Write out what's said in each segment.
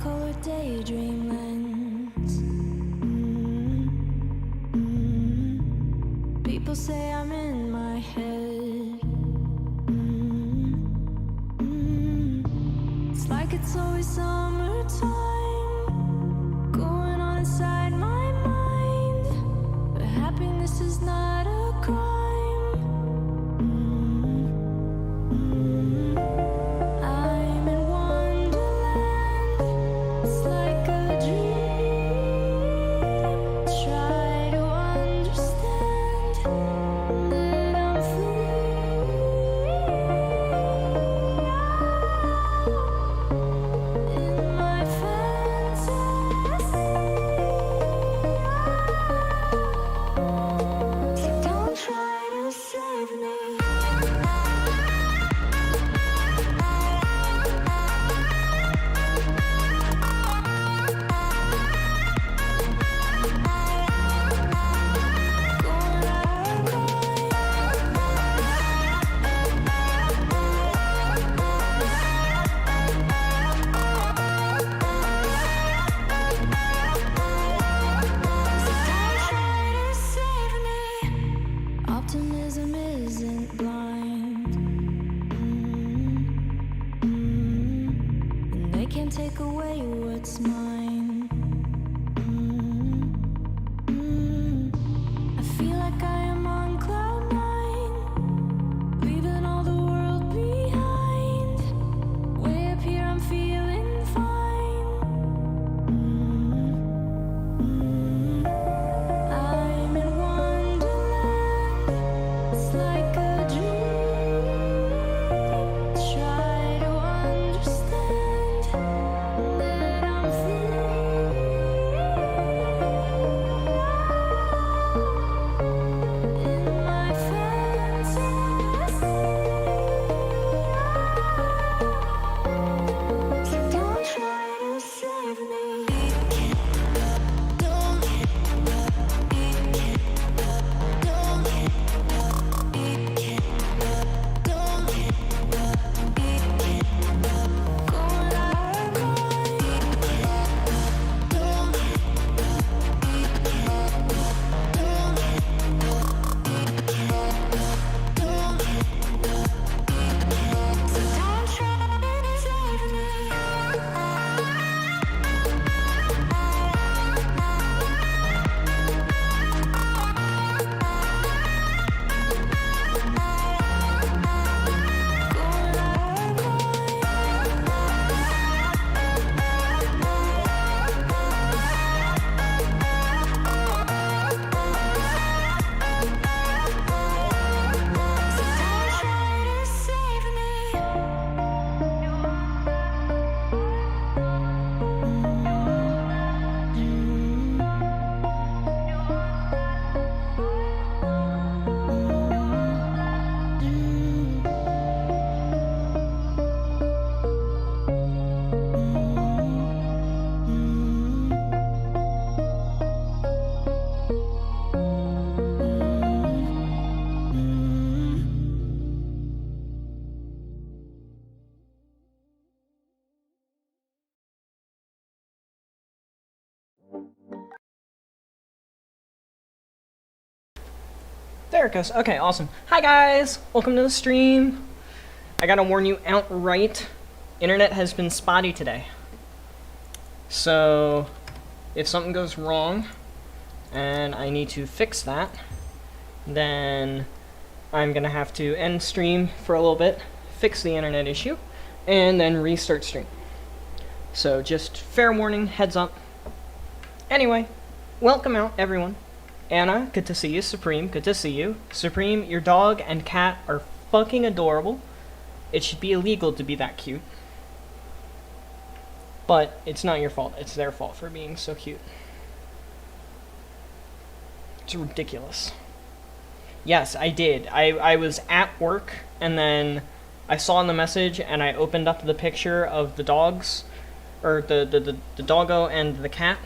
color daydream lens. People say I'm in my head. It's like it's always summertime going on inside my mind, but happiness is not a crime. I'm in Wonderland. It's like a dream. Try to understand that I'm free. In my fantasy. So don't try to save me. Optimism isn't blind, and they can't take away what's mine. I feel like I am on cloud nine, leaving all the world behind. Way up here I'm feeling fine. I'm in Wonderland. It's like a dream. Try to understand that I'm free. In my fantasy. So don't try to save me. There it goes. Okay, awesome. Hi guys! Welcome to the stream. I gotta warn you outright, internet has been spotty today. So, if something goes wrong, and I need to fix that, then I'm gonna have to end stream for a little bit, fix the internet issue, and then restart stream. So just fair warning, heads up. Anyway, welcome out everyone. Anna, good to see you. Supreme, good to see you. Supreme, your dog and cat are fucking adorable. It should be illegal to be that cute. But it's not your fault, it's their fault for being so cute. It's ridiculous. Yes, I did. I was at work, and then I saw in the message, and I opened up the picture of the dogs, or the doggo and the cat,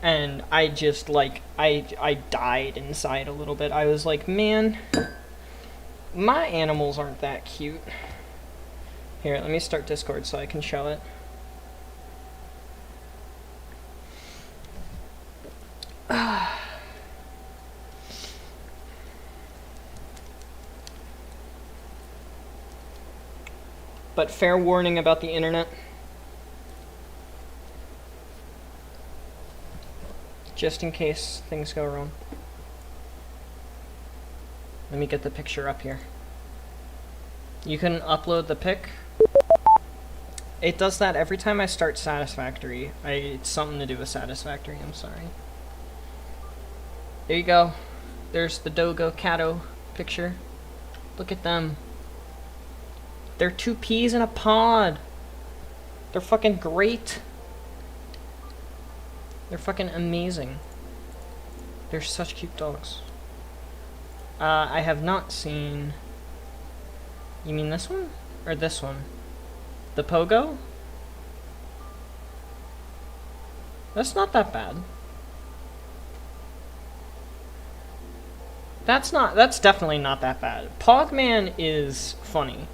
and I just, like, I died inside a little bit. I was like, man, my animals aren't that cute. Here, let me start Discord so I can show it. but fair warning about the internet. Just in case things go wrong. Let me get the picture up here. You can upload the pic. It does that every time I start Satisfactory. It's something to do with Satisfactory, I'm sorry. There you go. There's the Dogo Cato picture. Look at them. They're two peas in a pod. They're fucking great. They're fucking amazing. They're such cute dogs. I have not seen... You mean this one? Or this one? The Pogo? That's not that bad. That's definitely not that bad. Pogman is funny.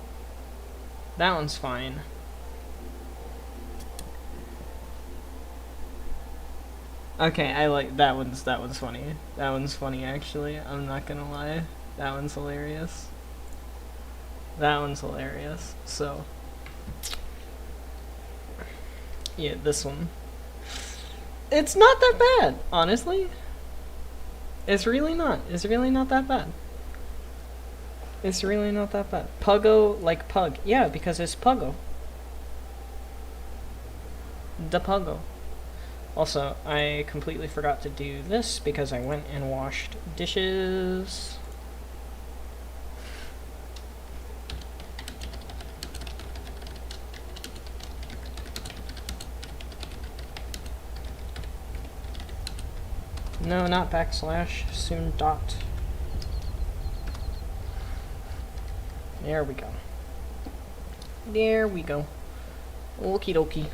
That one's fine. Okay, I like that one's funny. That one's funny actually. I'm not gonna lie. That one's hilarious. That one's hilarious. So yeah, this one. It's not that bad, honestly. It's really not. It's really not that bad. It's really not that bad. Puggo like pug. Yeah, because it's Puggo. The Puggo. Also, I completely forgot to do this because I went and washed dishes. No, not backslash, soon dot. There we go. There we go. Okie dokie.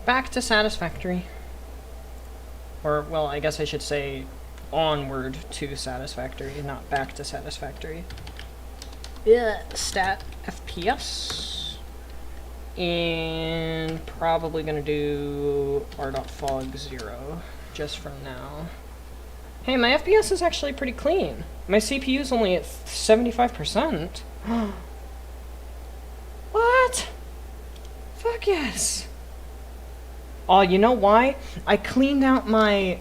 Back to Satisfactory. Or, well, I guess I should say onward to Satisfactory, not back to Satisfactory. Yeah, stat FPS. And probably gonna do r.fog 0 just for now. Hey, my FPS is actually pretty clean. My CPU is only at 75%. What? Fuck yes. Oh, you know why? I cleaned out my,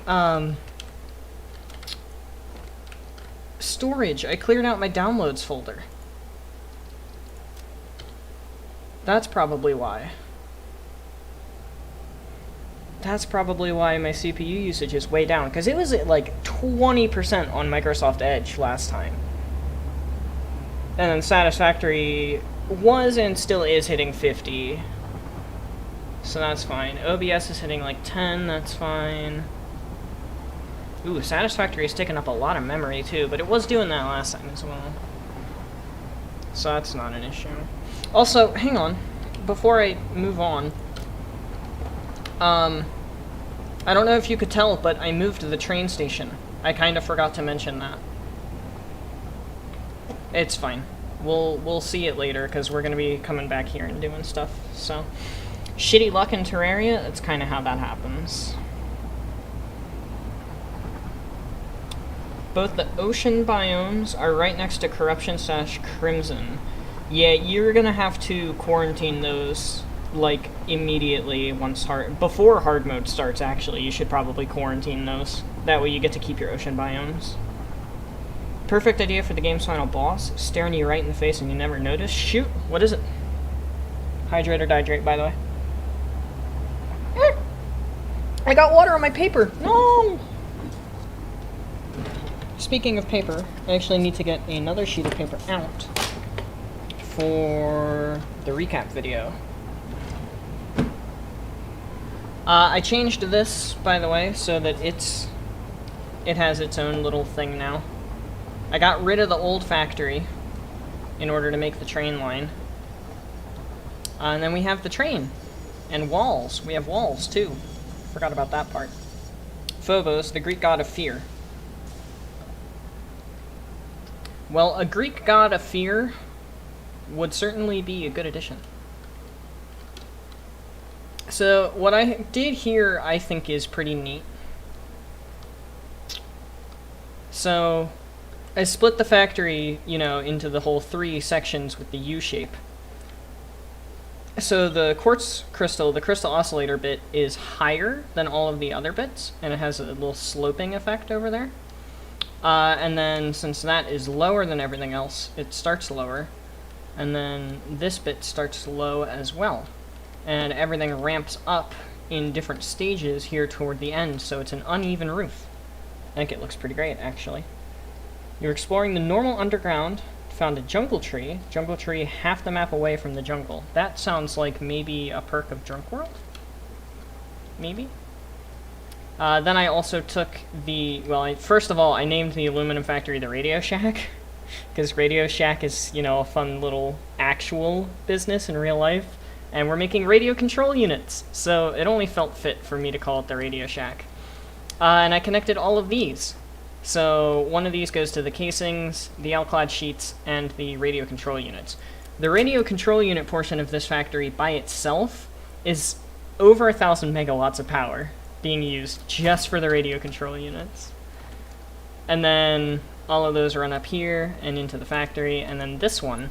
storage. I cleared out my downloads folder. That's probably why. That's probably why my CPU usage is way down, because it was at like 20% on Microsoft Edge last time. And then Satisfactory was and still is hitting 50. So that's fine. OBS is hitting like 10, that's fine. Ooh, Satisfactory is taking up a lot of memory too, but it was doing that last time as well. So that's not an issue. Also, hang on. Before I move on, I don't know if you could tell, but I moved to the train station. I kind of forgot to mention that. It's fine. We'll see it later, because we're going to be coming back here and doing stuff, so... Shitty luck in Terraria, that's kind of how that happens. Both the ocean biomes are right next to Corruption/Crimson. Yeah, you're gonna have to quarantine those, like, immediately once before hard mode starts, actually. You should probably quarantine those. That way you get to keep your ocean biomes. Perfect idea for the game's final boss, staring you right in the face and you never notice. Shoot, what is it? Hydrate or dihydrate, by the way. I got water on my paper! No! Speaking of paper, I actually need to get another sheet of paper out for the recap video. I changed this, by the way, so that it has its own little thing now. I got rid of the old factory in order to make the train line. And then we have the train. And walls. We have walls, too. Forgot about that part. Phobos, the Greek god of fear. Well, a Greek god of fear would certainly be a good addition. So, what I did here, I think, is pretty neat. So, I split the factory, you know, into the whole 3 sections with the U shape. So the quartz crystal, the crystal oscillator bit, is higher than all of the other bits, and it has a little sloping effect over there. And then since that is lower than everything else, it starts lower, and then this bit starts low as well. And everything ramps up in different stages here toward the end, so it's an uneven roof. I think it looks pretty great, actually. You're exploring the normal underground, found a jungle tree. Jungle tree half the map away from the jungle. That sounds like maybe a perk of Drunk World? Maybe? Then I also took the, well, first of all, I named the aluminum factory the Radio Shack, because Radio Shack is, you know, a fun little actual business in real life, and we're making radio control units, so it only felt fit for me to call it the Radio Shack. And I connected all of these. So one of these goes to the casings, the alclad sheets, and the radio control units. The radio control unit portion of this factory by itself is over 1,000 megawatts of power being used just for the radio control units. And then all of those run up here and into the factory, and then this one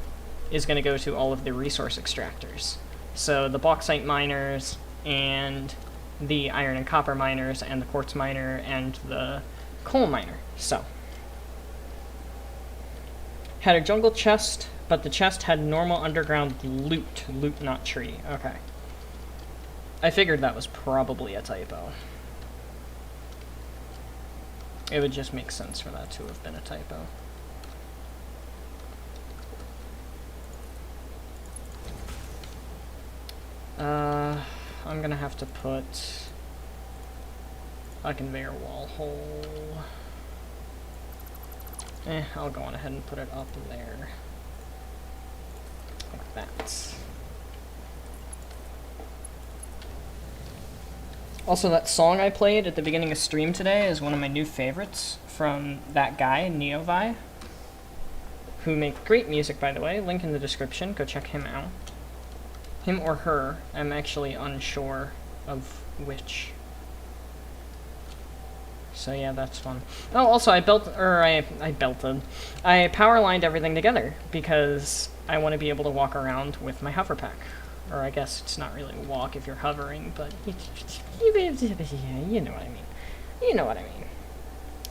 is going to go to all of the resource extractors. So the bauxite miners, and the iron and copper miners, and the quartz miner, and the coal miner. So, had a jungle chest, but the chest had normal underground loot. Loot, not tree. Okay. I figured that was probably a typo. It would just make sense for that to have been a typo. I'm gonna have to put a conveyor wall hole. I'll go on ahead and put it up there. Like that. Also, that song I played at the beginning of stream today is one of my new favorites from that guy, Neovi, who make great music, by the way. Link in the description. Go check him out. Him or her. I'm actually unsure of which. So yeah, that's fun. Oh, also I power lined everything together because I want to be able to walk around with my hover pack. Or I guess it's not really a walk if you're hovering, but you know what I mean. You know what I mean.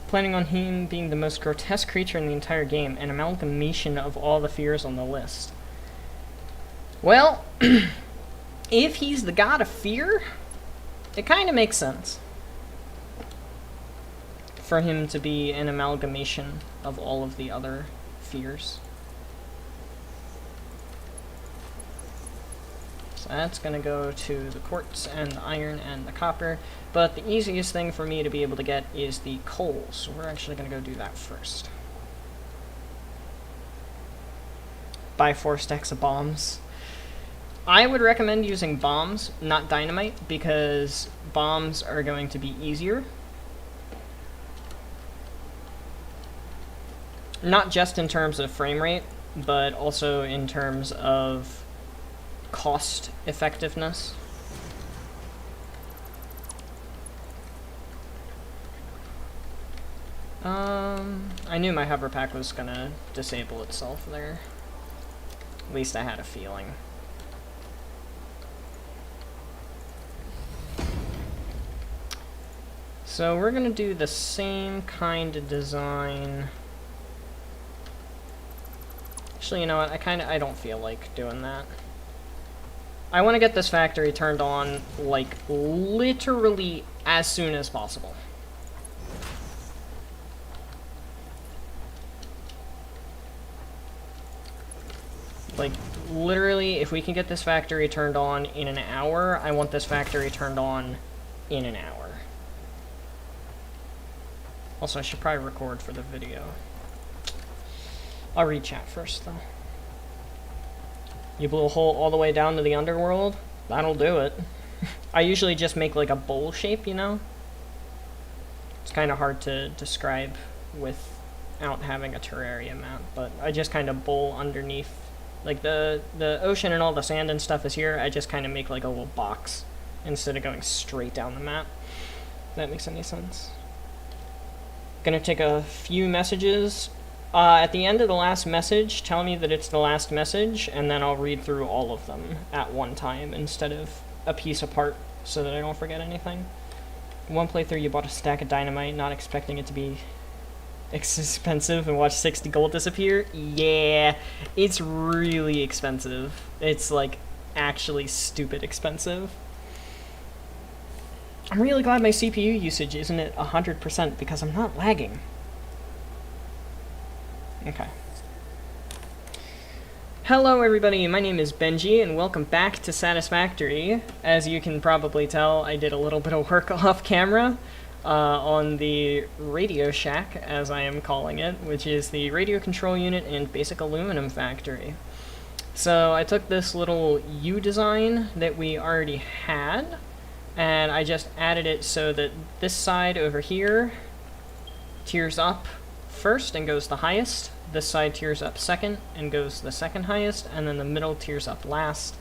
Planning on him being the most grotesque creature in the entire game, an amalgamation of all the fears on the list. Well, if he's the god of fear, it kind of makes sense for him to be an amalgamation of all of the other fears. So that's going to go to the quartz and the iron and the copper, but the easiest thing for me to be able to get is the coal, so we're actually going to go do that first. Buy 4 stacks of bombs. I would recommend using bombs, not dynamite, because bombs are going to be easier. Not just in terms of frame rate, but also in terms of cost effectiveness. I knew my hover pack was gonna disable itself there. At least I had a feeling. So we're gonna do the same kind of design. Actually, you know what? I don't feel like doing that. I want to get this factory turned on, like, literally as soon as possible. Like, literally, if we can get this factory turned on in an hour, I want this factory turned on in an hour. Also, I should probably record for the video. I'll read chat first, though. You blew a hole all the way down to the underworld? That'll do it. I usually just make like a bowl shape, you know? It's kind of hard to describe without having a Terraria map, but I just kind of bowl underneath. Like the ocean and all the sand and stuff is here, I just kind of make like a little box instead of going straight down the map. If that makes any sense. Gonna take a few messages At the end of the last message, tell me that it's the last message, and then I'll read through all of them at one time instead of a piece apart so that I don't forget anything. One playthrough, you bought a stack of dynamite, not expecting it to be expensive, and watched 60 gold disappear. Yeah, it's really expensive. It's like actually stupid expensive. I'm really glad my CPU usage isn't at 100% because I'm not lagging. Okay. Hello everybody, my name is Benji, and welcome back to Satisfactory. As you can probably tell, I did a little bit of work off camera on the Radio Shack, as I am calling it, which is the radio control unit and basic aluminum factory. So I took this little U design that we already had, and I just added it so that this side over here tiers up first and goes the highest. This side tiers up second and goes the second highest, and then the middle tiers up last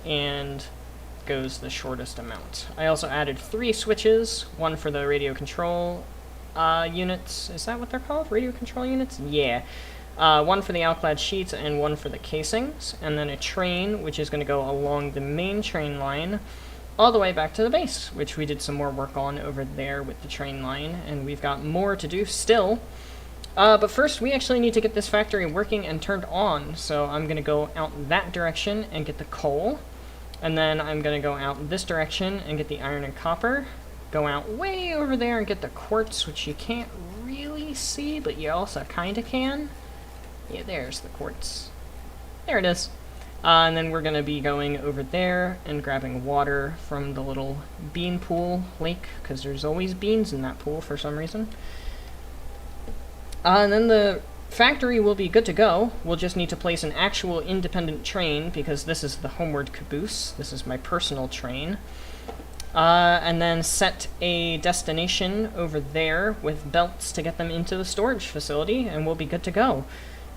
and goes the shortest amount. I also added 3 switches, one for the radio control units. Is that what they're called? Radio control units? Yeah. One for the alclad sheets and one for the casings, and then a train, which is going to go along the main train line all the way back to the base, which we did some more work on over there with the train line, and we've got more to do still. But first, we actually need to get this factory working and turned on, so I'm going to go out that direction and get the coal, and then I'm going to go out this direction and get the iron and copper, go out way over there and get the quartz, which you can't really see, but you also kind of can. Yeah, there's the quartz. There it is. And then we're going to be going over there and grabbing water from the little bean pool lake, because there's always beans in that pool for some reason. And then the factory will be good to go. We'll just need to place an actual independent train, because this is the homeward caboose. This is my personal train. And then set a destination over there with belts to get them into the storage facility, and we'll be good to go.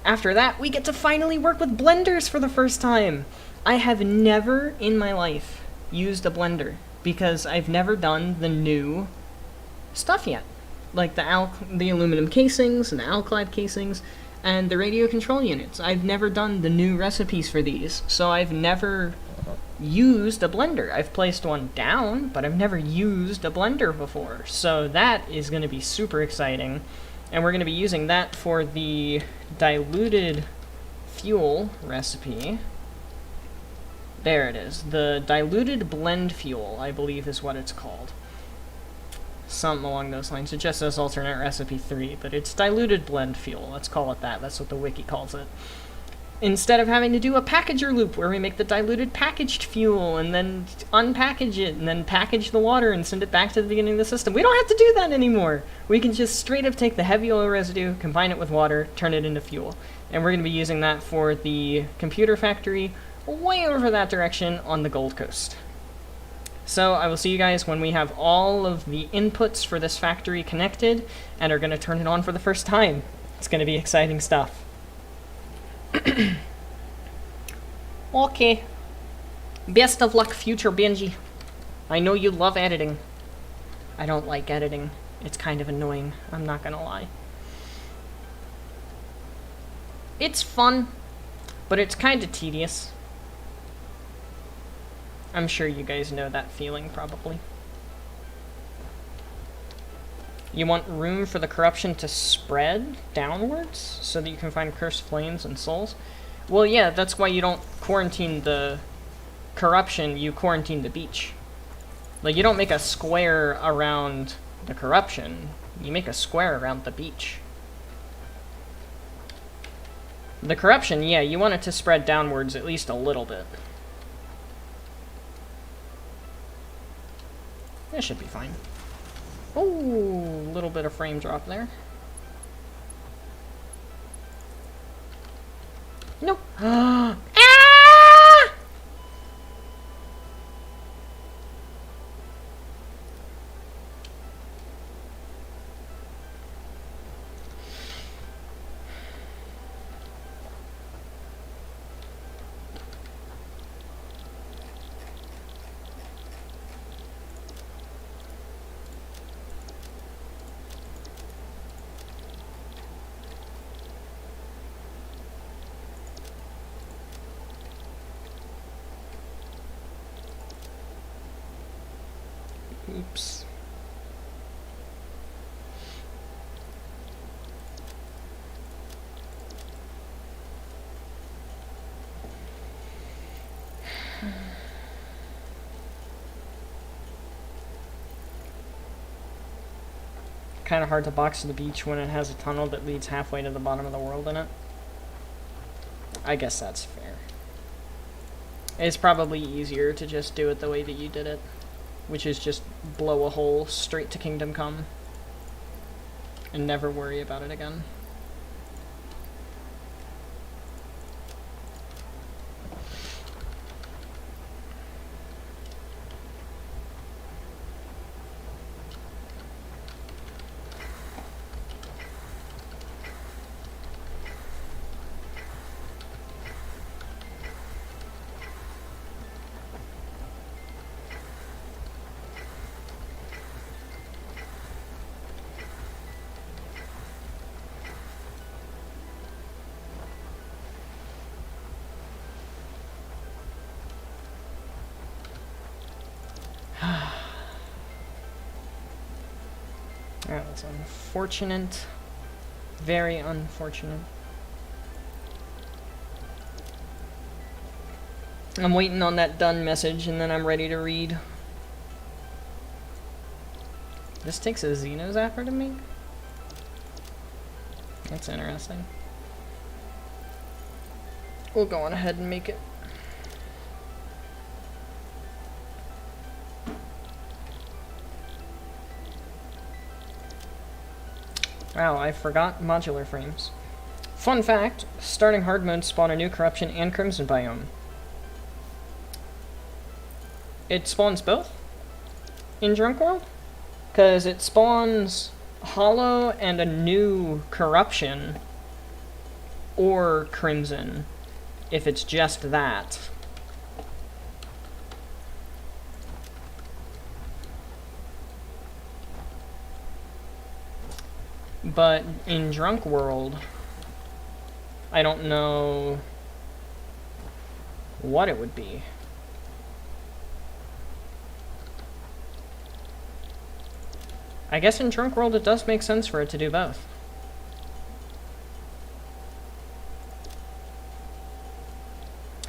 After that, we get to finally work with blenders for the first time. I have never in my life used a blender, because I've never done the new stuff yet. Like the aluminum casings and the alclad casings and the radio control units. I've never done the new recipes for these, so I've never used a blender. I've placed one down, but I've never used a blender before. So that is going to be super exciting. And we're going to be using that for the diluted fuel recipe. There it is. The diluted blend fuel, I believe is what it's called. Something along those lines. It just says alternate recipe 3, but it's diluted blend fuel. Let's call it that. That's what the wiki calls it. Instead of having to do a packager loop where we make the diluted packaged fuel and then unpackage it and then package the water and send it back to the beginning of the system. We don't have to do that anymore. We can just straight up take the heavy oil residue, combine it with water, turn it into fuel. And we're going to be using that for the computer factory way over that direction on the Gold Coast. So I will see you guys when we have all of the inputs for this factory connected and are going to turn it on for the first time. It's going to be exciting stuff. Okay. Best of luck, future Benji. I know you love editing. I don't like editing. It's kind of annoying, I'm not going to lie. It's fun, but it's kind of tedious. I'm sure you guys know that feeling, probably. You want room for the corruption to spread downwards so that you can find cursed flames and souls? Well, yeah, that's why you don't quarantine the corruption, you quarantine the beach. Like, you don't make a square around the corruption, you make a square around the beach. The corruption, yeah, you want it to spread downwards at least a little bit. That should be fine. Oh, a little bit of frame drop there. No. Ah! Oops. Kind of hard to box the beach when it has a tunnel that leads halfway to the bottom of the world in it. I guess that's fair. It's probably easier to just do it the way that you did it, which is just blow a hole straight to Kingdom Come and never worry about it again. That's unfortunate. Very unfortunate. I'm waiting on that done message and then I'm ready to read. This takes a Xenozapper to make? That's interesting. We'll go on ahead and make it. Wow, I forgot modular frames. Fun fact, starting hard mode spawn a new corruption and crimson biome. It spawns both in Drunk World? Because it spawns hollow and a new corruption or crimson if it's just that. But in Drunk World, I don't know what it would be. I guess in Drunk World it does make sense for it to do both.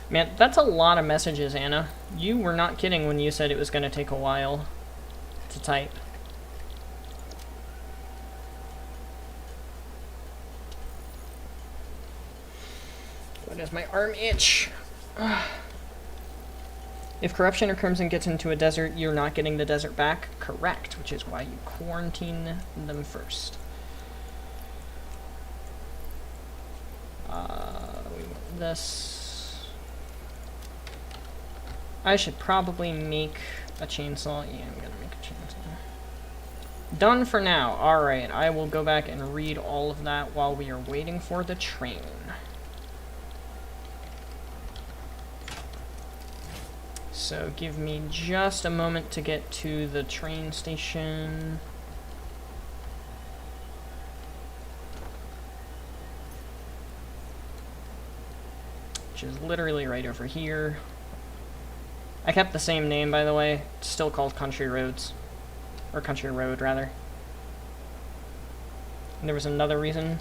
Man, that's a lot of messages, Anna. You were not kidding when you said it was going to take a while to type. Why does my arm itch? Ugh. If corruption or crimson gets into a desert, you're not getting the desert back? Correct, which is why you quarantine them first. We want this. I should probably make a chainsaw. Yeah, I'm gonna make a chainsaw. Done for now. Alright, I will go back and read all of that while we are waiting for the train. So give me just a moment to get to the train station. Which is literally right over here. I kept the same name, by the way. It's still called Country Roads. Or Country Road, rather. And there was another reason.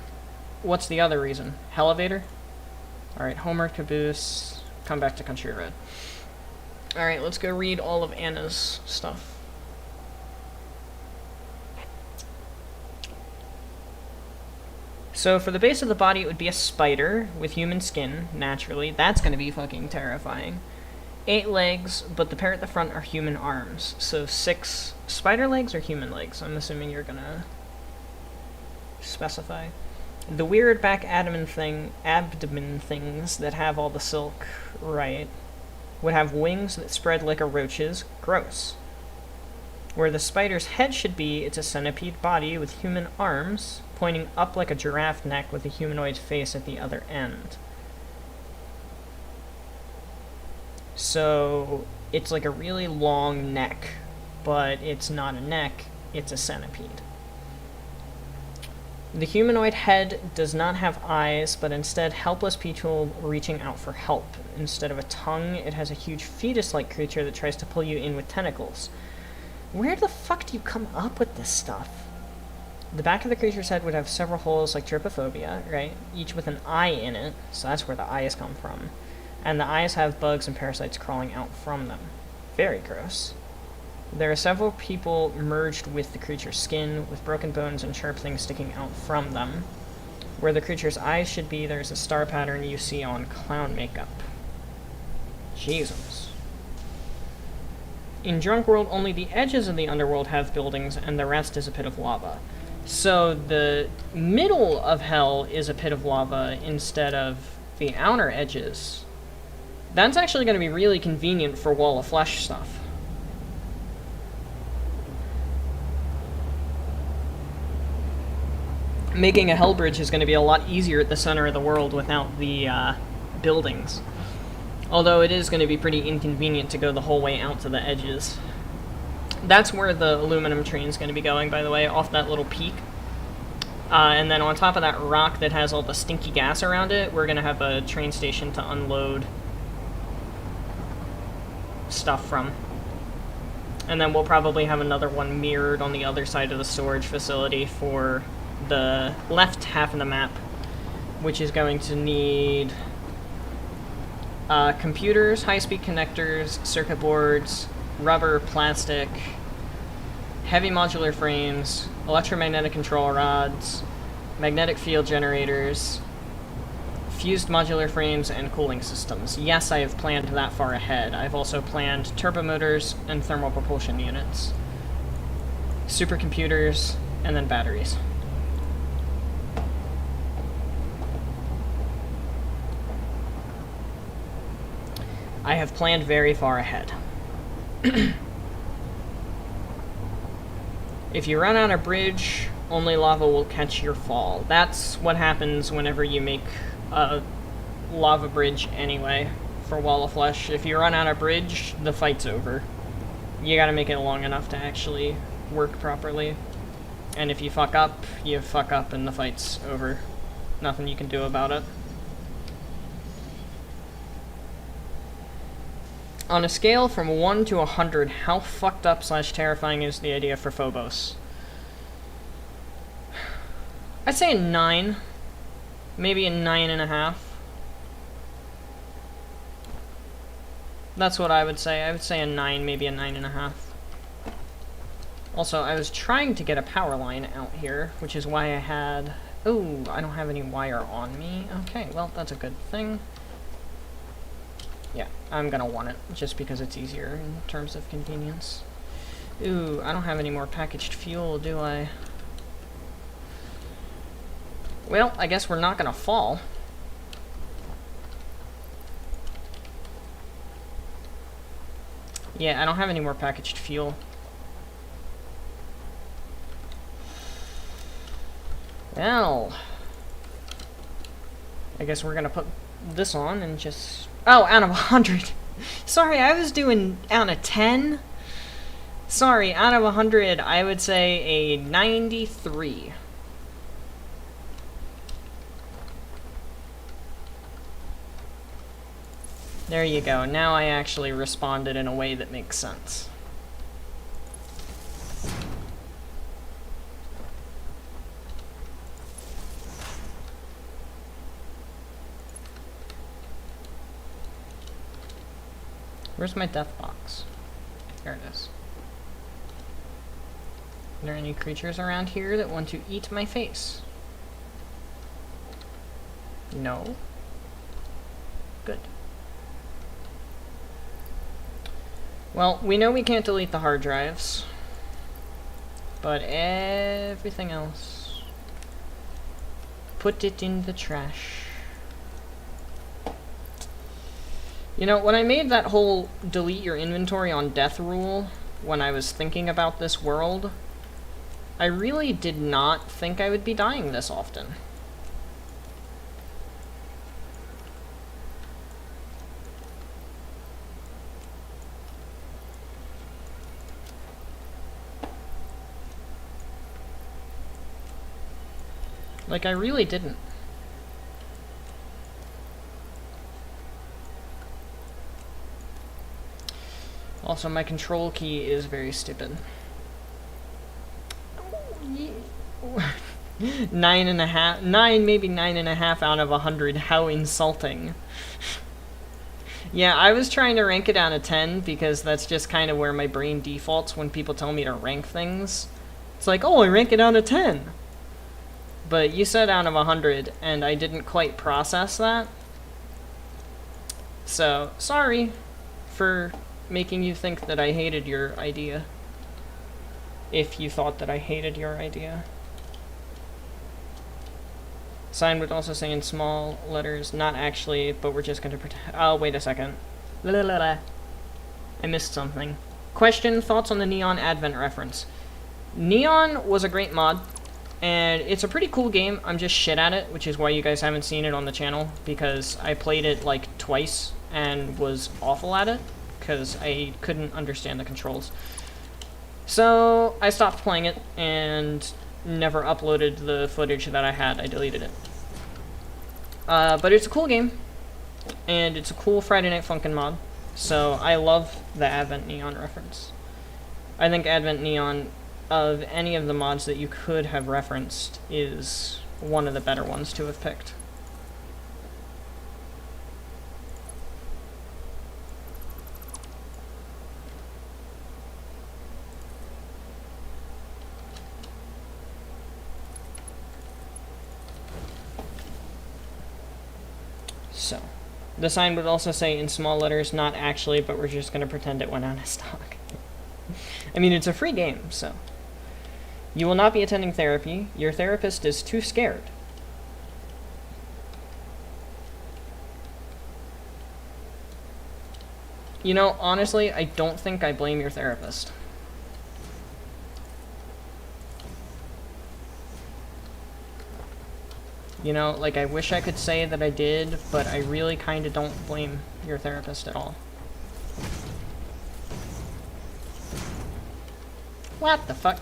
What's the other reason? Elevator? Alright, Homer, Caboose. Come back to Country Road. Alright, let's go read all of Anna's stuff. So for the base of the body, it would be a spider with human skin, naturally. That's going to be fucking terrifying. 8 legs, but the pair at the front are human arms. So 6 spider legs or human legs? I'm assuming you're going to specify. The weird back abdomen things that have all the silk, right, would have wings that spread like a roach's. Gross. Where the spider's head should be, it's a centipede body with human arms, pointing up like a giraffe neck with a humanoid face at the other end. So, it's like a really long neck, but it's not a neck, it's a centipede. The humanoid head does not have eyes, but instead helpless people reaching out for help. Instead of a tongue, it has a huge fetus-like creature that tries to pull you in with tentacles. Where the fuck do you come up with this stuff? The back of the creature's head would have several holes like trypophobia, right? Each with an eye in it, so that's where the eyes come from. And the eyes have bugs and parasites crawling out from them. Very gross. There are several people merged with the creature's skin, with broken bones and sharp things sticking out from them. Where the creature's eyes should be, there's a star pattern you see on clown makeup. Jesus. In Drunk World, only the edges of the underworld have buildings, and the rest is a pit of lava. So the middle of hell is a pit of lava instead of the outer edges. That's actually going to be really convenient for Wall of Flesh stuff. Making a hell bridge is going to be a lot easier at the center of the world without the buildings. Although it is going to be pretty inconvenient to go the whole way out to the edges. That's where the aluminum train is going to be going, by the way, off that little peak. And then on top of that rock that has all the stinky gas around it, we're going to have a train station to unload stuff from. And then we'll probably have another one mirrored on the other side of the storage facility for the left half of the map, which is going to need computers, high-speed connectors, circuit boards, rubber, plastic, heavy modular frames, electromagnetic control rods, magnetic field generators, fused modular frames, and cooling systems. Yes, I have planned that far ahead. I've also planned turbomotors and thermal propulsion units, supercomputers, and then batteries. I have planned very far ahead. If you run on a bridge, only lava will catch your fall. That's what happens whenever you make a lava bridge anyway, for Wall of Flesh. If you run on a bridge, the fight's over. You gotta make it long enough to actually work properly. And if you fuck up and the fight's over. Nothing you can do about it. On a scale from 1 to 100, how fucked up / terrifying is the idea for Phobos? I'd say a 9. Maybe a 9.5. That's what I would say. I would say a 9, maybe a 9.5. Also, I was trying to get a power line out here, which is why I had... Oh, I don't have any wire on me. Okay, well, that's a good thing. Yeah, I'm gonna want it, just because it's easier in terms of convenience. Ooh, I don't have any more packaged fuel, do I? Well, I guess we're not gonna fall. Yeah, I don't have any more packaged fuel. Well, I guess we're gonna put this on and just... Oh, out of 100. Sorry, I was doing out of 10. Sorry, out of 100, I would say a 93. There you go. Now I actually responded in a way that makes sense. Where's my death box? There it is. Are there any creatures around here that want to eat my face? No. Good. Well, we know we can't delete the hard drives, but everything else, put it in the trash. You know, when I made that whole delete your inventory on death rule, when I was thinking about this world, I really did not think I would be dying this often. Like, I really didn't. Also, my control key is very stupid. 9.5, maybe 9.5 out of 100. How insulting. Yeah, I was trying to rank it down to 10 because that's just kind of where my brain defaults when people tell me to rank things. It's like, oh, I rank it down to 10. But you said out of 100, and I didn't quite process that. So, sorry for making you think that I hated your idea. If you thought that I hated your idea. Sign would also say in small letters, not actually, but we're just going to pretend. Oh, wait a second. I missed something. Question, thoughts on the Neon Advent reference. Neon was a great mod, and it's a pretty cool game. I'm just shit at it, which is why you guys haven't seen it on the channel, because I played it like twice and was awful at it, because I couldn't understand the controls. So I stopped playing it and never uploaded the footage that I had. I deleted it. But it's a cool game, and it's a cool Friday Night Funkin' mod, so I love the Advent Neon reference. I think Advent Neon, of any of the mods that you could have referenced, is one of the better ones to have picked. So, the sign would also say in small letters, not actually, but we're just going to pretend it went out of stock. I mean, it's a free game, so. You will not be attending therapy. Your therapist is too scared. You know, honestly, I don't think I blame your therapist. You know, like, I wish I could say that I did, but I really kind of don't blame your therapist at all. What the fuck?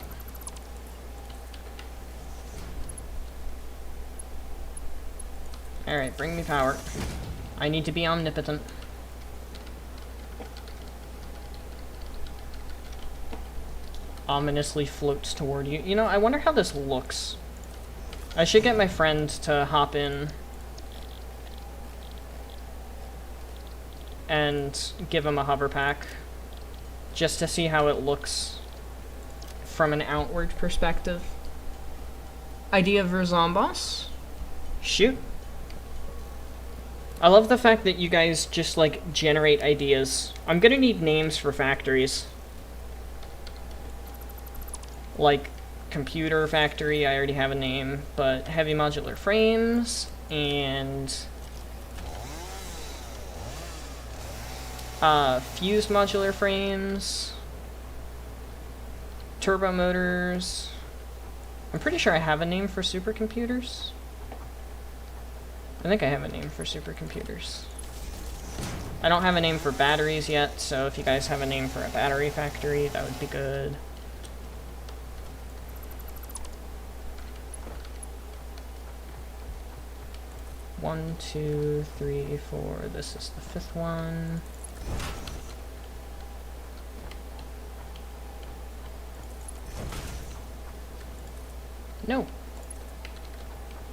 Alright, bring me power. I need to be omnipotent. Ominously floats toward you. You know, I wonder how this looks. I should get my friend to hop in and give him a hover pack just to see how it looks from an outward perspective. Idea for Zomboss? Shoot. I love the fact that you guys just, like, generate ideas. I'm gonna need names for factories. Like, computer factory, I already have a name, but heavy modular frames, and fused modular frames, turbo motors. I'm pretty sure I have a name for supercomputers. I think I have a name for supercomputers. I don't have a name for batteries yet, so if you guys have a name for a battery factory, that would be good. One, two, three, four. This is the fifth one. No.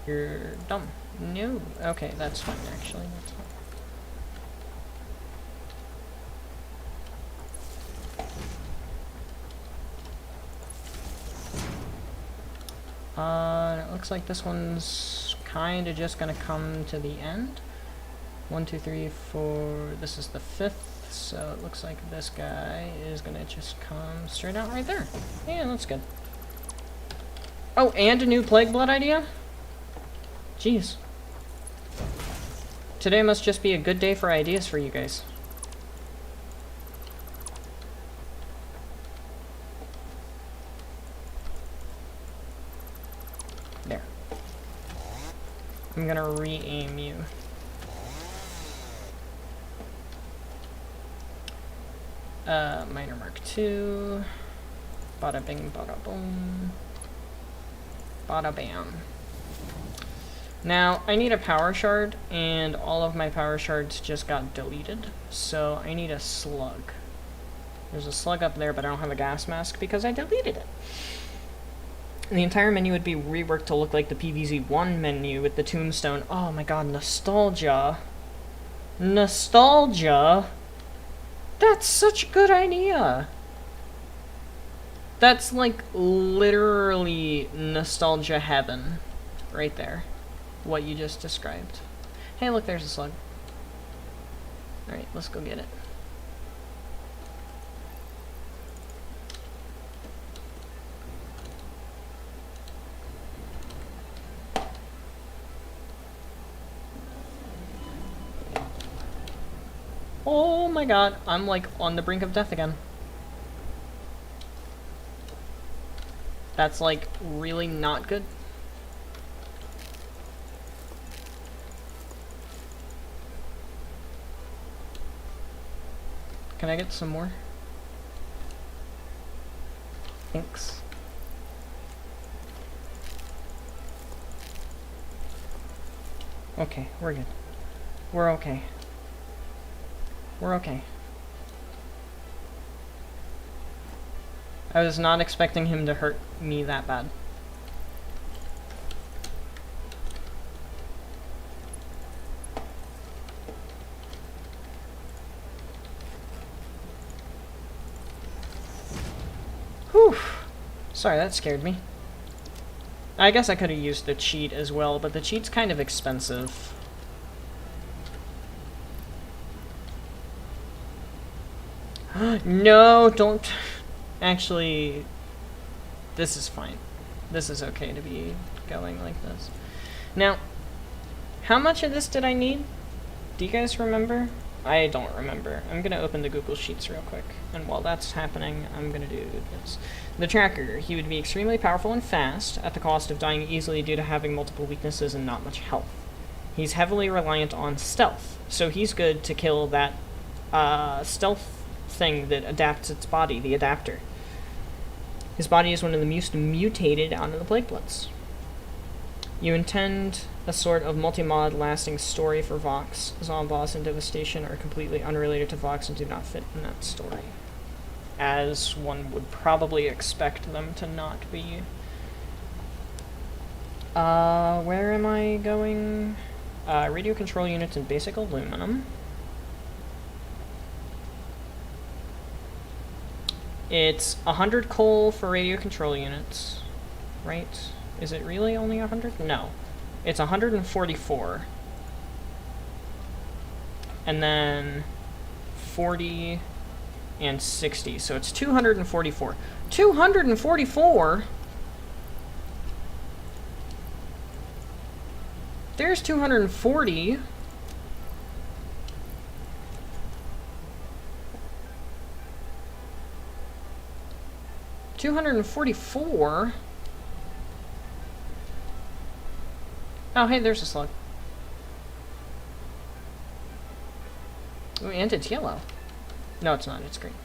You're dumb. No. Okay, that's fine, actually. That's fine. It looks like this one's kind of just gonna come to the end. 1, 2, 3, 4. This is the fifth, so it looks like this guy is gonna just come straight out right there. Yeah, that's good. Oh, and a new Plague Blood idea? Jeez. Today must just be a good day for ideas for you guys. There. I'm gonna re-aim you. Minor Mark II. Bada bing, bada boom. Bada bam. Now, I need a power shard, and all of my power shards just got deleted, so I need a slug. There's a slug up there, but I don't have a gas mask because I deleted it. And the entire menu would be reworked to look like the PVZ1 menu with the tombstone. Oh my god, nostalgia. Nostalgia? That's such a good idea. That's like literally nostalgia heaven right there. What you just described. Hey, look, there's a slug. Alright, let's go get it. Oh my god, I'm like on the brink of death again. That's like really not good. Can I get some more? Thanks. Okay, we're good. We're okay. We're okay. I was not expecting him to hurt me that bad. Whew. Sorry, that scared me. I guess I could have used the cheat as well, but the cheat's kind of expensive. No, don't. Actually, this is fine. This is okay to be going like this. Now, how much of this did I need? Do you guys remember? I don't remember. I'm gonna open the Google Sheets real quick, and while that's happening, I'm gonna do this. The tracker. He would be extremely powerful and fast, at the cost of dying easily due to having multiple weaknesses and not much health. He's heavily reliant on stealth, so he's good to kill that stealth thing that adapts its body, the adapter. His body is one of the most mutated out of the Plague Bloods. You intend a sort of multi-mod lasting story for Vox. Zomboss and Devastation are completely unrelated to Vox and do not fit in that story. As one would probably expect them to not be. Where am I going? Radio control units in basic aluminum. It's 100 coal for radio control units, right? Is it really only 100? No. It's 144. And then 40 and 60, so it's 244. 244? There's 240. $244. Oh, hey, there's a slug. Ooh, and it's yellow. No, it's not. It's green.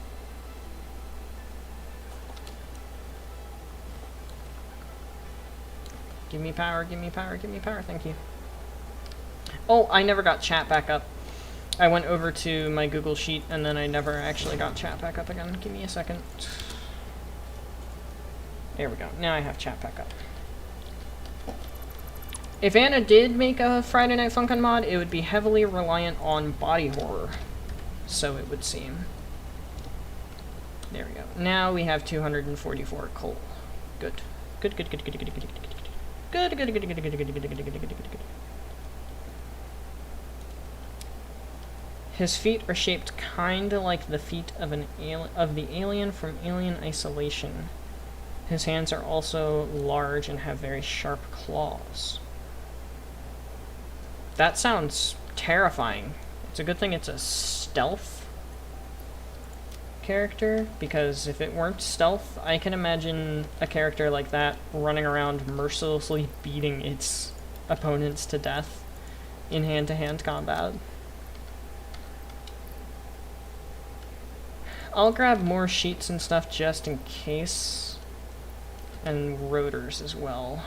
Give me power, give me power, give me power. Thank you. Oh, I never got chat back up. I went over to my Google Sheet, and then I never actually got chat back up again. Give me a second. There we go. Now I have chat back up. If Anna did make a Friday Night Funkin' mod, it would be heavily reliant on body horror. So it would seem. There we go. Now we have 244 coal. Good. Good, good, good, good, good, good, good, good, good. Good, good, good, good, good, good, good, good, good, good, good, good. His feet are shaped kinda like the feet of the alien from Alien Isolation. His hands are also large and have very sharp claws. That sounds terrifying. It's a good thing it's a stealth character, because if it weren't stealth, I can imagine a character like that running around mercilessly beating its opponents to death in hand-to-hand combat. I'll grab more sheets and stuff just in case. And rotors as well.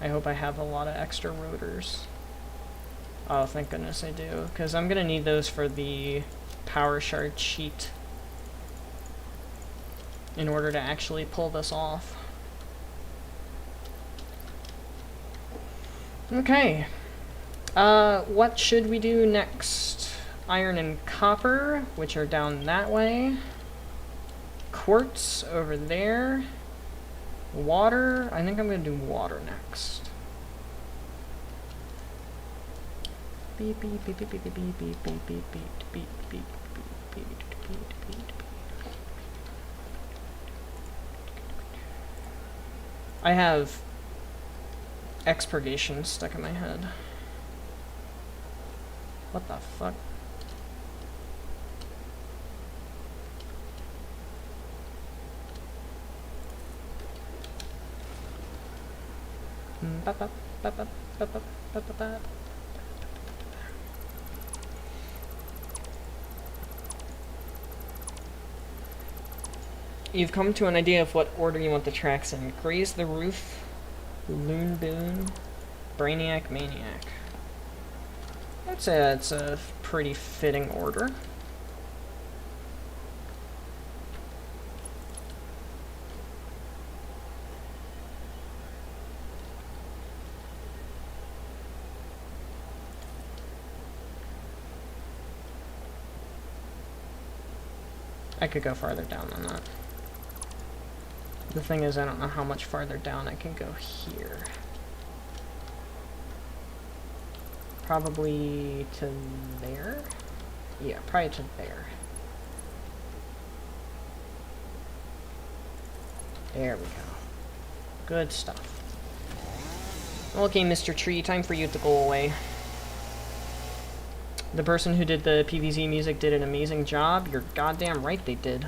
I hope I have a lot of extra rotors. Oh, thank goodness I do, because I'm going to need those for the power shard sheet. in order to actually pull this off. Okay. What should we do next? Iron and copper, which are down that way. Quartz over there. Water. I think I'm going to do water next. Beep beep beep beep beep beep beep beep beep beep beep beep beep beep beep. I have expurgation stuck in my head. What the fuck? You've come to an idea of what order you want the tracks in. Graze the Roof, Loon Boon, Brainiac Maniac. I'd say that's a pretty fitting order. I could go farther down than that. The thing is, I don't know how much farther down I can go here. Probably to there? Yeah, probably to there. There we go. Good stuff. Okay, Mr. Tree, time for you to go away. The person who did the PvZ music did an amazing job. You're goddamn right they did.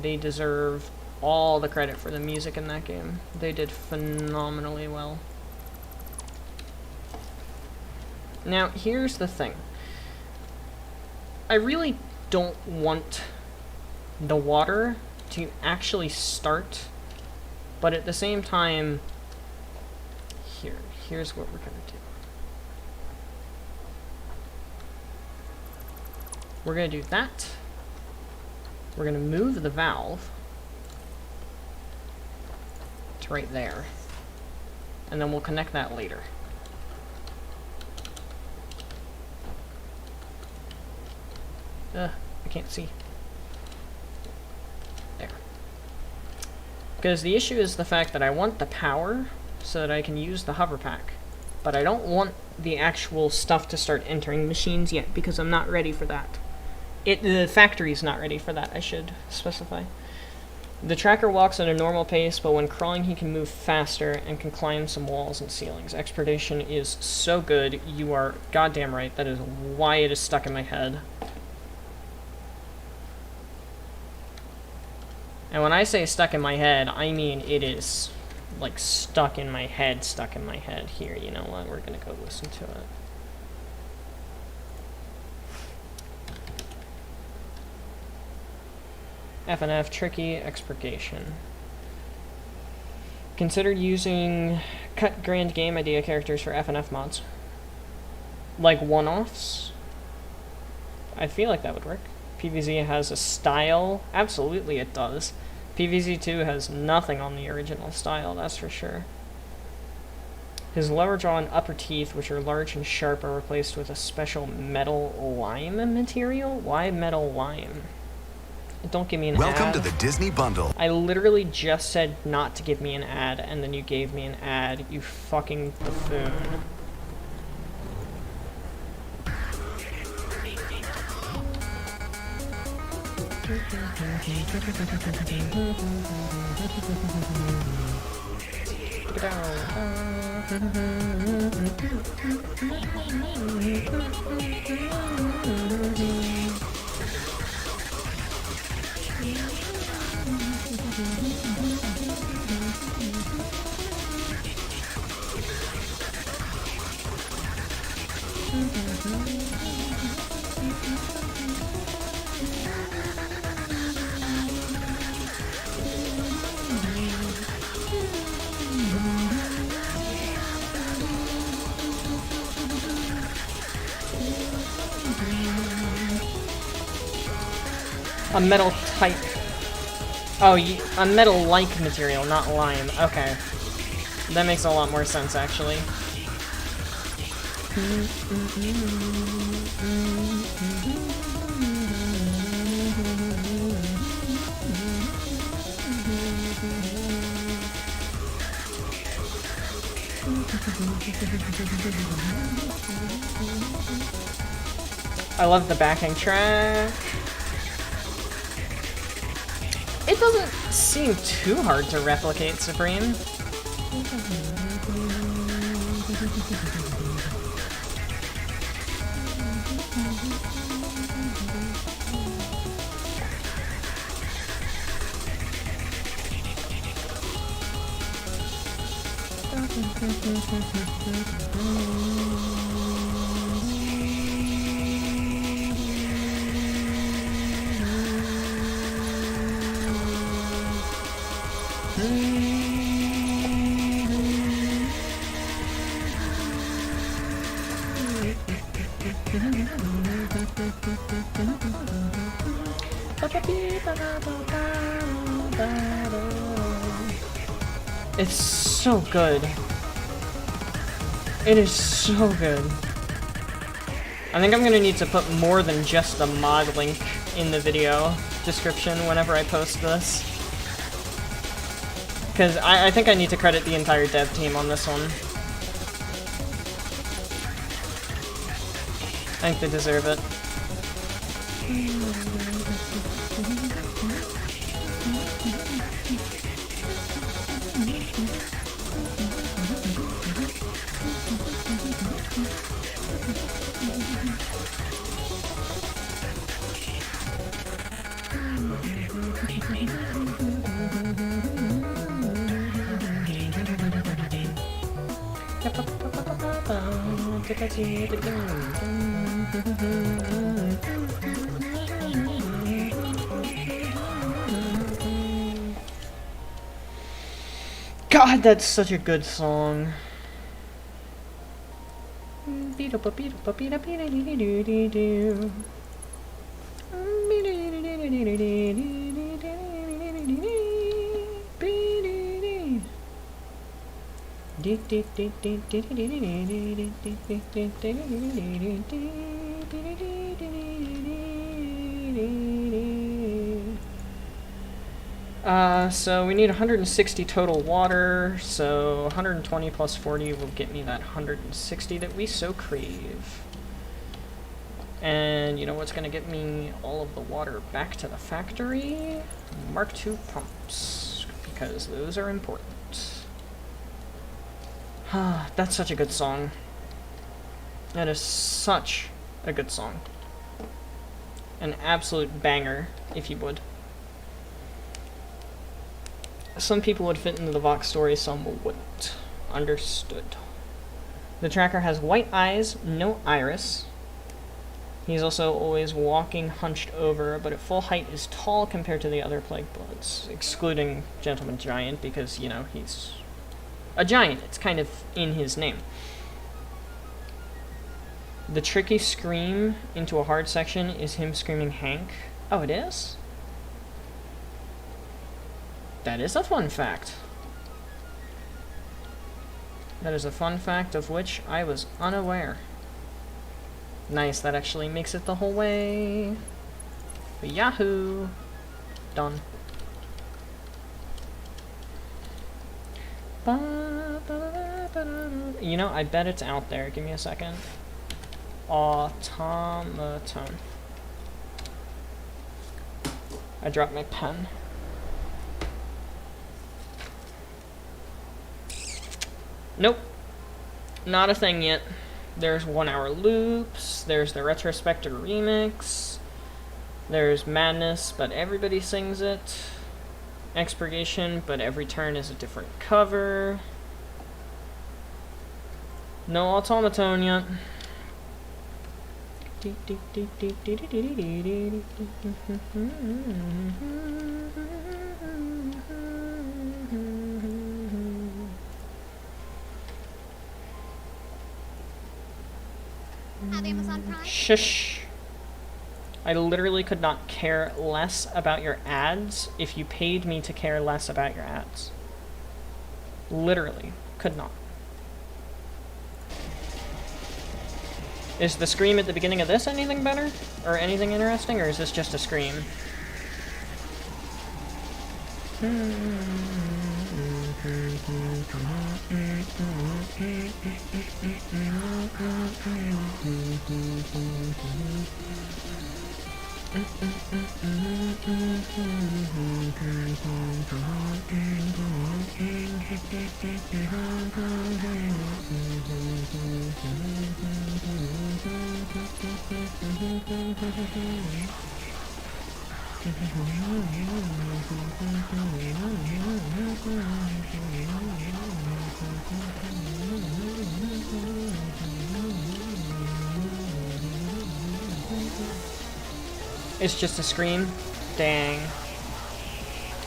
They deserve all the credit for the music in that game. They did phenomenally well. Now, here's the thing. I really don't want the water to actually start, but at the same time, here's what we're gonna do. We're gonna do that. We're gonna move the valve to right there, and then we'll connect that later. I can't see. There. Because the issue is the fact that I want the power so that I can use the hover pack, but I don't want the actual stuff to start entering machines yet because I'm not ready for that. The factory's not ready for that, I should specify. The tracker walks at a normal pace, but when crawling he can move faster and can climb some walls and ceilings. Expedition is so good, you are goddamn right, that is why it is stuck in my head. And when I say stuck in my head, I mean it is, like, stuck in my head here. You know what, we're gonna go listen to it. FNF, tricky, expurgation. Considered using cut grand game idea characters for FNF mods. Like one-offs? I feel like that would work. PvZ has a style. Absolutely it does. PvZ 2 has nothing on the original style, that's for sure. His lower jaw and upper teeth, which are large and sharp, are replaced with a special metal lime material? Why metal lime? Don't give me an ad. Welcome to the Disney Bundle. I literally just said not to give me an ad, and then you gave me an ad, you fucking buffoon. A metal type Oh, a metal-like material, not lime. Okay. That makes a lot more sense, actually. I love the backing track. It doesn't seem too hard to replicate Supreme. It's so good. It is so good. I think I'm gonna need to put more than just the mod link in the video description whenever I post this. Because I think I need to credit the entire dev team on this one. I think they deserve it. God, that's such a good song. So we need 160 total water, so 120 plus 40 will get me that 160 that we so crave. And you know what's gonna get me all of the water back to the factory? Mark II pumps, because those are important. That's such a good song. That is such a good song. An absolute banger, if you would. Some people would fit into the Vox story, some wouldn't. Understood. The tracker has white eyes, no iris. He's also always walking hunched over, but at full height is tall compared to the other Plague Bloods, excluding Gentleman Giant because, you know, he's a giant. It's kind of in his name. The tricky scream into a hard section is him screaming Hank. Oh, it is? That is a fun fact. That is a fun fact of which I was unaware. Nice, that actually makes it the whole way. Yahoo! Done. You know, I bet it's out there. Give me a second. Automaton. I dropped my pen. Nope. Not a thing yet. There's 1 hour loops, there's the Retrospector remix, there's Madness, but everybody sings it, Expurgation, but every turn is a different cover, no Automaton yet. Have Amazon Prime? Shush. I literally could not care less about your ads if you paid me to care less about your ads. Literally, could not. Is the scream at the beginning of this anything better? Or anything interesting, or is this just a scream? It's just a scream? Dang.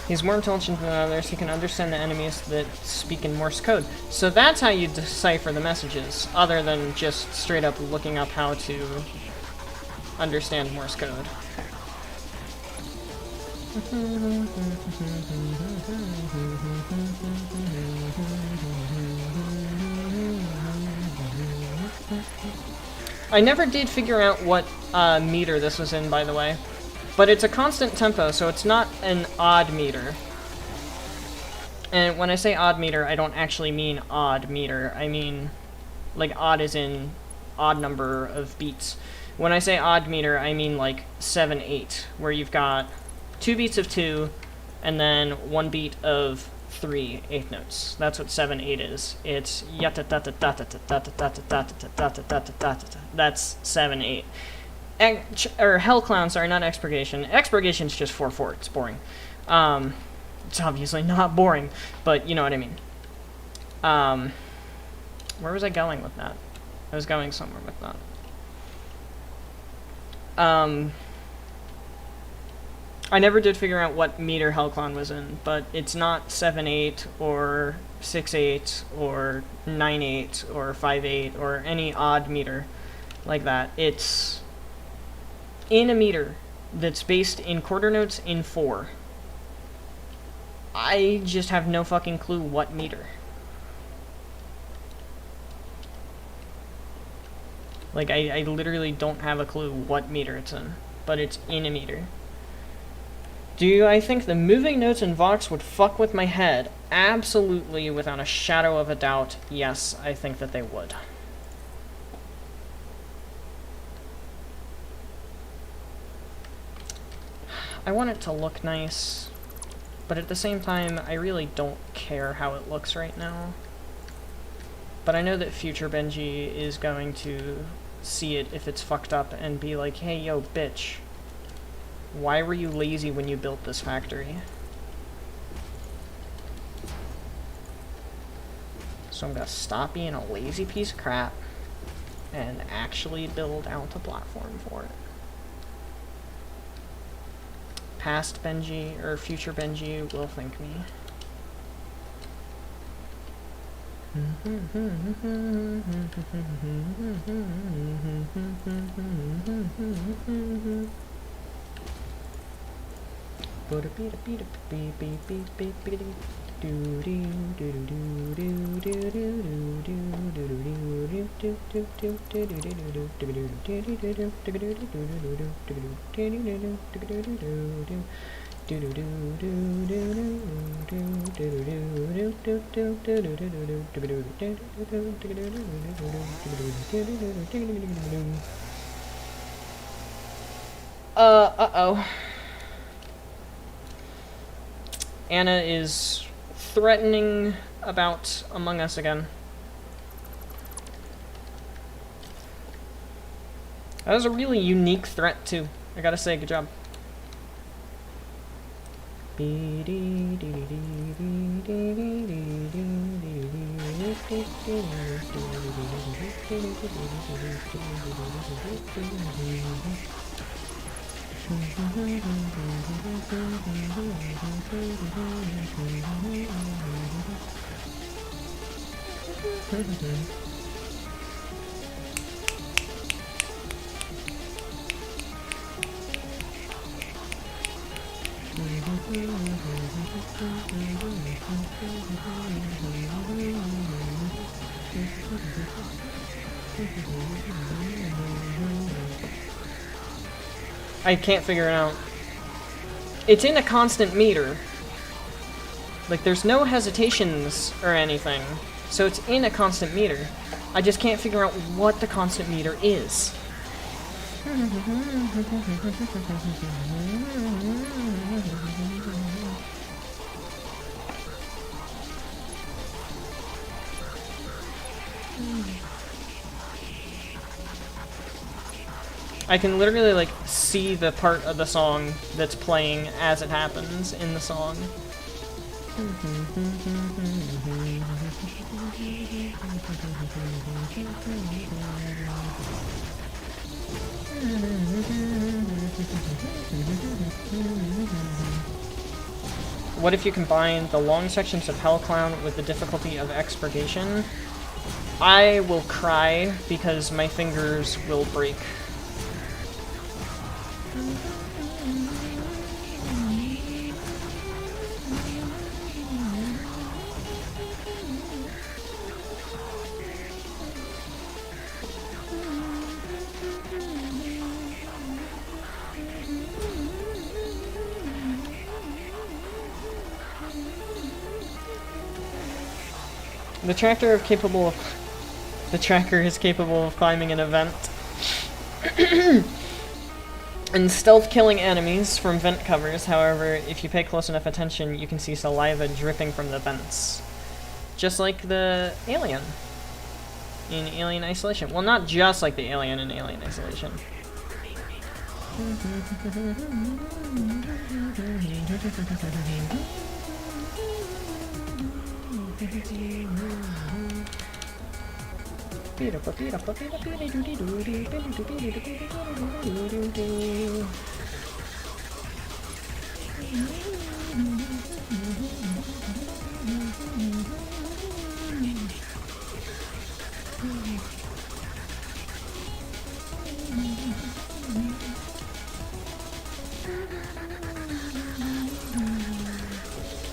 He's more intelligent than others. He can understand the enemies that speak in Morse code. So that's how you decipher the messages, other than just straight up looking up how to understand Morse code. I never did figure out what meter this was in, by the way. But it's a constant tempo, so it's not an odd meter. And when I say odd meter, I don't actually mean odd meter. I mean, like, odd as in odd number of beats. When I say odd meter, I mean like 7/8, where you've got 2 beats of 2, and then 1 beat of 3 eighth notes. That's what 7/8 is. It's that's 7/8. Or hell clowns are not expurgation. Expurgation's just 4/4. It's boring. It's obviously not boring, but you know what I mean. Where was I going with that? I was going somewhere with that. I never did figure out what meter Hellclown was in, but it's not 7/8 or 6/8 or 9/8 or 5/8 or any odd meter like that. It's in a meter that's based in quarter notes in 4. I just have no fucking clue what meter. Like, I literally don't have a clue what meter it's in, but it's in a meter. Do I think the moving notes in Vox would fuck with my head? Absolutely, without a shadow of a doubt, yes, I think that they would. I want it to look nice, but at the same time, I really don't care how it looks right now. But I know that future Benji is going to see it if it's fucked up and be like, hey, yo, bitch. Why were you lazy when you built this factory? So I'm gonna stop being a lazy piece of crap and actually build out a platform for it. Past Benji, or future Benji, will thank me. Uh-oh. Anna is threatening about Among Us again. That was a really unique threat, too. I gotta say, good job. I can't figure it out. It's in a constant meter. Like, there's no hesitations or anything. So it's in a constant meter. I just can't figure out what the constant meter is. I can literally, like, see the part of the song that's playing as it happens in the song. What if you combine the long sections of Hell Clown with the difficulty of Expurgation? I will cry because my fingers will break. The tracker is capable of climbing an event and stealth killing enemies from vent covers. However, if you pay close enough attention, you can see saliva dripping from the vents. Just like the alien in Alien Isolation. Well, not just like the alien in Alien Isolation.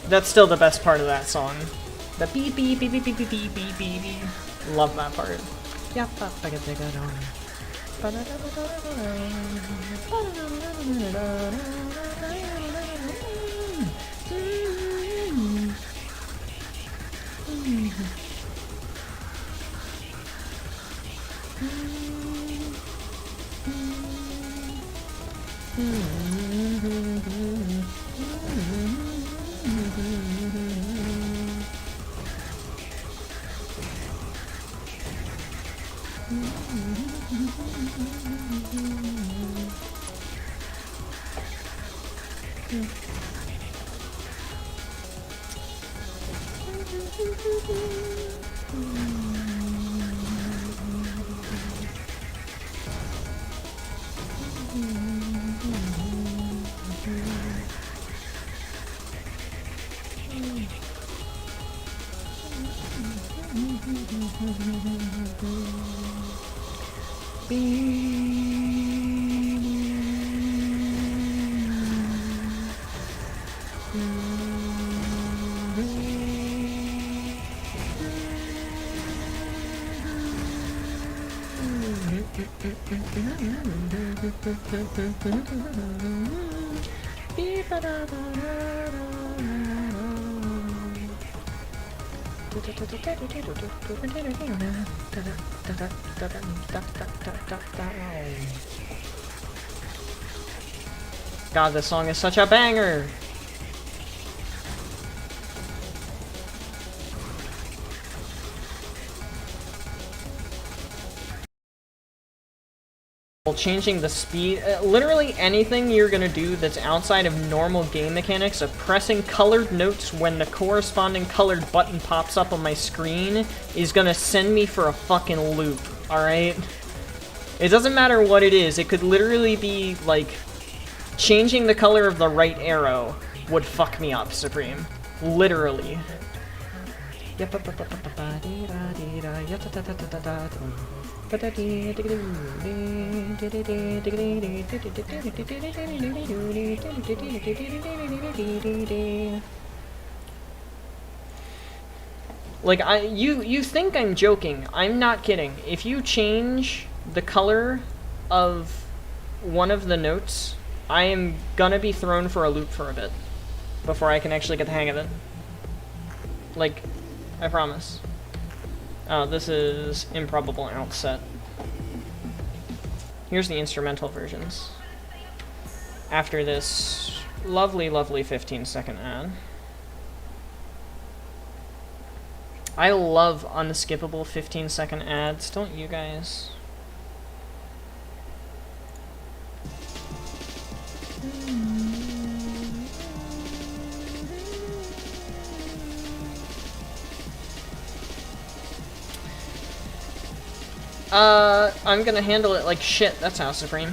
That's still the best part of that song. The beep beep beep beep beep beep beep beep beep beep. Love that part. God, this song is such a banger! Changing the speed, literally anything you're gonna do that's outside of normal game mechanics of pressing colored notes when the corresponding colored button pops up on my screen is gonna send me for a fucking loop, alright? It doesn't matter what it is, it could literally be, like, changing the color of the right arrow would fuck me up, Supreme. Literally. Like, you think I'm joking. I'm not kidding. If you change the color of one of the notes, I am gonna be thrown for a loop for a bit before I can actually get the hang of it. Like, I promise. Oh, this is Improbable Outset. Here's the instrumental versions. After this lovely, lovely 15-second ad. I love unskippable 15-second ads, don't you guys? I'm gonna handle it like shit, that's how Supreme.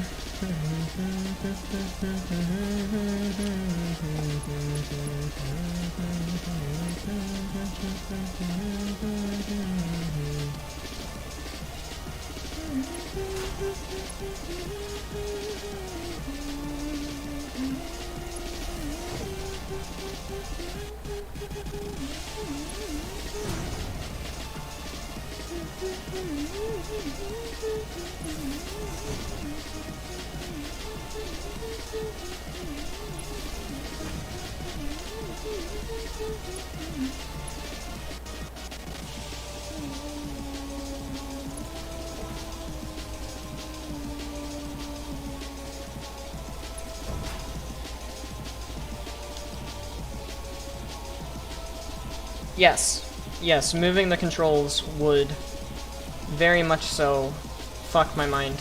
Yes, moving the controls would very much so fuck my mind.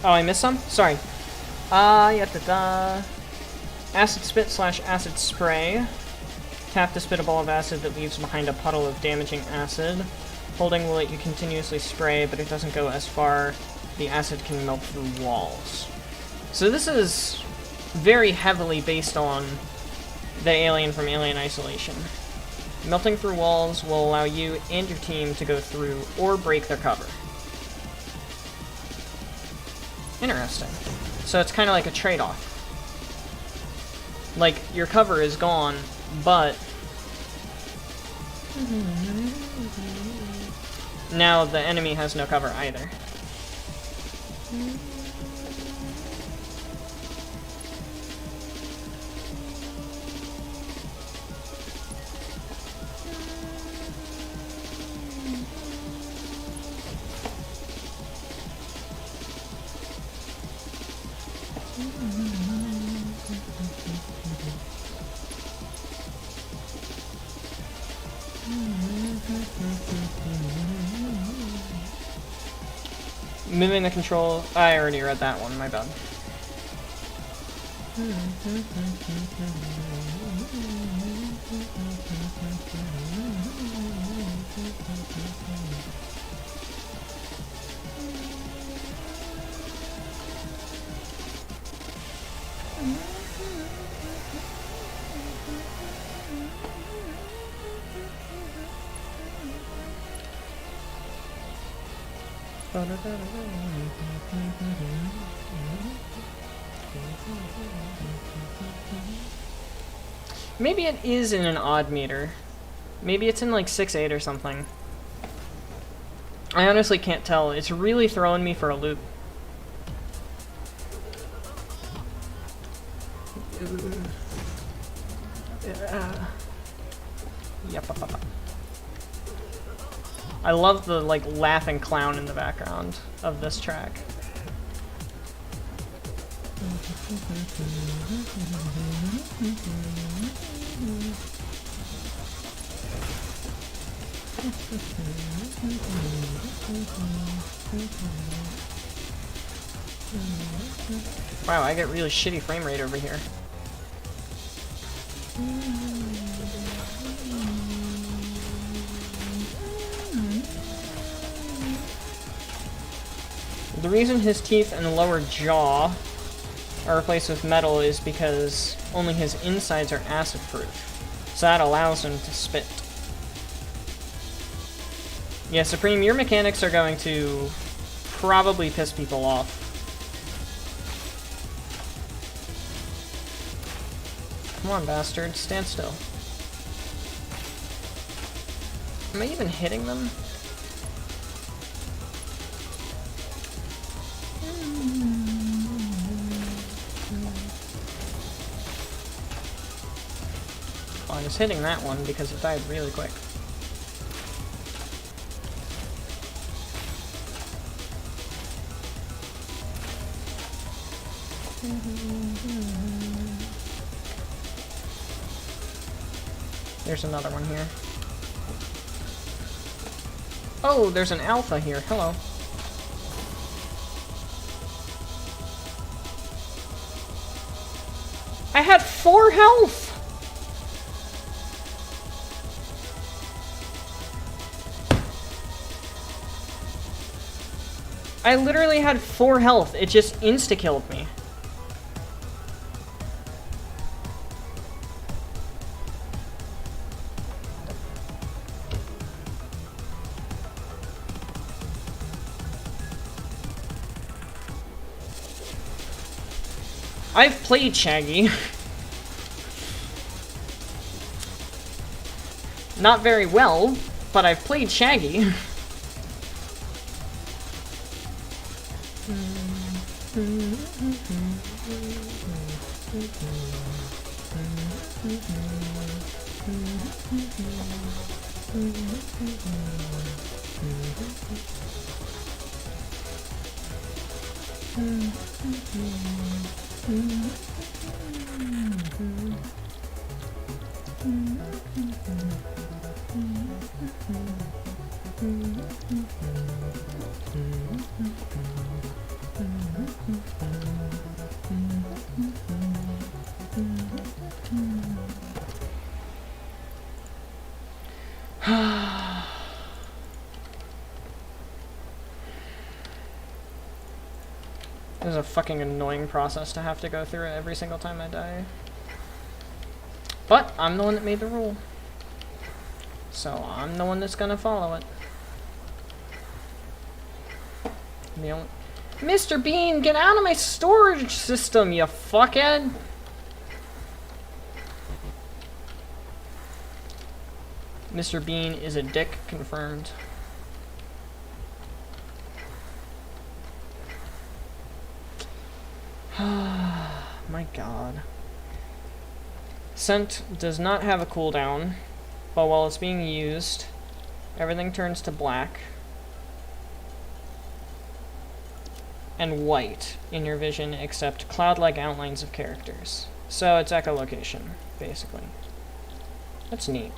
Oh, I missed some? Sorry. Acid spit / acid spray. Tap to spit a ball of acid that leaves behind a puddle of damaging acid. Holding will let you continuously spray, but it doesn't go as far. The acid can melt through walls. So this is very heavily based on the alien from Alien Isolation. Melting through walls will allow you and your team to go through or break their cover. Interesting. So it's kind of like a trade-off. Like, your cover is gone, but now the enemy has no cover either. Moving the control... I already read that one, my bad. Maybe it is in an odd meter. Maybe it's in like 6/8 or something. I honestly can't tell. It's really throwing me for a loop. Yep. I love the like laughing clown in the background of this track. Wow, I get really shitty frame rate over here. The reason his teeth and the lower jaw are replaced with metal is because only his insides are acid proof. So that allows him to spit. Yeah, Supreme, your mechanics are going to probably piss people off. Come on, bastard, stand still. Am I even hitting them? Well, I was hitting that one because it died really quick. There's another one here. Oh, there's an alpha here. Hello. I had 4 health! I literally had 4 health. It just insta-killed me. I've played Shaggy. Not very well, but I've played Shaggy. This is a fucking annoying process to have to go through every single time I die. But I'm the one that made the rule. So I'm the one that's gonna follow it. Mr. Bean, get out of my storage system, you fuckhead! Mr. Bean is a dick, confirmed. My god. Scent does not have a cooldown, but while it's being used, everything turns to black and white in your vision except cloud-like outlines of characters. So it's echolocation, basically. That's neat.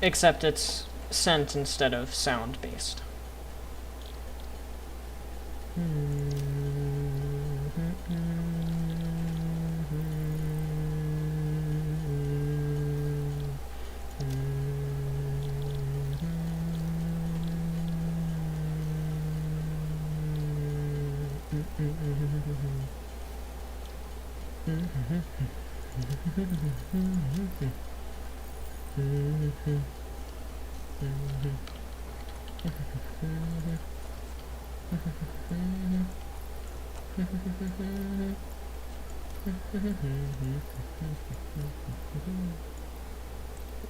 Except it's scent instead of sound based.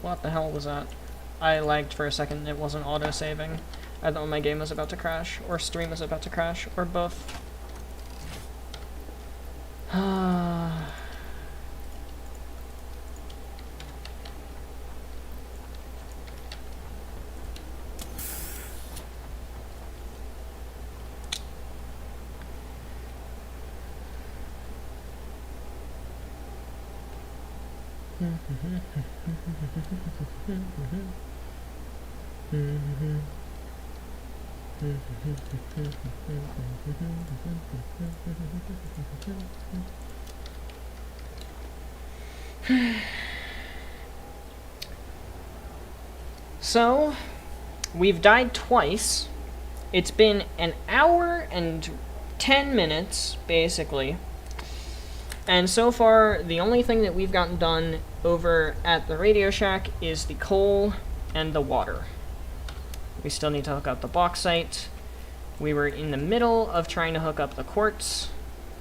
What the hell was that? I lagged for a second. It wasn't auto-saving. I thought my game was about to crash, or stream was about to crash, or both. So, we've died twice. It's been an hour and 10 minutes, basically. And so far, the only thing that we've gotten done over at the Radio Shack is the coal and the water. We still need to hook up the bauxite. We were in the middle of trying to hook up the quartz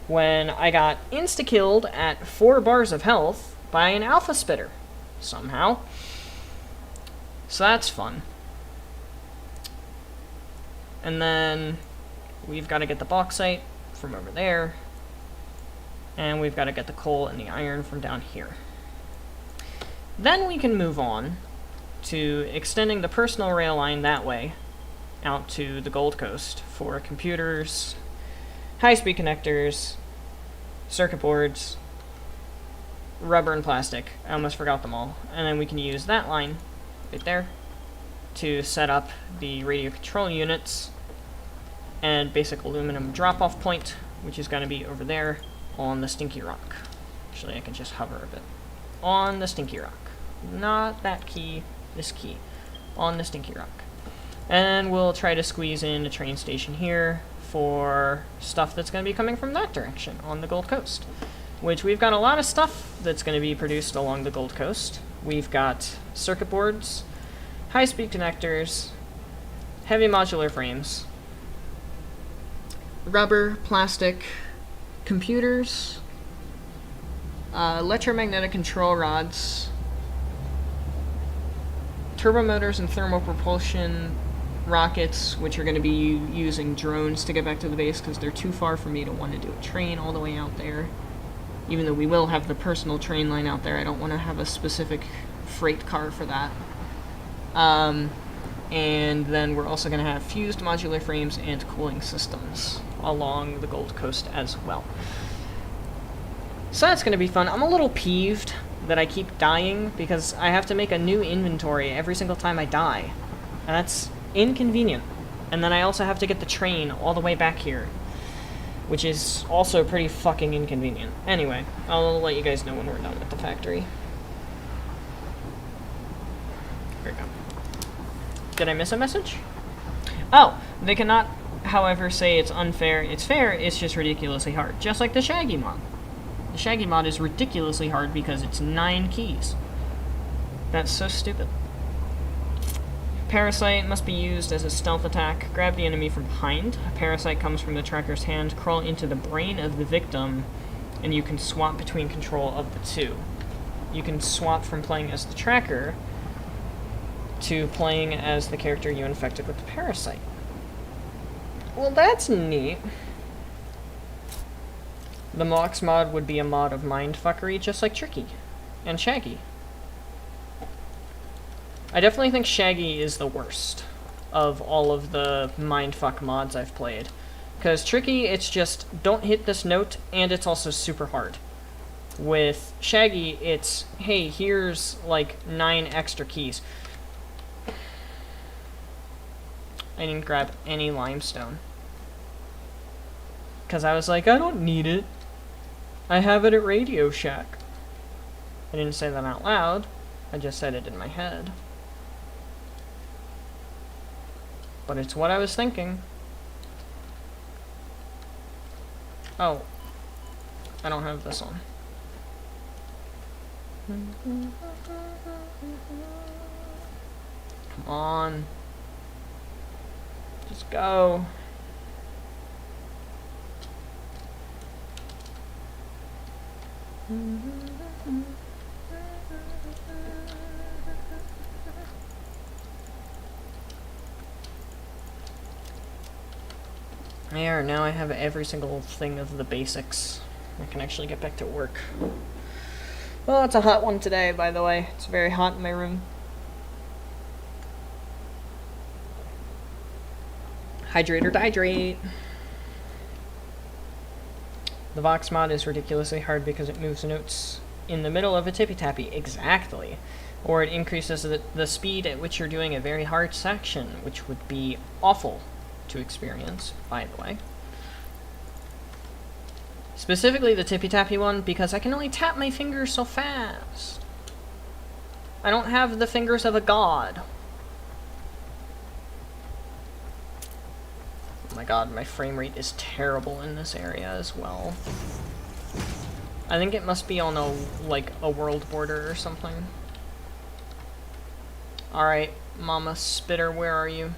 when I got insta-killed at 4 bars of health by an alpha spitter, somehow. So that's fun. And then we've got to get the bauxite from over there. And we've got to get the coal and the iron from down here. Then we can move on to extending the personal rail line that way out to the Gold Coast for computers, high-speed connectors, circuit boards, rubber and plastic. I almost forgot them all. And then we can use that line right there to set up the radio control units and basic aluminum drop-off point, which is going to be over there on the Stinky Rock. Actually, I can just hover a bit. On the Stinky Rock. Not that key, this key. On the Stinky Rock. And we'll try to squeeze in a train station here for stuff that's going to be coming from that direction on the Gold Coast. Which we've got a lot of stuff that's going to be produced along the Gold Coast. We've got circuit boards, high-speed connectors, heavy modular frames, rubber, plastic, computers, electromagnetic control rods, turbo motors and thermal propulsion rockets, which are going to be using drones to get back to the base because they're too far for me to want to do a train all the way out there. Even though we will have the personal train line out there, I don't want to have a specific freight car for that. And then we're also going to have fused modular frames and cooling systems along the Gold Coast as well. So that's going to be fun. I'm a little peeved that I keep dying because I have to make a new inventory every single time I die. And that's inconvenient. And then I also have to get the train all the way back here, which is also pretty fucking inconvenient. Anyway, I'll let you guys know when we're done with the factory. Here we go. Did I miss a message? Oh, they cannot, however, say it's unfair. It's fair, it's just ridiculously hard. Just like the Shaggy mod. The Shaggy mod is ridiculously hard because it's 9 keys. That's so stupid. Parasite must be used as a stealth attack. Grab the enemy from behind. A parasite comes from the tracker's hand. Crawl into the brain of the victim, and you can swap between control of the two. You can swap from playing as the tracker to playing as the character you infected with the parasite. Well, that's neat. The Mox mod would be a mod of mindfuckery, just like Tricky and Shaggy. I definitely think Shaggy is the worst of all of the mindfuck mods I've played. Because Tricky, it's just, don't hit this note, and it's also super hard. With Shaggy, it's, hey, here's like 9 extra keys. I didn't grab any limestone. Because I was like, I don't need it. I have it at Radio Shack. I didn't say that out loud. I just said it in my head. But it's what I was thinking. Oh. I don't have this on. Come on. Just go. There, now I have every single thing of the basics. I can actually get back to work. Well, it's a hot one today, by the way. It's very hot in my room. Hydrate or dihydrate. The Vox mod is ridiculously hard because it moves notes in the middle of a tippy-tappy. Exactly. Or it increases the speed at which you're doing a very hard section, which would be awful to experience, by the way. Specifically the tippy-tappy one, because I can only tap my fingers so fast. I don't have the fingers of a god. Oh my god, my frame rate is terrible in this area as well. I think it must be on a world border or something. Alright, Mama Spitter, where are you?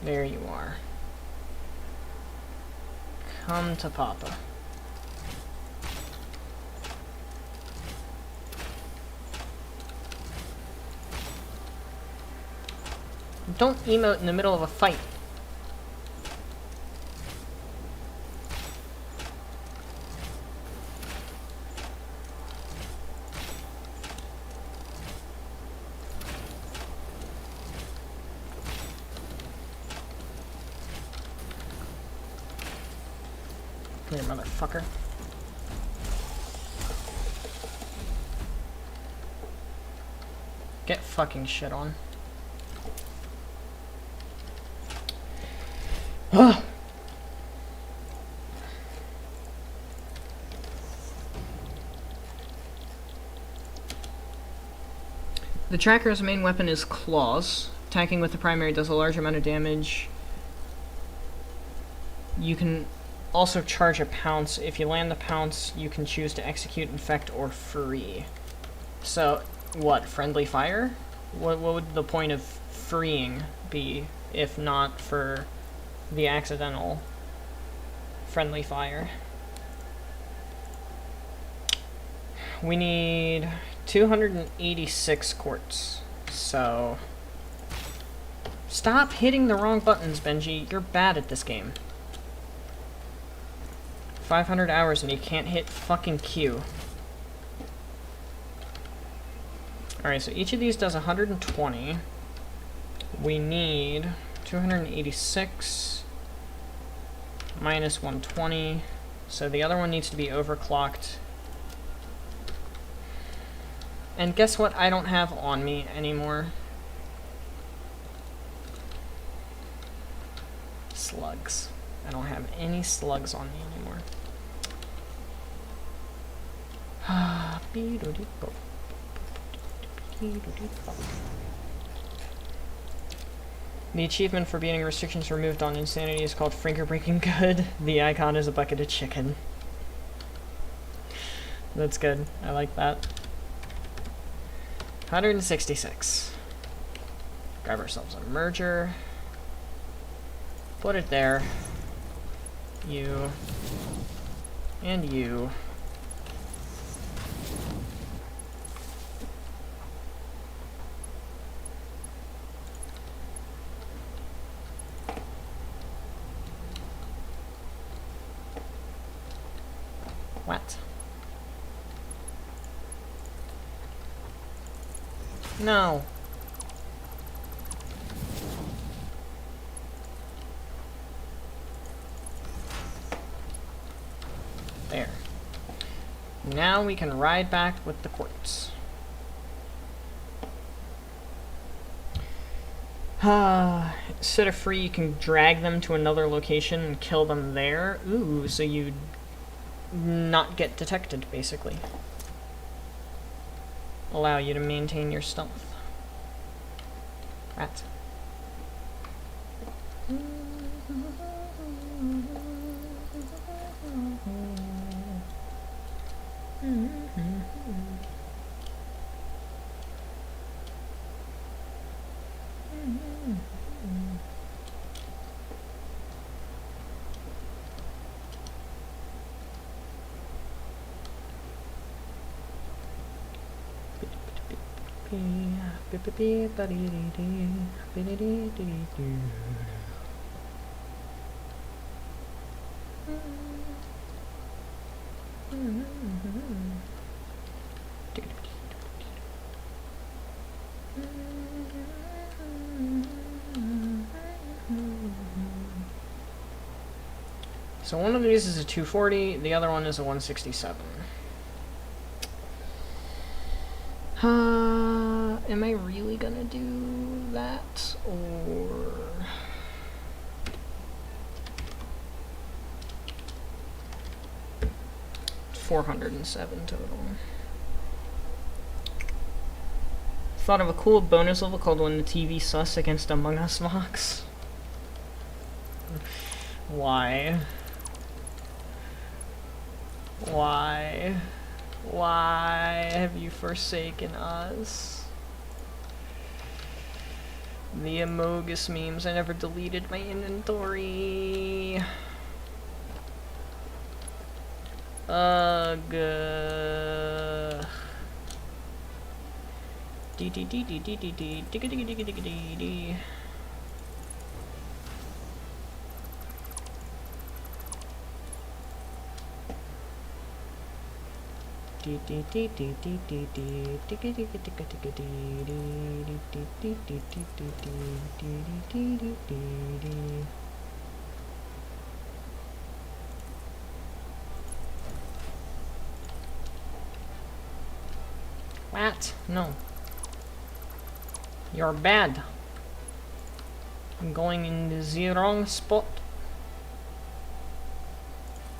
There you are. Come to Papa. Don't emote in the middle of a fight. Come here, motherfucker. Get fucking shit on. Ugh. The tracker's main weapon is claws. Attacking with the primary does a large amount of damage. You can also charge a pounce. If you land the pounce, you can choose to execute, infect, or free. So, what? Friendly fire? What would the point of freeing be if not for the accidental friendly fire? We need 286 quartz. So stop hitting the wrong buttons, Benji. You're bad at this game. 500 hours and you can't hit fucking Q. Alright, so each of these does 120. We need 286 minus 120. So the other one needs to be overclocked. And guess what I don't have on me anymore? Slugs. I don't have any slugs on me anymore. The achievement for beating restrictions removed on Insanity is called Finger Breaking Good. The icon is a bucket of chicken. That's good. I like that. 166. Grab ourselves a merger. Put it there. You. And you. What? No. There. Now we can ride back with the quartz. Instead of free, you can drag them to another location and kill them there. Ooh, so you not get detected, basically. Allow you to maintain your stealth. Rat. So one of these is a 240, the other one is a 167. Am I really gonna do that, or... $407 total. Thought of a cool bonus level called When the TV Sus against Among Us Vox. Why? Why? Why have you forsaken us? The Amogus memes, I never deleted my inventory. Ugh. What? No. You're bad. I'm going in the wrong spot.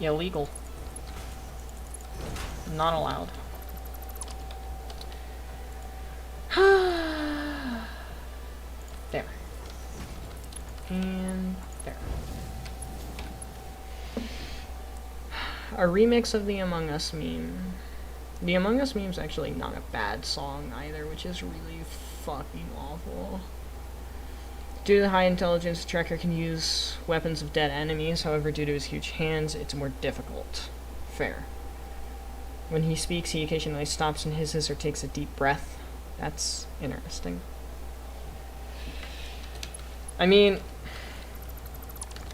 Illegal. Not allowed. There. And there. A remix of the Among Us meme. The Among Us meme is actually not a bad song either, which is really fucking awful. Due to the high intelligence, the tracker can use weapons of dead enemies. However, due to his huge hands, it's more difficult. Fair. When he speaks, he occasionally stops and hisses or takes a deep breath. That's interesting. I mean,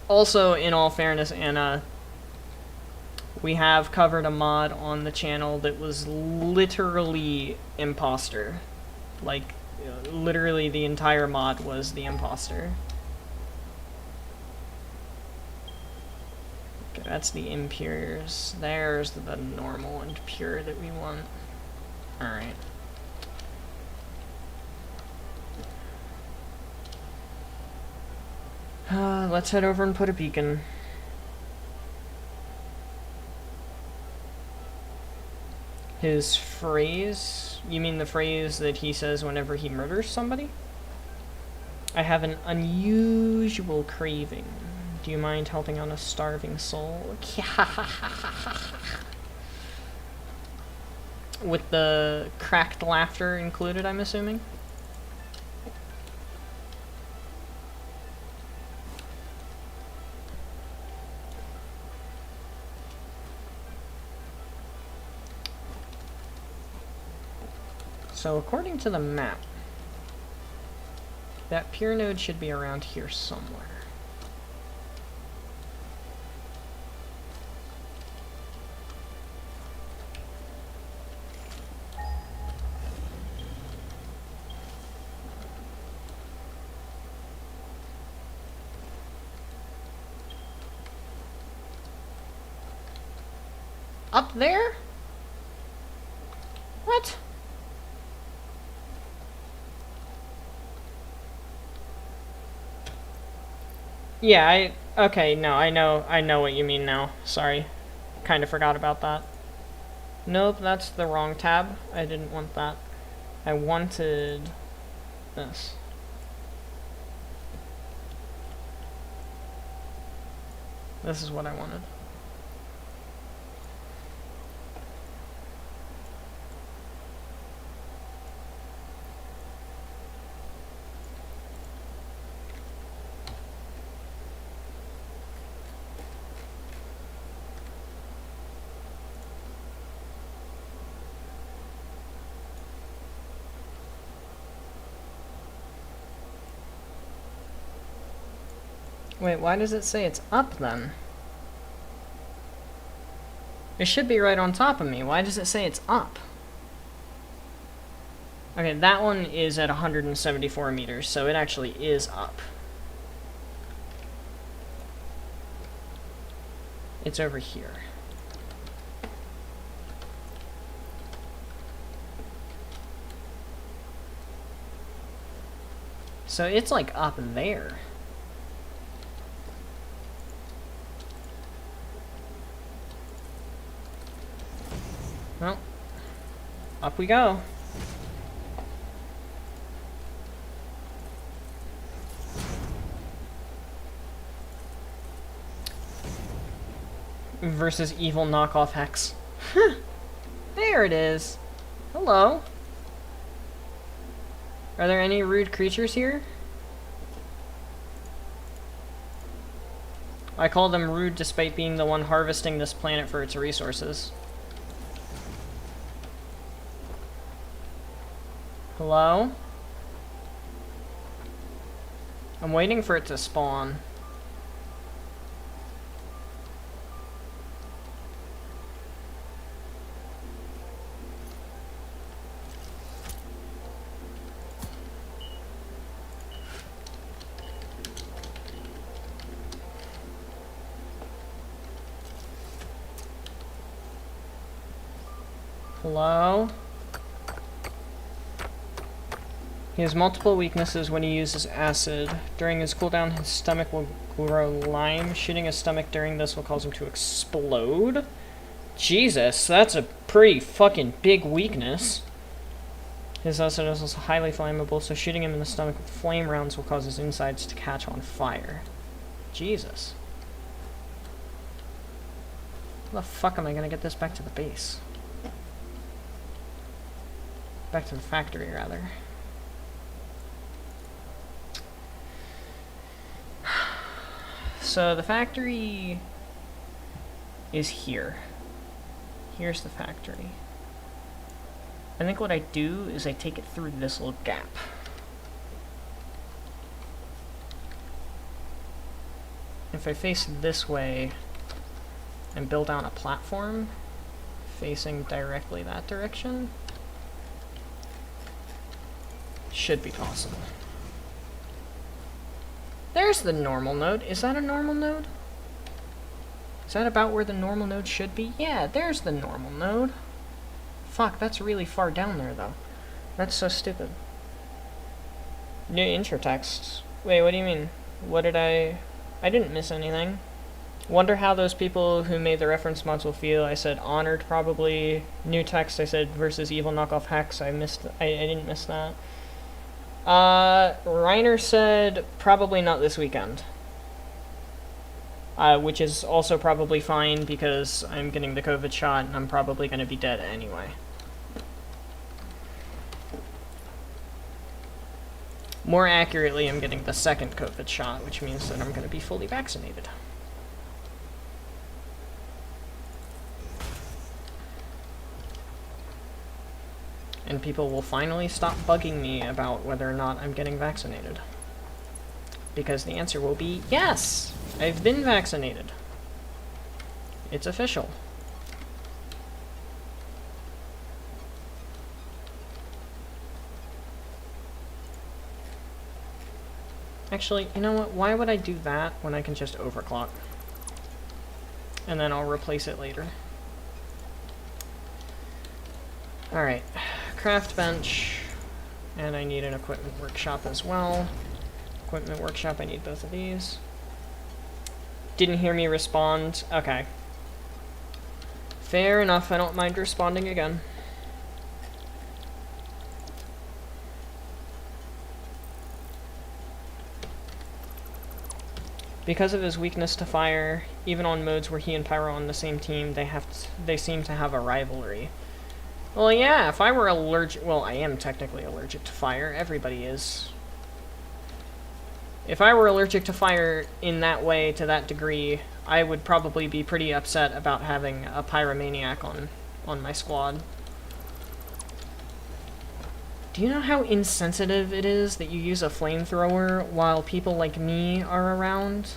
also, in all fairness, Anna, we have covered a mod on the channel that was literally imposter. Like, literally the entire mod was the imposter. Okay, that's the impures. There's the normal and pure that we want. Alright. Let's head over and put a beacon. His phrase? You mean the phrase that he says whenever he murders somebody? I have an unusual craving. Do you mind helping on a starving soul? With the cracked laughter included, I'm assuming? So according to the map, that pure node should be around here somewhere. Up there? What? Yeah, okay, no, I know what you mean now. Sorry. Kinda forgot about that. Nope, that's the wrong tab. I didn't want that. I wanted this. This is what I wanted. Wait, why does it say it's up then? It should be right on top of me. Why does it say it's up? Okay, that one is at 174 meters, so it actually is up. It's over here. So it's like up there. Well, up we go. Versus evil knockoff hex. There it is. Hello. Are there any rude creatures here? I call them rude despite being the one harvesting this planet for its resources. Hello? I'm waiting for it to spawn. Hello? He has multiple weaknesses when he uses acid. During his cooldown, his stomach will grow lime. Shooting his stomach during this will cause him to explode? Jesus, that's a pretty fucking big weakness. His acid is also highly flammable, so shooting him in the stomach with flame rounds will cause his insides to catch on fire. Jesus. How the fuck am I gonna get this back to the base? Back to the factory, rather. So the factory is here. Here's the factory. I think what I do is I take it through this little gap. If I face this way and build on a platform facing directly that direction, should be possible. There's the normal node. Is that a normal node? Is that about where the normal node should be? Yeah, there's the normal node. Fuck, that's really far down there, though. That's so stupid. New intro texts. Wait, what do you mean? What did I didn't miss anything. Wonder how those people who made the reference mods will feel. I said honored, probably. New text, I said versus evil knockoff hex. I didn't miss that. Reiner said probably not this weekend. Which is also probably fine because I'm getting the COVID shot and I'm probably going to be dead anyway. More accurately, I'm getting the second COVID shot, which means that I'm going to be fully vaccinated. And people will finally stop bugging me about whether or not I'm getting vaccinated. Because the answer will be yes! I've been vaccinated. It's official. Actually, you know what? Why would I do that when I can just overclock? And then I'll replace it later. Alright. Craft bench. And I need an equipment workshop as well. Equipment workshop, I need both of these. Didn't hear me respond. Okay. Fair enough, I don't mind responding again. Because of his weakness to fire, even on modes where he and Pyro are on the same team, they seem to have a rivalry. Well, yeah, if I were allergic... Well, I am technically allergic to fire. Everybody is. If I were allergic to fire in that way, to that degree, I would probably be pretty upset about having a pyromaniac on my squad. Do you know how insensitive it is that you use a flamethrower while people like me are around?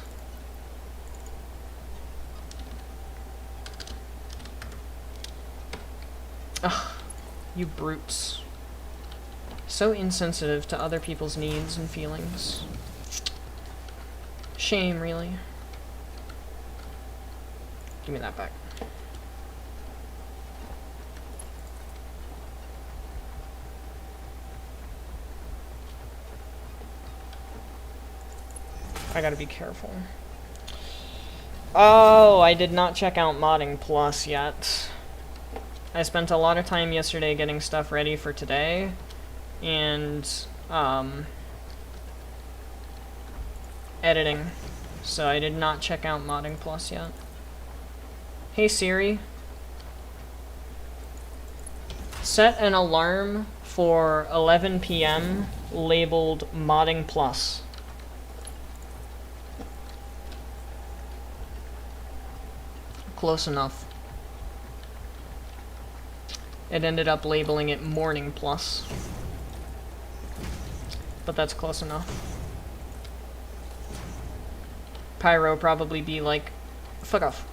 Ugh, you brutes. So insensitive to other people's needs and feelings. Shame, really. Give me that back. I gotta be careful. Oh, I did not check out Modding Plus yet. I spent a lot of time yesterday getting stuff ready for today, and editing, so I did not check out Modding Plus yet. Hey Siri, set an alarm for 11 p.m. labeled Modding Plus. Close enough. It ended up labeling it Morning Plus, but that's close enough. Pyro probably be like, fuck off.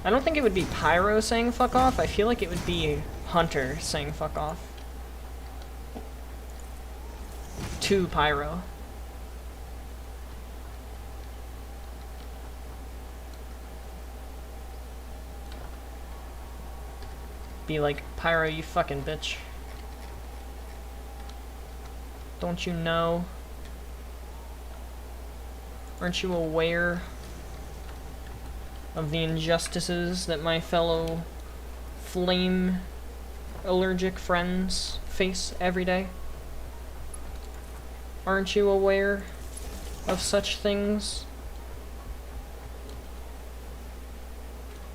I don't think it would be Pyro saying fuck off, I feel like it would be Hunter saying fuck off. To Pyro. Be like, Pyro, you fucking bitch. Don't you know? Aren't you aware of the injustices that my fellow flame allergic friends face every day? Aren't you aware of such things?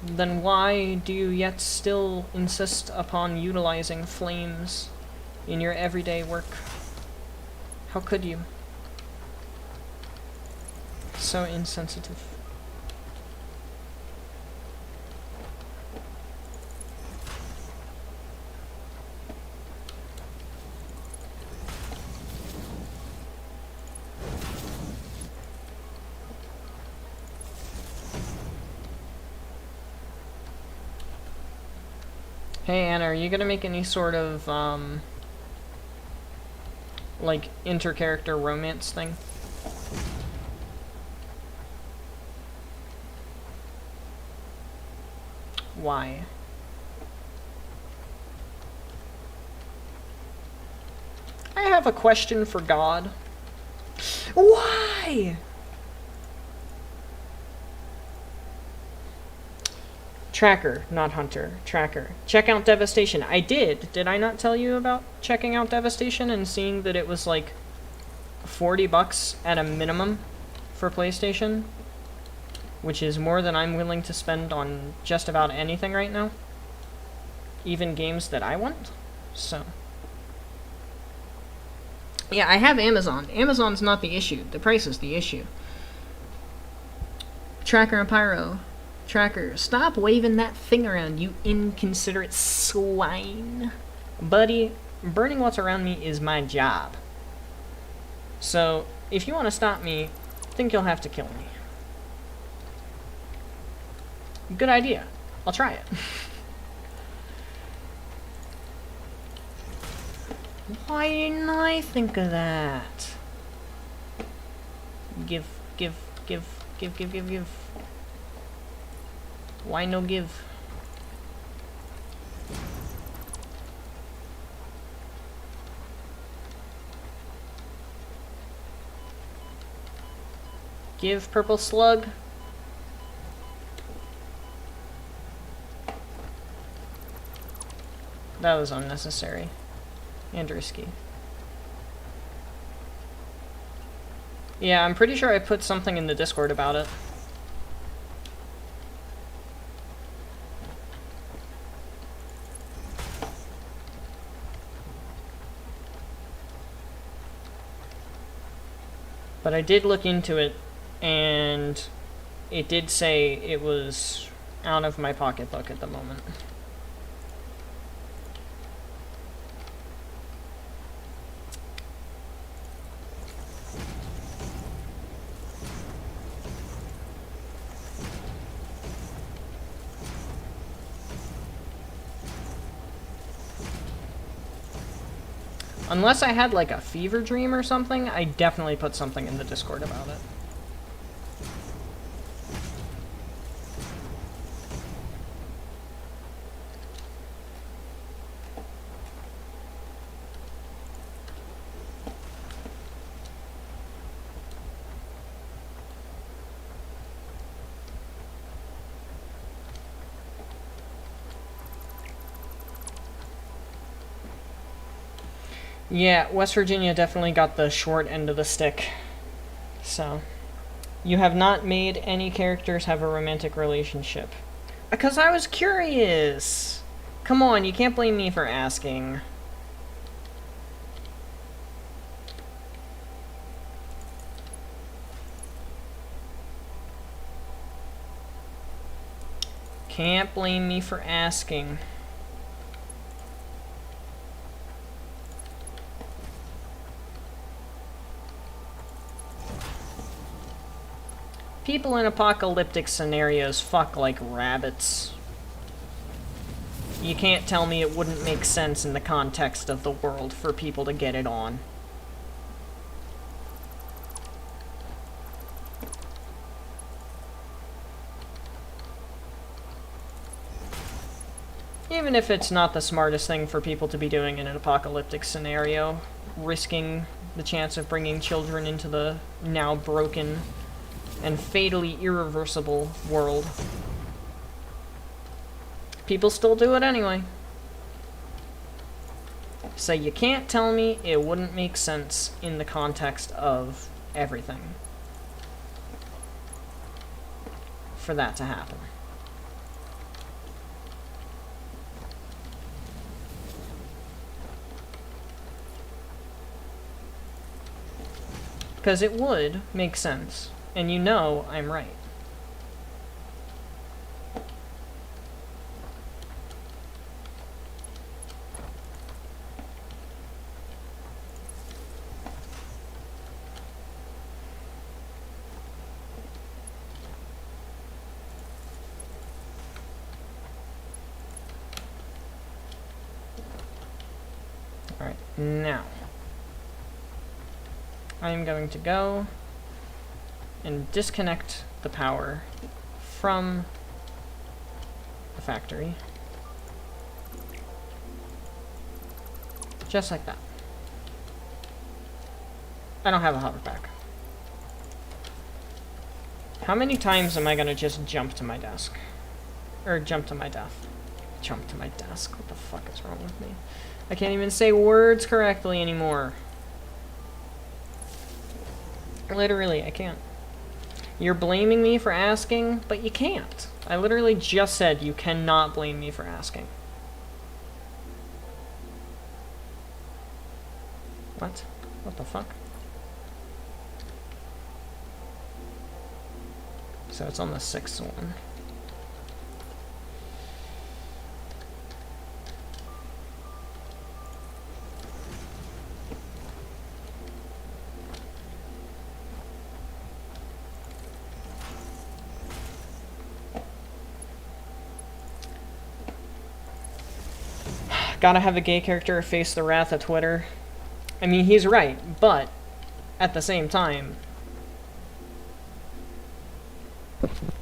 Then why do you yet still insist upon utilizing flames in your everyday work? How could you? So insensitive. Hey Anna, are you gonna make any sort of, like, inter-character romance thing? Why? I have a question for God. Why? Tracker, not Hunter. Tracker. Check out Devastation. I did. Did I not tell you about checking out Devastation and seeing that it was like $40 at a minimum for PlayStation? Which is more than I'm willing to spend on just about anything right now. Even games that I want. So. Yeah, I have Amazon. Amazon's not the issue. The price is the issue. Tracker and Pyro. Tracker, stop waving that thing around, you inconsiderate swine. Buddy, burning what's around me is my job. So, if you want to stop me, I think you'll have to kill me. Good idea. I'll try it. Why didn't I think of that? Give. Why no give? Give, purple slug. That was unnecessary and risky. Yeah, I'm pretty sure I put something in the Discord about it. But I did look into it, and it did say it was out of my pocketbook at the moment. Unless I had like a fever dream or something, I definitely put something in the Discord about it. Yeah, West Virginia definitely got the short end of the stick. So, you have not made any characters have a romantic relationship. Because I was curious! Come on, you can't blame me for asking. Can't blame me for asking. People in apocalyptic scenarios fuck like rabbits. You can't tell me it wouldn't make sense in the context of the world for people to get it on. Even if it's not the smartest thing for people to be doing in an apocalyptic scenario, risking the chance of bringing children into the now broken and fatally irreversible world. People still do it anyway. So you can't tell me it wouldn't make sense in the context of everything for that to happen. Because it would make sense. And you know I'm right. Alright, now I'm going to go and disconnect the power from the factory. Just like that. I don't have a hoverback. How many times am I gonna just jump to my desk? Or jump to my death? Jump to my desk? What the fuck is wrong with me? I can't even say words correctly anymore. Literally, I can't. You're blaming me for asking, but you can't. I literally just said you cannot blame me for asking. What? What the fuck? So it's on the 6th one. Gotta have a gay character face the wrath of Twitter. I mean, he's right, but at the same time,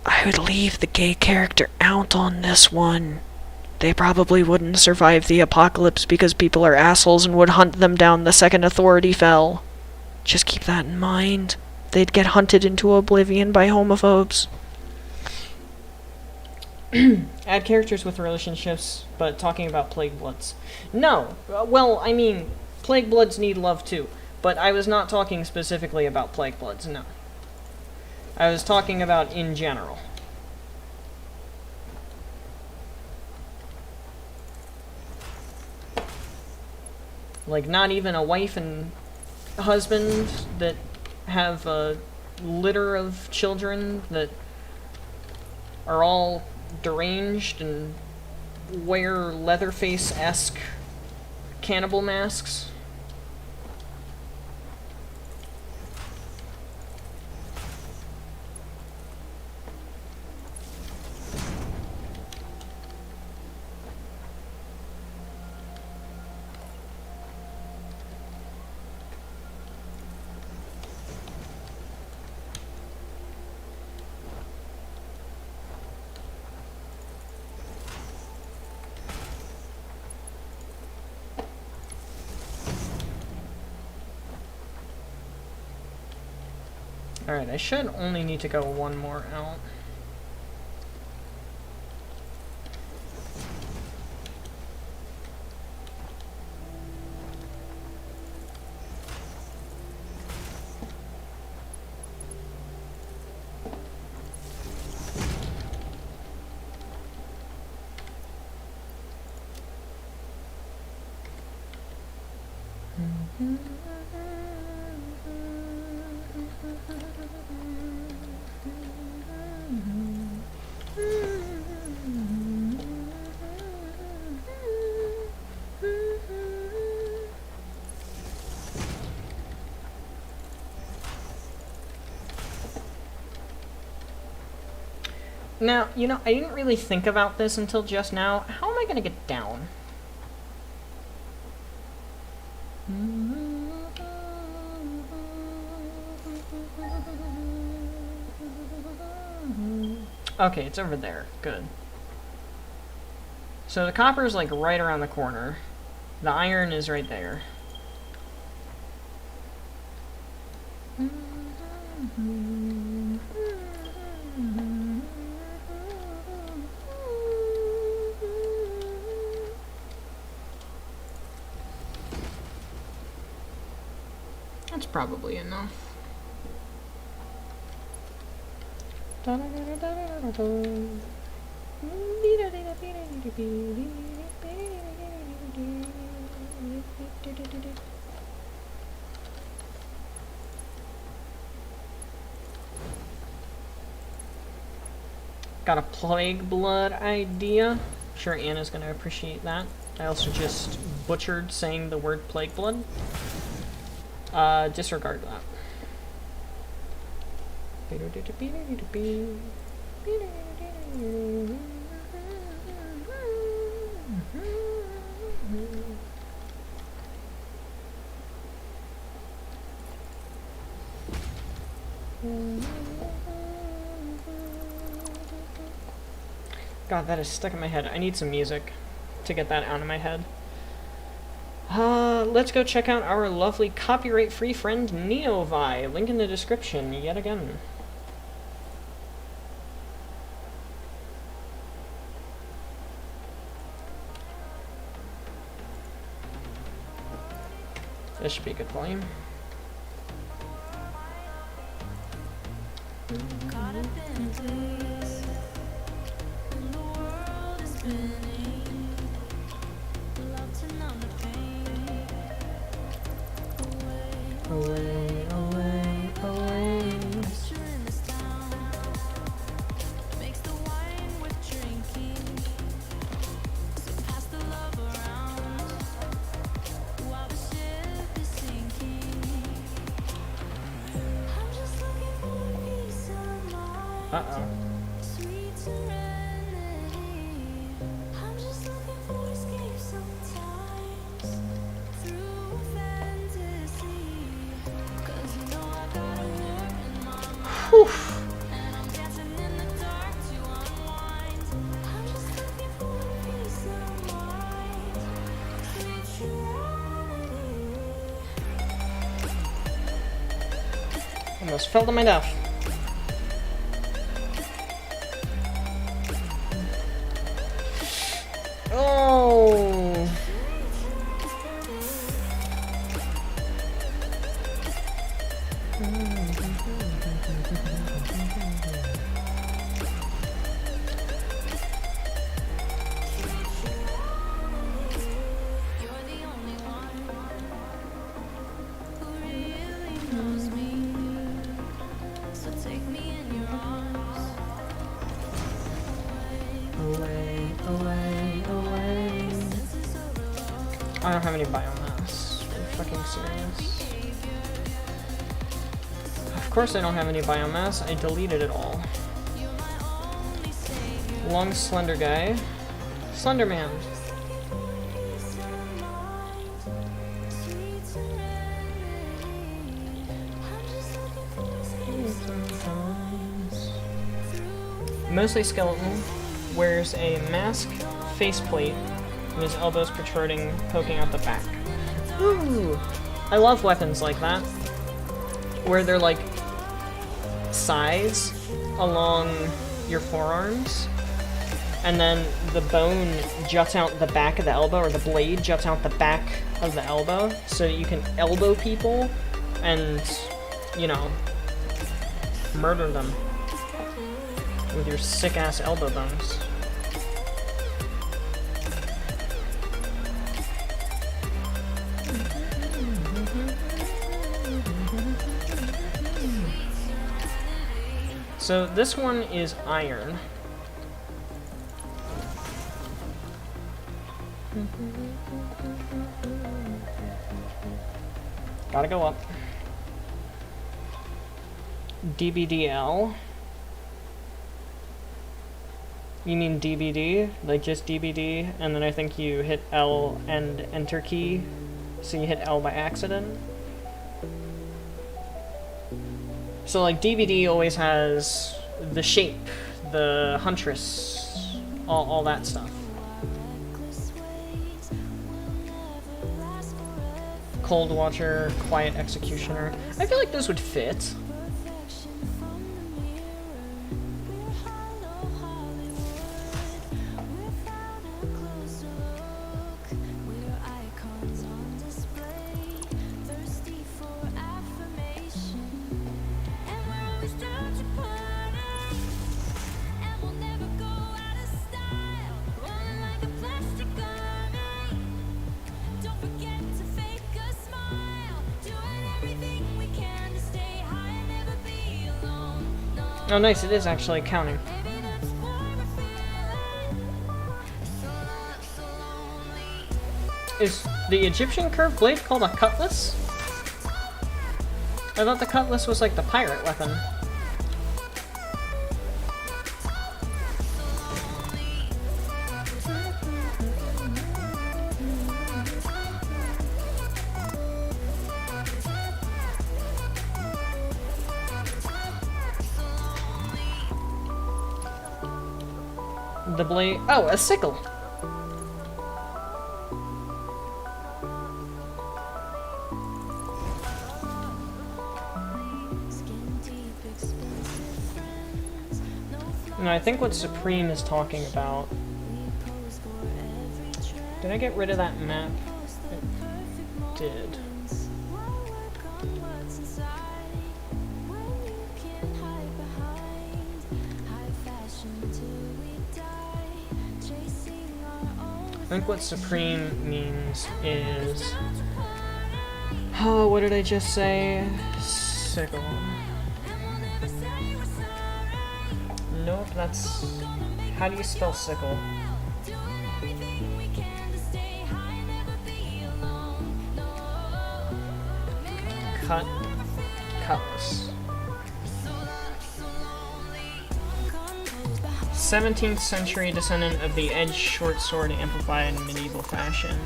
I would leave the gay character out on this one. They probably wouldn't survive the apocalypse because people are assholes and would hunt them down the second Authority fell. Just keep that in mind. They'd get hunted into oblivion by homophobes. add characters with relationships, but talking about Plague Bloods. No, well, I mean, Plague Bloods need love too, but I was not talking specifically about Plague Bloods, no. I was talking about in general. Like, not even a wife and husband that have a litter of children that are all deranged and wear Leatherface-esque cannibal masks. Alright, I should only need to go one more out. Now, you know, I didn't really think about this until just now. How am I gonna get down? Okay, it's over there. Good. So the copper is like right around the corner. The iron is right there. That's probably enough. Got a plague blood idea. Sure, Anna's gonna appreciate that. I also just butchered saying the word plague blood. Disregard that. God, that is stuck in my head. I need some music to get that out of my head. Let's go check out our lovely copyright-free friend Neovi. Link in the description yet again. This should be a good volume. Caught up in a place, and the world is spinning. Love to numb the pain. Away, away, away. Pressure in this town makes the wine worth drinking. So pass the love around while the ship is sinking. I'm just looking for a peace of mind. Uh-oh. Sweet serenity. I'm just looking for escape sometimes through fantasy. 'Cause you know I got a war in my mind, and I'm dancing in the dark to unwind. I'm just looking for a peace of mind. Sweet serenity. Almost fell to my death. Oh! You're the only one who really knows me. So take me in your arms. Away, away, away. Senses overload. I don't have any biomass. Are you fucking serious? Of course I don't have any biomass. I deleted it all. You're my only savior. Long slender guy. Slender man. Peace of mind. Sweet serenity. I'm just looking for escape sometimes through Mostly skeleton. Wears a mask, faceplate, and his elbows protruding, poking out the back. Ooh! I love weapons like that. Where they're like size along your forearms, and then the bone juts out the back of the elbow, or the blade juts out the back of the elbow, so that you can elbow people and, you know, murder them with your sick-ass elbow bones. So this one is iron. Gotta go up. DBDL. You mean DBD? Like just DBD, and then I think you hit L and enter key, so you hit L by accident? So like DBD always has the shape, the huntress, all that stuff. Cold Watcher, Quiet Executioner. I feel like those would fit. Oh nice, it is actually counting. Is the Egyptian curved blade called a cutlass? I thought the cutlass was like the pirate weapon. The blade. Oh, a sickle. And I think what Supreme is talking about. Did I get rid of that map? I did. I think what Supreme means is... Oh, what did I just say? Sickle. Nope, that's... How do you spell sickle? Cutlass. 17th century descendant of the edge short sword amplified in medieval fashion.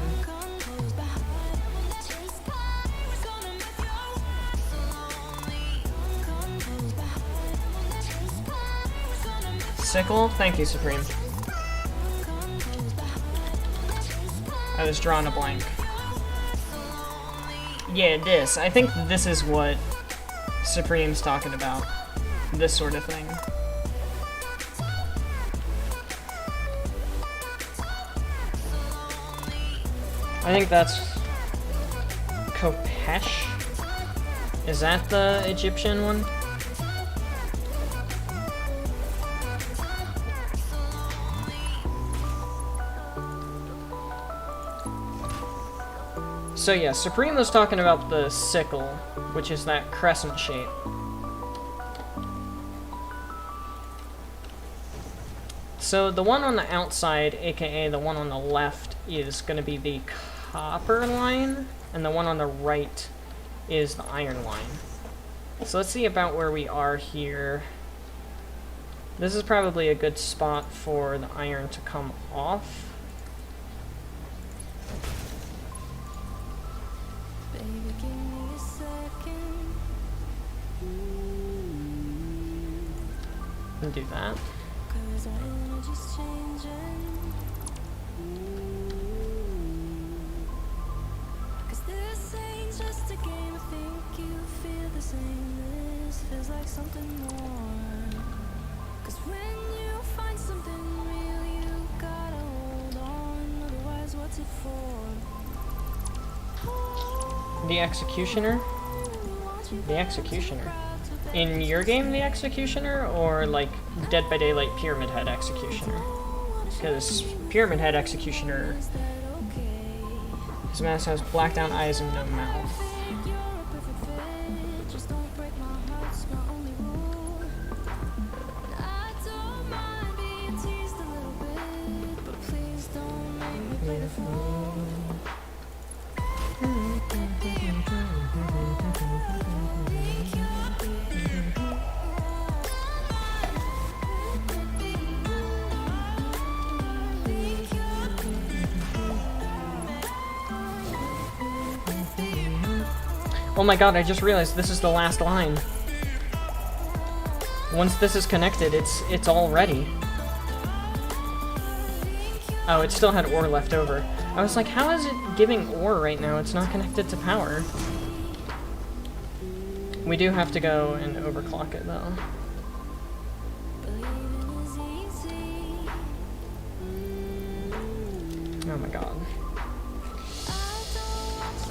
Sickle? Thank you, Supreme. I was drawing a blank. Yeah, this. I think this is what Supreme's talking about. This sort of thing. I think that's Kopesh. Is that the Egyptian one? So yeah, Supreme was talking about the sickle, which is that crescent shape. So the one on the outside, aka the one on the left, is going to be the copper line, and the one on the right is the iron line. So let's see about where we are here. This is probably a good spot for the iron to come off. Baby, give me a second. And do that. 'Cause our energy's changing. 'Cause this ain't just a game. I think you feel the same. This feels like something more. 'Cause when you find something real, you gotta hold on. Otherwise, what's it for? The Executioner? The Executioner. In your game, the Executioner, or like Dead by Daylight Pyramid Head Executioner? Because Pyramid Head Executioner, his mask has blacked out eyes and no mouth. Oh my god, I just realized this is the last line. Once this is connected, it's all ready. Oh, it still had ore left over. I was like, how is it giving ore right now? It's not connected to power. We do have to go and overclock it, though. Oh my god.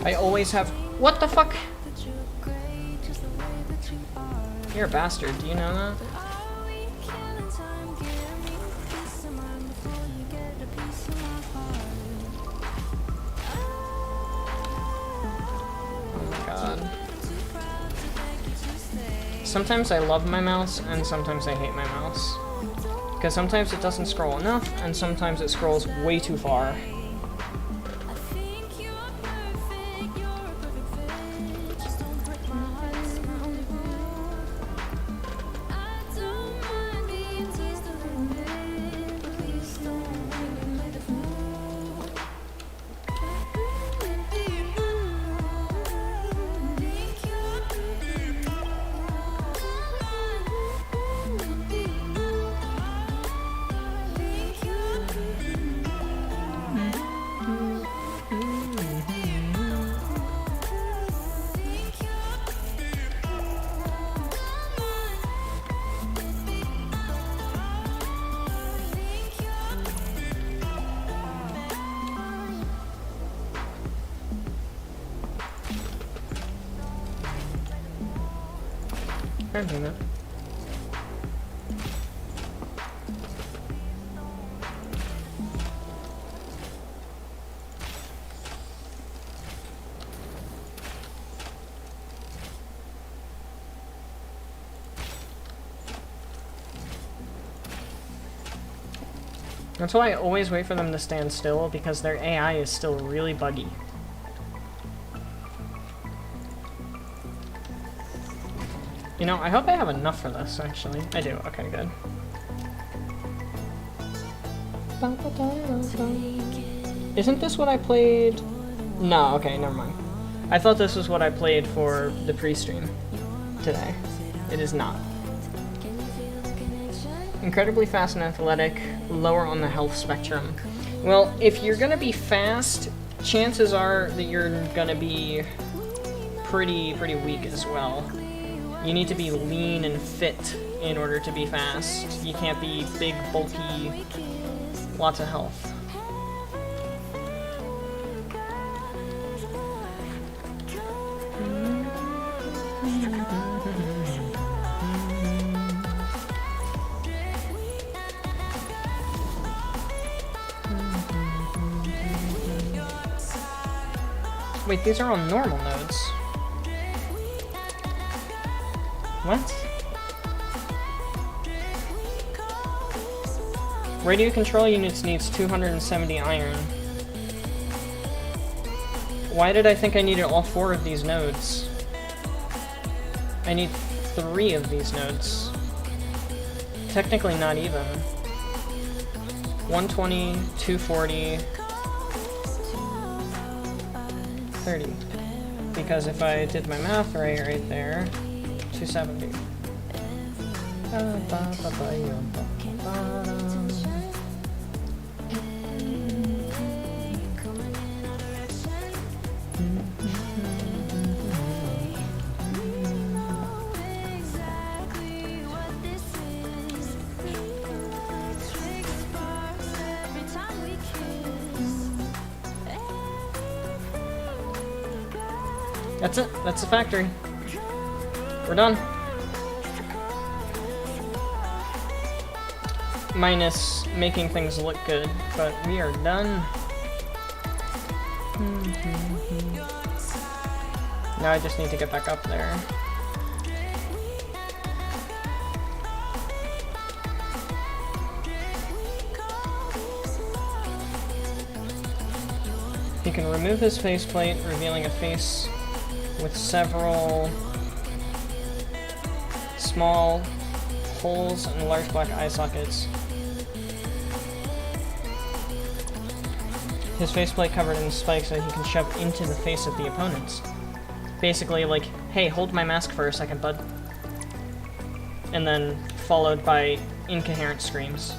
I always have... What the fuck? You're a bastard, do you know that? Oh my god. Sometimes I love my mouse, and sometimes I hate my mouse. Because sometimes it doesn't scroll enough, and sometimes it scrolls way too far. I'm doing that. That's why I always wait for them to stand still, because their AI is still really buggy. You know, I hope I have enough for this, actually. I do. Okay, good. Isn't this what I played? No, okay, never mind. I thought this was what I played for the pre-stream today. It is not. Incredibly fast and athletic, lower on the health spectrum. Well, if you're gonna be fast, chances are that you're gonna be pretty weak as well. You need to be lean and fit in order to be fast. You can't be big, bulky, lots of health. Wait, these are all normal nodes. What? Radio control units needs 270 iron. Why did I think I needed all 4 of these nodes? I need 3 of these nodes. Technically not even. 120, 240, 30. Because if I did my math right there, 270. That's it. That's the factory. We're done. Minus making things look good, but we are done. Now I just need to get back up there. He can remove his faceplate, revealing a face with several small holes and large black eye sockets. His faceplate covered in spikes that he can shove into the face of the opponents. basically like, hey, hold my mask for a second, bud. And then followed by incoherent screams.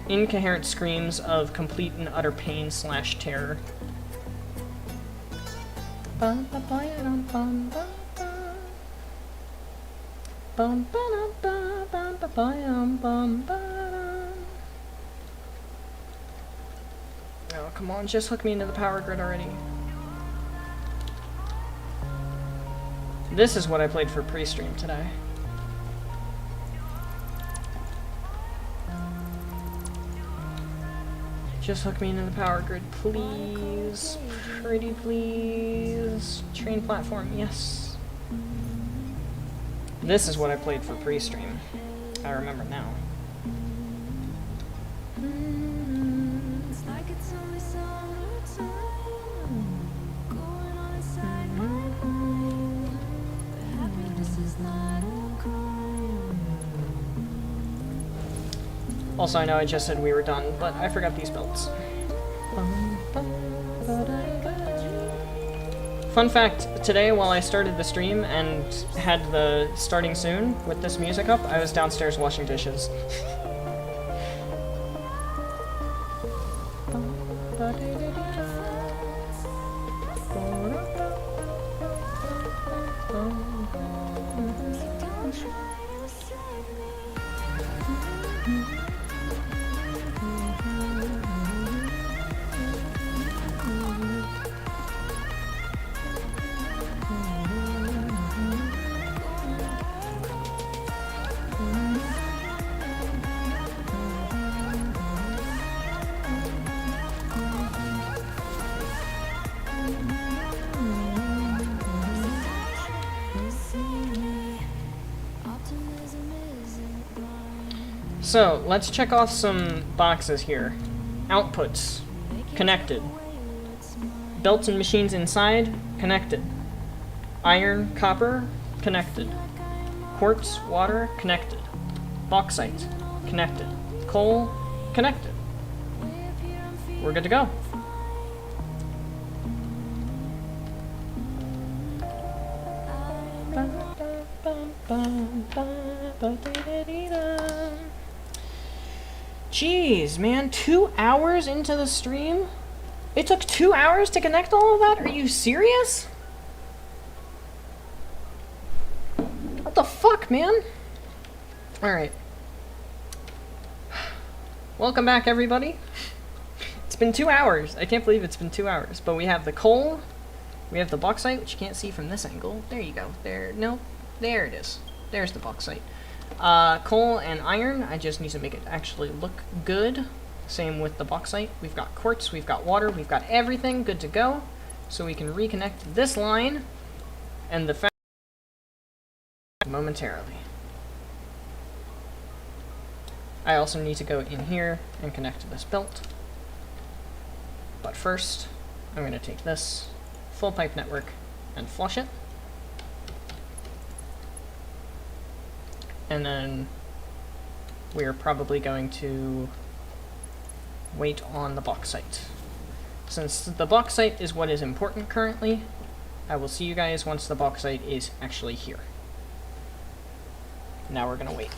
Incoherent screams of complete and utter pain / terror. Oh, come on, just hook me into the power grid already. This is what I played for pre-stream today. Just hook me into the power grid, please. Pretty please. Train platform, yes. This is what I played for pre-stream. I remember now. It's like it's only summertime, going on inside my mind. But happiness is not a crime. Also, I know I just said we were done, but I forgot these belts. Fun fact, today while I started the stream and had the starting soon with this music up, I was downstairs washing dishes. Don't try to save me. Optimism isn't blind. So, let's check off some boxes here. Outputs. Connected. Belts and machines inside. Connected. Iron, copper. Connected. Quartz, water. Connected. Bauxite. Connected. Coal. Connected. We're good to go. Jeez, man, 2 hours into the stream? It took 2 hours to connect all of that? Are you serious? What the fuck, man? Alright. Welcome back, everybody. It's been 2 hours. I can't believe it's been 2 hours. But we have the coal, we have the bauxite, which you can't see from this angle. There you go. There, no, there it is. There's the bauxite. Coal and iron, I just need to make it actually look good. Same with the bauxite. We've got quartz, we've got water, we've got everything good to go. So we can reconnect this line and the momentarily. I also need to go in here and connect to this belt. But first, I'm going to take this full pipe network and flush it. And then we're probably going to wait on the bauxite. Since the bauxite is what is important currently, I will see you guys once the bauxite is actually here. Now we're gonna wait.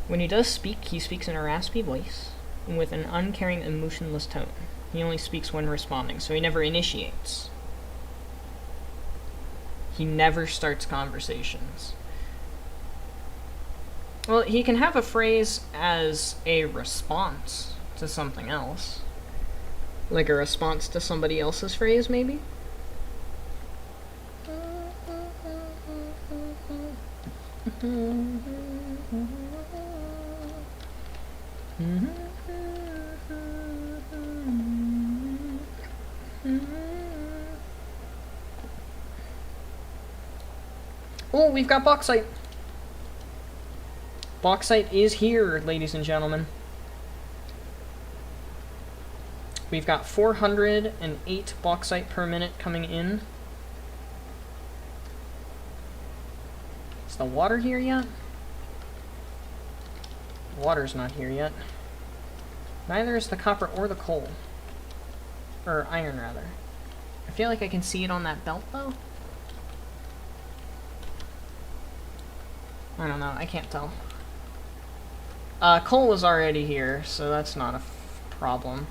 When he does speak, he speaks in a raspy voice and with an uncaring, emotionless tone. He only speaks when responding, so he never initiates. He never starts conversations. Well, he can have a phrase as a response to something else. Like a response to somebody else's phrase, maybe? Oh, we've got bauxite. Bauxite is here, ladies and gentlemen. We've got 408 bauxite per minute coming in. Is the water here yet? Water's not here yet. Neither is the copper or the coal. Or iron, rather. I feel like I can see it on that belt, though. I don't know, I can't tell. Coal is already here, so that's not a problem.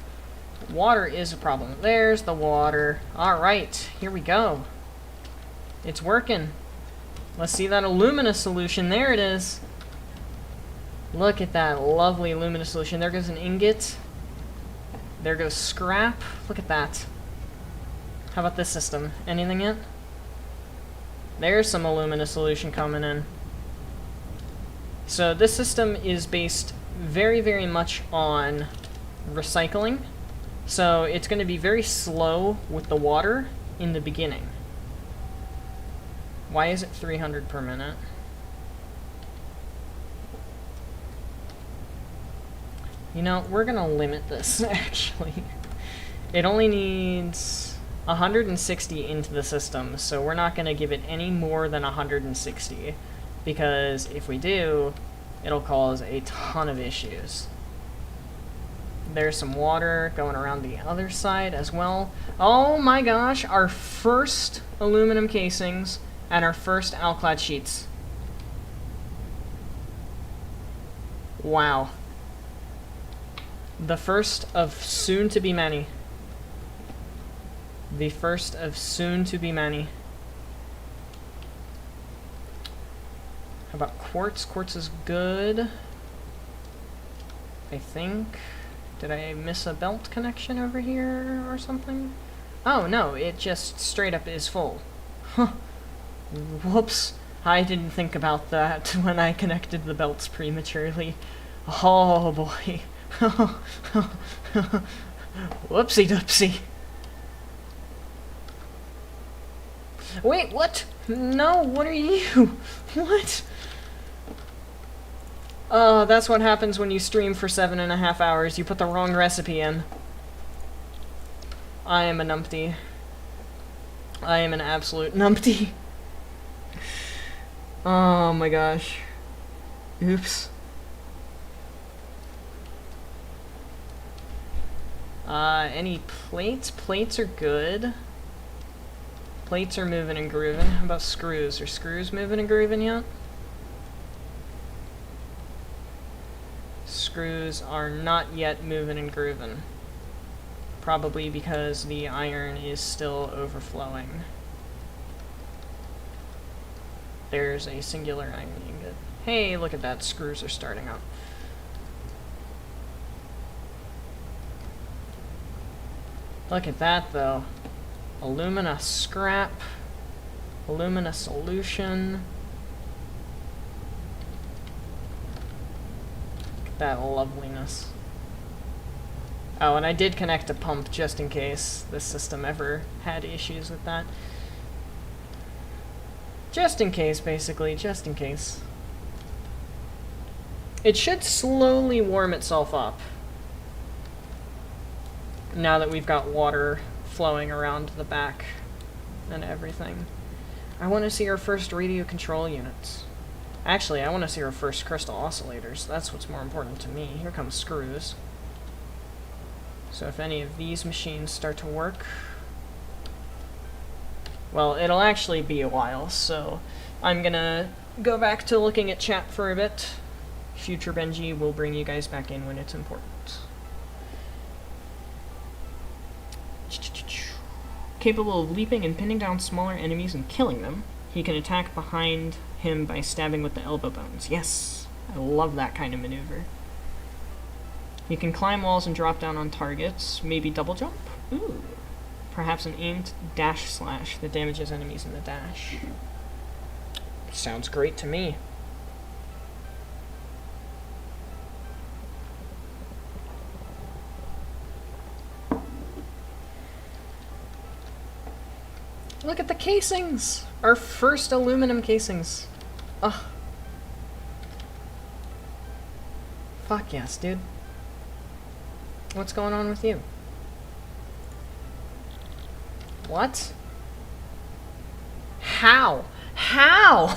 Water is a problem. There's the water. Alright, here we go. It's working. Let's see that alumina solution. There it is. Look at that lovely alumina solution. There goes an ingot. There goes scrap. Look at that. How about this system? Anything yet? There's some alumina solution coming in. So this system is based very, very much on recycling. So it's going to be very slow with the water in the beginning. Why is it 300 per minute? You know, we're going to limit this, actually. It only needs 160 into the system, so we're not going to give it any more than 160. Because if we do, it'll cause a ton of issues. There's some water going around the other side as well. Oh my gosh, our first aluminum casings and our first alclad sheets. Wow. The first of soon to be many. The first of soon to be many. How about quartz? Quartz is good. I think. Did I miss a belt connection over here or something? Oh no, it just straight up is full. Huh. Whoops. I didn't think about that when I connected the belts prematurely. Oh boy. Whoopsie doopsie. Wait, what? No, what are you? What? Oh, that's what happens when you stream for 7.5 hours. You put the wrong recipe in. I am a numpty. I am an absolute numpty. Oh my gosh. Oops. Any plates? Plates are good. Plates are moving and grooving. How about screws? Are screws moving and grooving yet? Screws are not yet moving and grooving. Probably because the iron is still overflowing. There's a singular iron ingot. Hey, look at that. Screws are starting up. Look at that, though. Alumina scrap. Alumina solution. Look at that loveliness. Oh, and I did connect a pump just in case this system ever had issues with that. Just in case, basically. Just in case. It should slowly warm itself up. Now that we've got water flowing around the back and everything. I want to see our first radio control units. Actually, I want to see our first crystal oscillators. That's what's more important to me. Here come screws. So if any of these machines start to work... Well, it'll actually be a while, so I'm gonna go back to looking at chat for a bit. Future Benji will bring you guys back in when it's important. Capable of leaping and pinning down smaller enemies and killing them, he can attack behind him by stabbing with the elbow bones. Yes, I love that kind of maneuver. He can climb walls and drop down on targets, maybe double jump? Ooh. Perhaps an aimed dash slash that damages enemies in the dash. Sounds great to me. Look at the casings! Our first aluminum casings. Ugh. Fuck yes, dude. What's going on with you? What? How? How?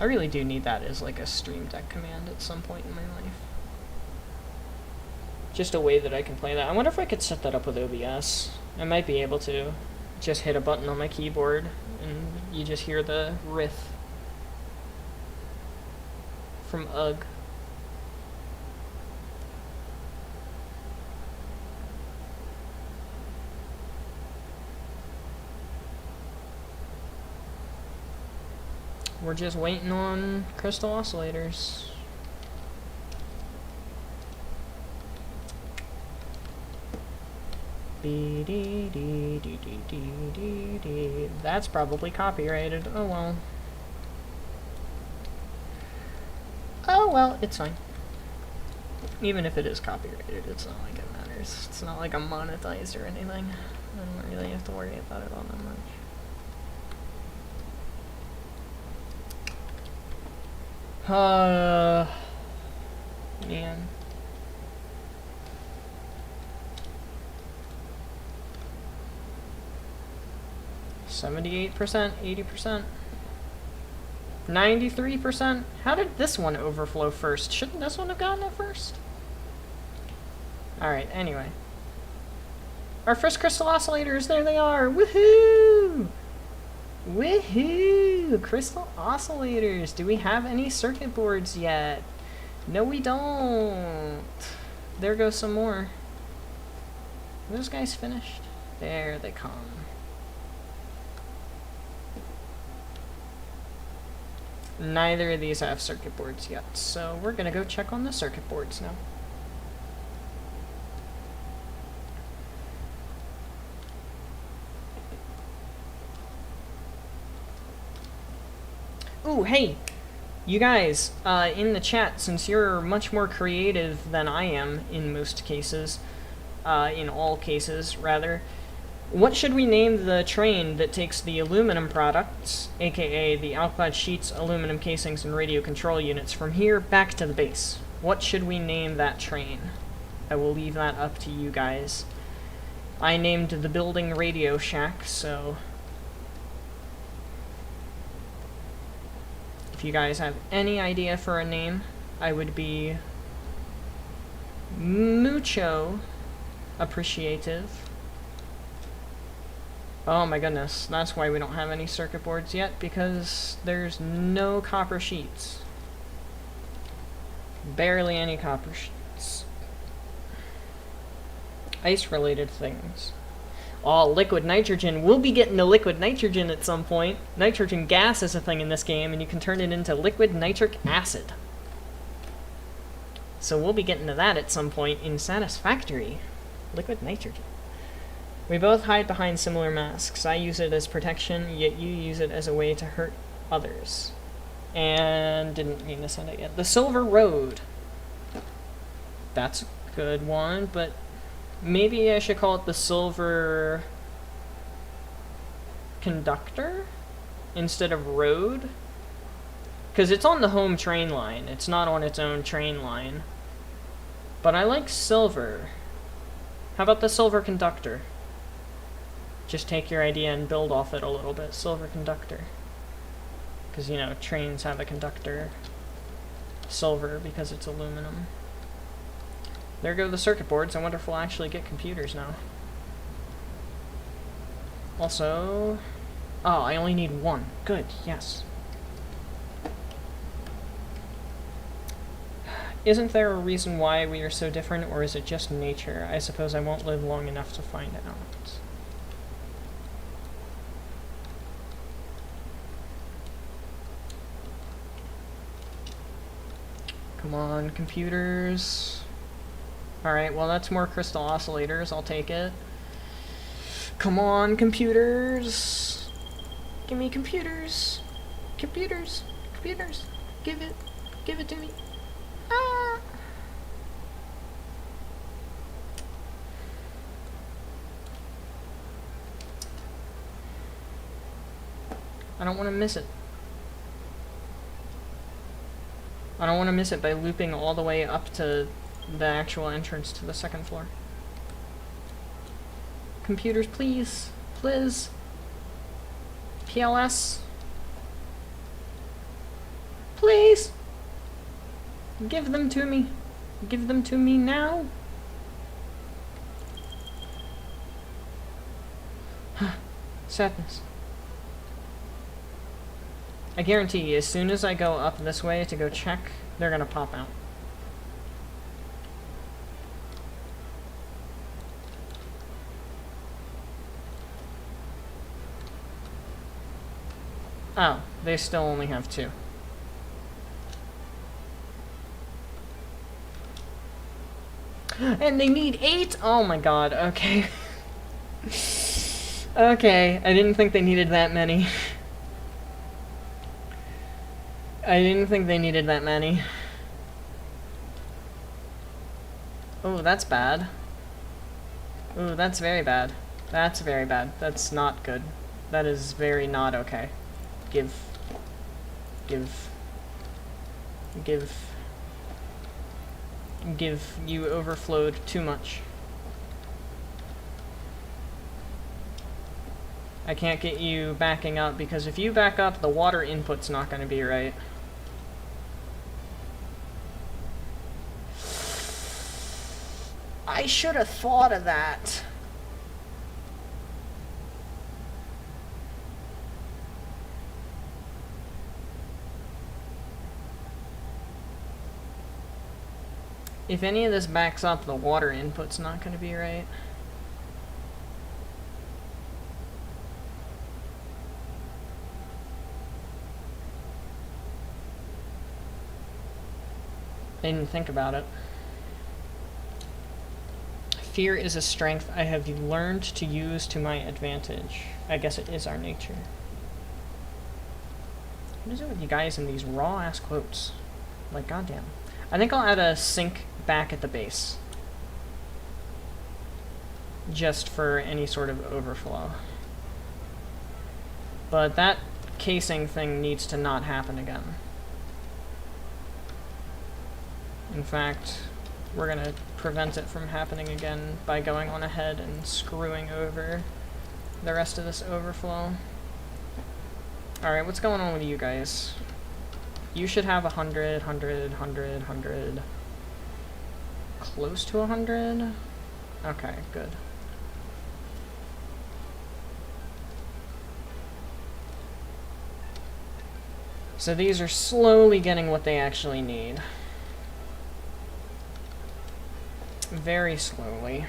I really do need that as like a Stream Deck command at some point in my life. Just a way that I can play that. I wonder if I could set that up with OBS. I might be able to. Just hit a button on my keyboard and you just hear the riff from UGG. We're just waiting on crystal oscillators. That's probably copyrighted. Oh well. Oh well, it's fine. Even if it is copyrighted, it's not like it matters. It's not like I'm monetized or anything. I don't really have to worry about it all that much. Man. $78%, 80%, 93%. How did this one overflow first? Shouldn't this one have gotten it first? Alright, anyway. Our first crystal oscillators, there they are! Woohoo! Woohoo! Crystal oscillators! Do we have any circuit boards yet? No, we don't. There goes some more. Are those guys finished? There they come. Neither of these have circuit boards yet, so we're gonna go check on the circuit boards now. Ooh, hey! You guys, in the chat, since you're much more creative than I am in most cases, in all cases, rather, what should we name the train that takes the aluminum products, aka the alclad sheets, aluminum casings, and radio control units, from here back to the base? What should we name that train? I will leave that up to you guys. I named the building Radio Shack, so if you guys have any idea for a name, I would be mucho appreciative. Oh my goodness, that's why we don't have any circuit boards yet, because there's no copper sheets. Barely any copper sheets. Ice-related things. Oh, liquid nitrogen. We'll be getting to liquid nitrogen at some point. Nitrogen gas is a thing in this game, and you can turn it into liquid nitric acid. So we'll be getting to that at some point in Satisfactory. Liquid nitrogen. We both hide behind similar masks. I use it as protection, yet you use it as a way to hurt others. And didn't mean to send it yet. The Silver Road. That's a good one, but maybe I should call it the Silver Conductor instead of Road? Because it's on the home train line. It's not on its own train line. But I like silver. How about the Silver Conductor? Just take your idea and build off it a little bit. Silver Conductor. Because, you know, trains have a conductor. Silver because it's aluminum. There go the circuit boards. I wonder if we'll actually get computers now. Also... oh, I only need one. Good, yes. Isn't there a reason why we are so different, or is it just nature? I suppose I won't live long enough to find out. Come on, computers. Alright, well that's more crystal oscillators, I'll take it. Come on, computers! Give me computers! Computers! Computers! Give it to me! Ah! I don't want to miss it. I don't want to miss it by looping all the way up to the actual entrance to the second floor. Computers, please. Please. PLS. Please! Give them to me. Give them to me now. Sadness. I guarantee you, as soon as I go up this way to go check, they're gonna pop out. Oh, they still only have 2. And they need 8? Oh my god, okay. Okay, I didn't think they needed that many. I didn't think they needed that many. Oh, that's bad. Ooh, that's very bad. That's very bad. That's not good. That is very not okay. Give you overflowed too much. I can't get you backing up because if you back up, the water input's not going to be right. I should have thought of that. If any of this backs up, the water input's not going to be right. I didn't think about it. Fear is a strength I have learned to use to my advantage. I guess it is our nature. What is it with you guys in these raw-ass quotes? Like, goddamn. I think I'll add a sink back at the base. Just for any sort of overflow. But that casing thing needs to not happen again. In fact, we're gonna prevent it from happening again by going on ahead and screwing over the rest of this overflow. Alright, what's going on with you guys? You should have 100, 100, 100, 100. Close to 100? Okay, good. So these are slowly getting what they actually need. Very slowly.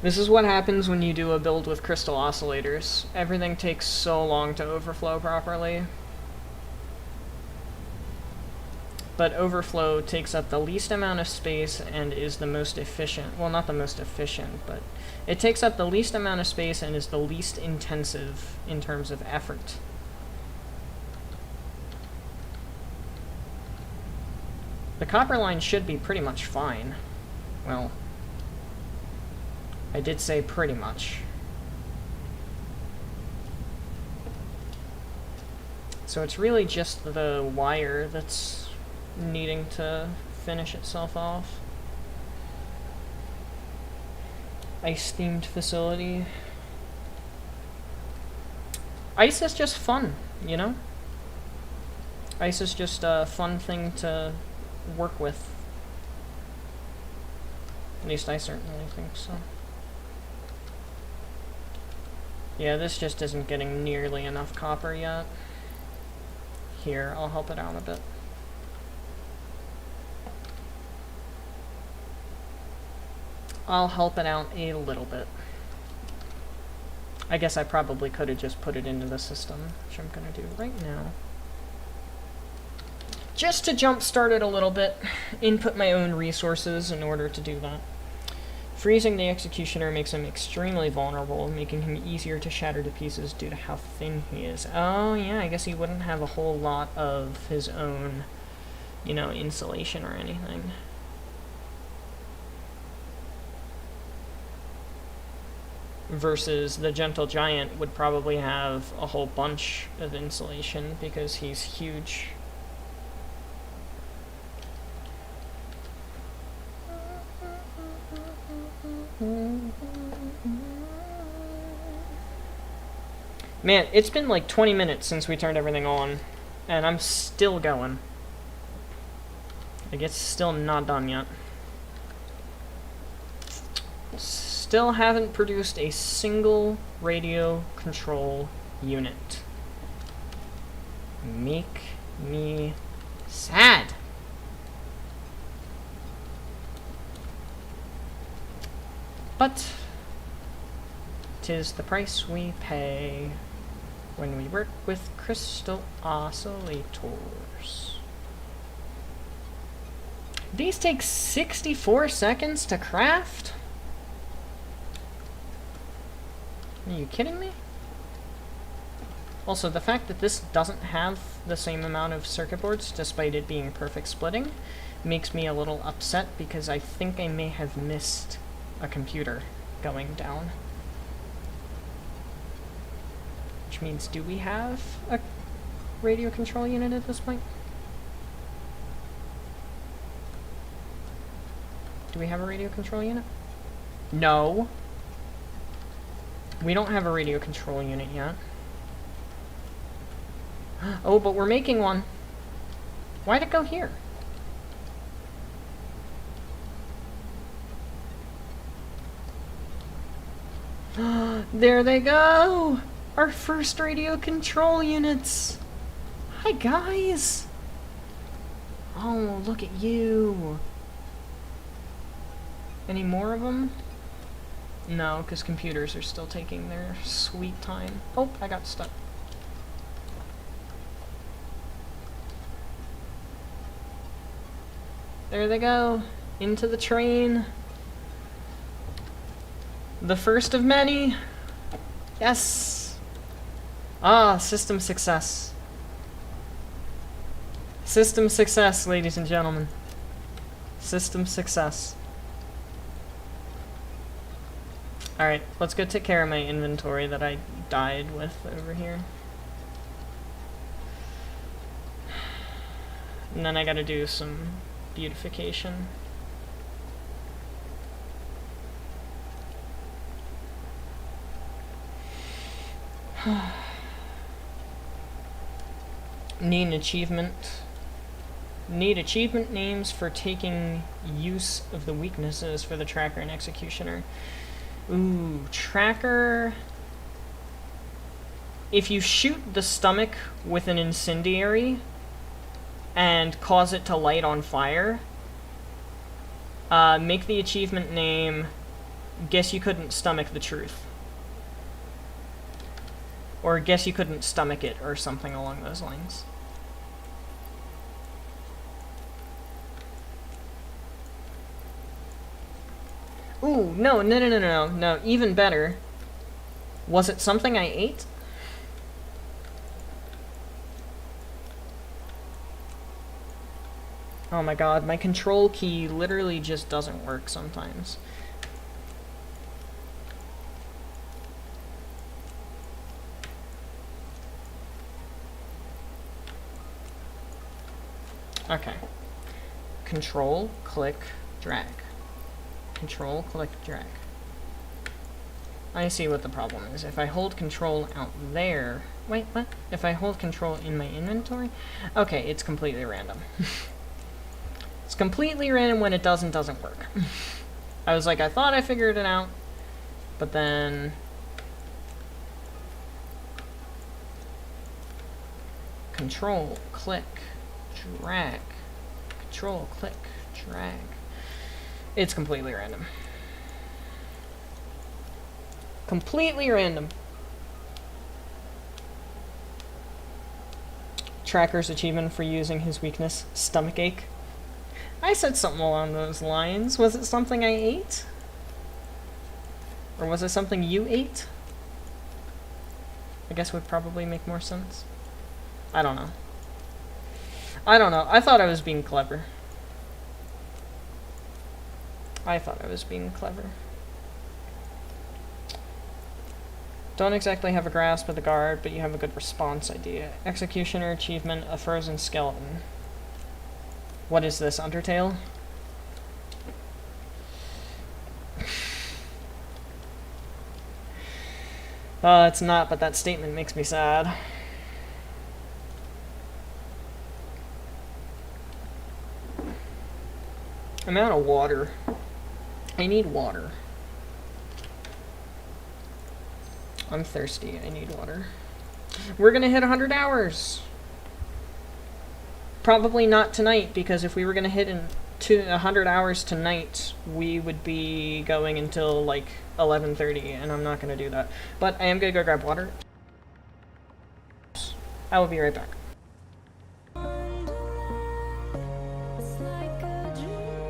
This is what happens when you do a build with crystal oscillators. Everything takes so long to overflow properly. But overflow takes up the least amount of space and is the most efficient. Well, not the most efficient, but it takes up the least amount of space and is the least intensive in terms of effort. The copper line should be pretty much fine. Well, I did say pretty much. So it's really just the wire that's needing to finish itself off. Ice-themed facility. Ice is just fun, you know? Ice is just a fun thing to work with. At least I certainly think so. Yeah, this just isn't getting nearly enough copper yet. Here, I'll help it out a bit. I'll help it out a little bit. I guess I probably could have just put it into the system, which I'm gonna do right now. Just to jumpstart it a little bit, input my own resources in order to do that. Freezing the executioner makes him extremely vulnerable, making him easier to shatter to pieces due to how thin he is. Oh yeah, I guess he wouldn't have a whole lot of his own, you know, insulation or anything. Versus the Gentle Giant would probably have a whole bunch of insulation because he's huge. Man, it's been like 20 minutes since we turned everything on. And I'm still going. Like, it's still not done yet. Still haven't produced a single radio control unit. Make me sad. But 'tis the price we pay when we work with crystal oscillators. These take 64 seconds to craft? Are you kidding me? Also, the fact that this doesn't have the same amount of circuit boards, despite it being perfect splitting, makes me a little upset because I think I may have missed a computer going down. Which means, do we have a radio control unit at this point? Do we have a radio control unit? No. We don't have a radio control unit yet. Oh, but we're making one. Why'd it go here? There they go! Our first radio control units! Hi, guys! Oh, look at you! Any more of them? No, because computers are still taking their sweet time. Oh, I got stuck. There they go. Into the train. The first of many. Yes. Ah, system success. System success, ladies and gentlemen. System success. Alright, let's go take care of my inventory that I died with over here. And then I gotta do some beautification. Need an achievement. Need achievement names for taking use of the weaknesses for the tracker and executioner. Ooh, tracker. If you shoot the stomach with an incendiary and cause it to light on fire, make the achievement name Guess You Couldn't Stomach the Truth. Or Guess You Couldn't Stomach It, or something along those lines. Ooh, no, even better. Was it something I ate? Oh my god, my control key literally just doesn't work sometimes. Okay. Control, click, drag. Control, click, drag. I see what the problem is. If I hold control out there... Wait, what? If I hold control in my inventory? Okay, it's completely random. It's completely random when it doesn't work. I was like, I thought I figured it out, but then... Control, click, drag. Control, click, drag. It's completely random. Completely random. Tracker's achievement for using his weakness, stomachache. I said something along those lines. Was it something I ate? Or was it something you ate? I guess would probably make more sense. I don't know. I don't know. I thought I was being clever. Don't exactly have a grasp of the guard, but you have a good response idea. Executioner achievement, a frozen skeleton. What is this, Undertale? It's not, but that statement makes me sad. I'm out of water. I need water. I'm thirsty. I need water. We're gonna hit 100 hours. Probably not tonight, because if we were gonna hit 100 hours tonight, we would be going until like 11:30, and I'm not gonna do that. But I am gonna go grab water. I will be right back. It's like a dream.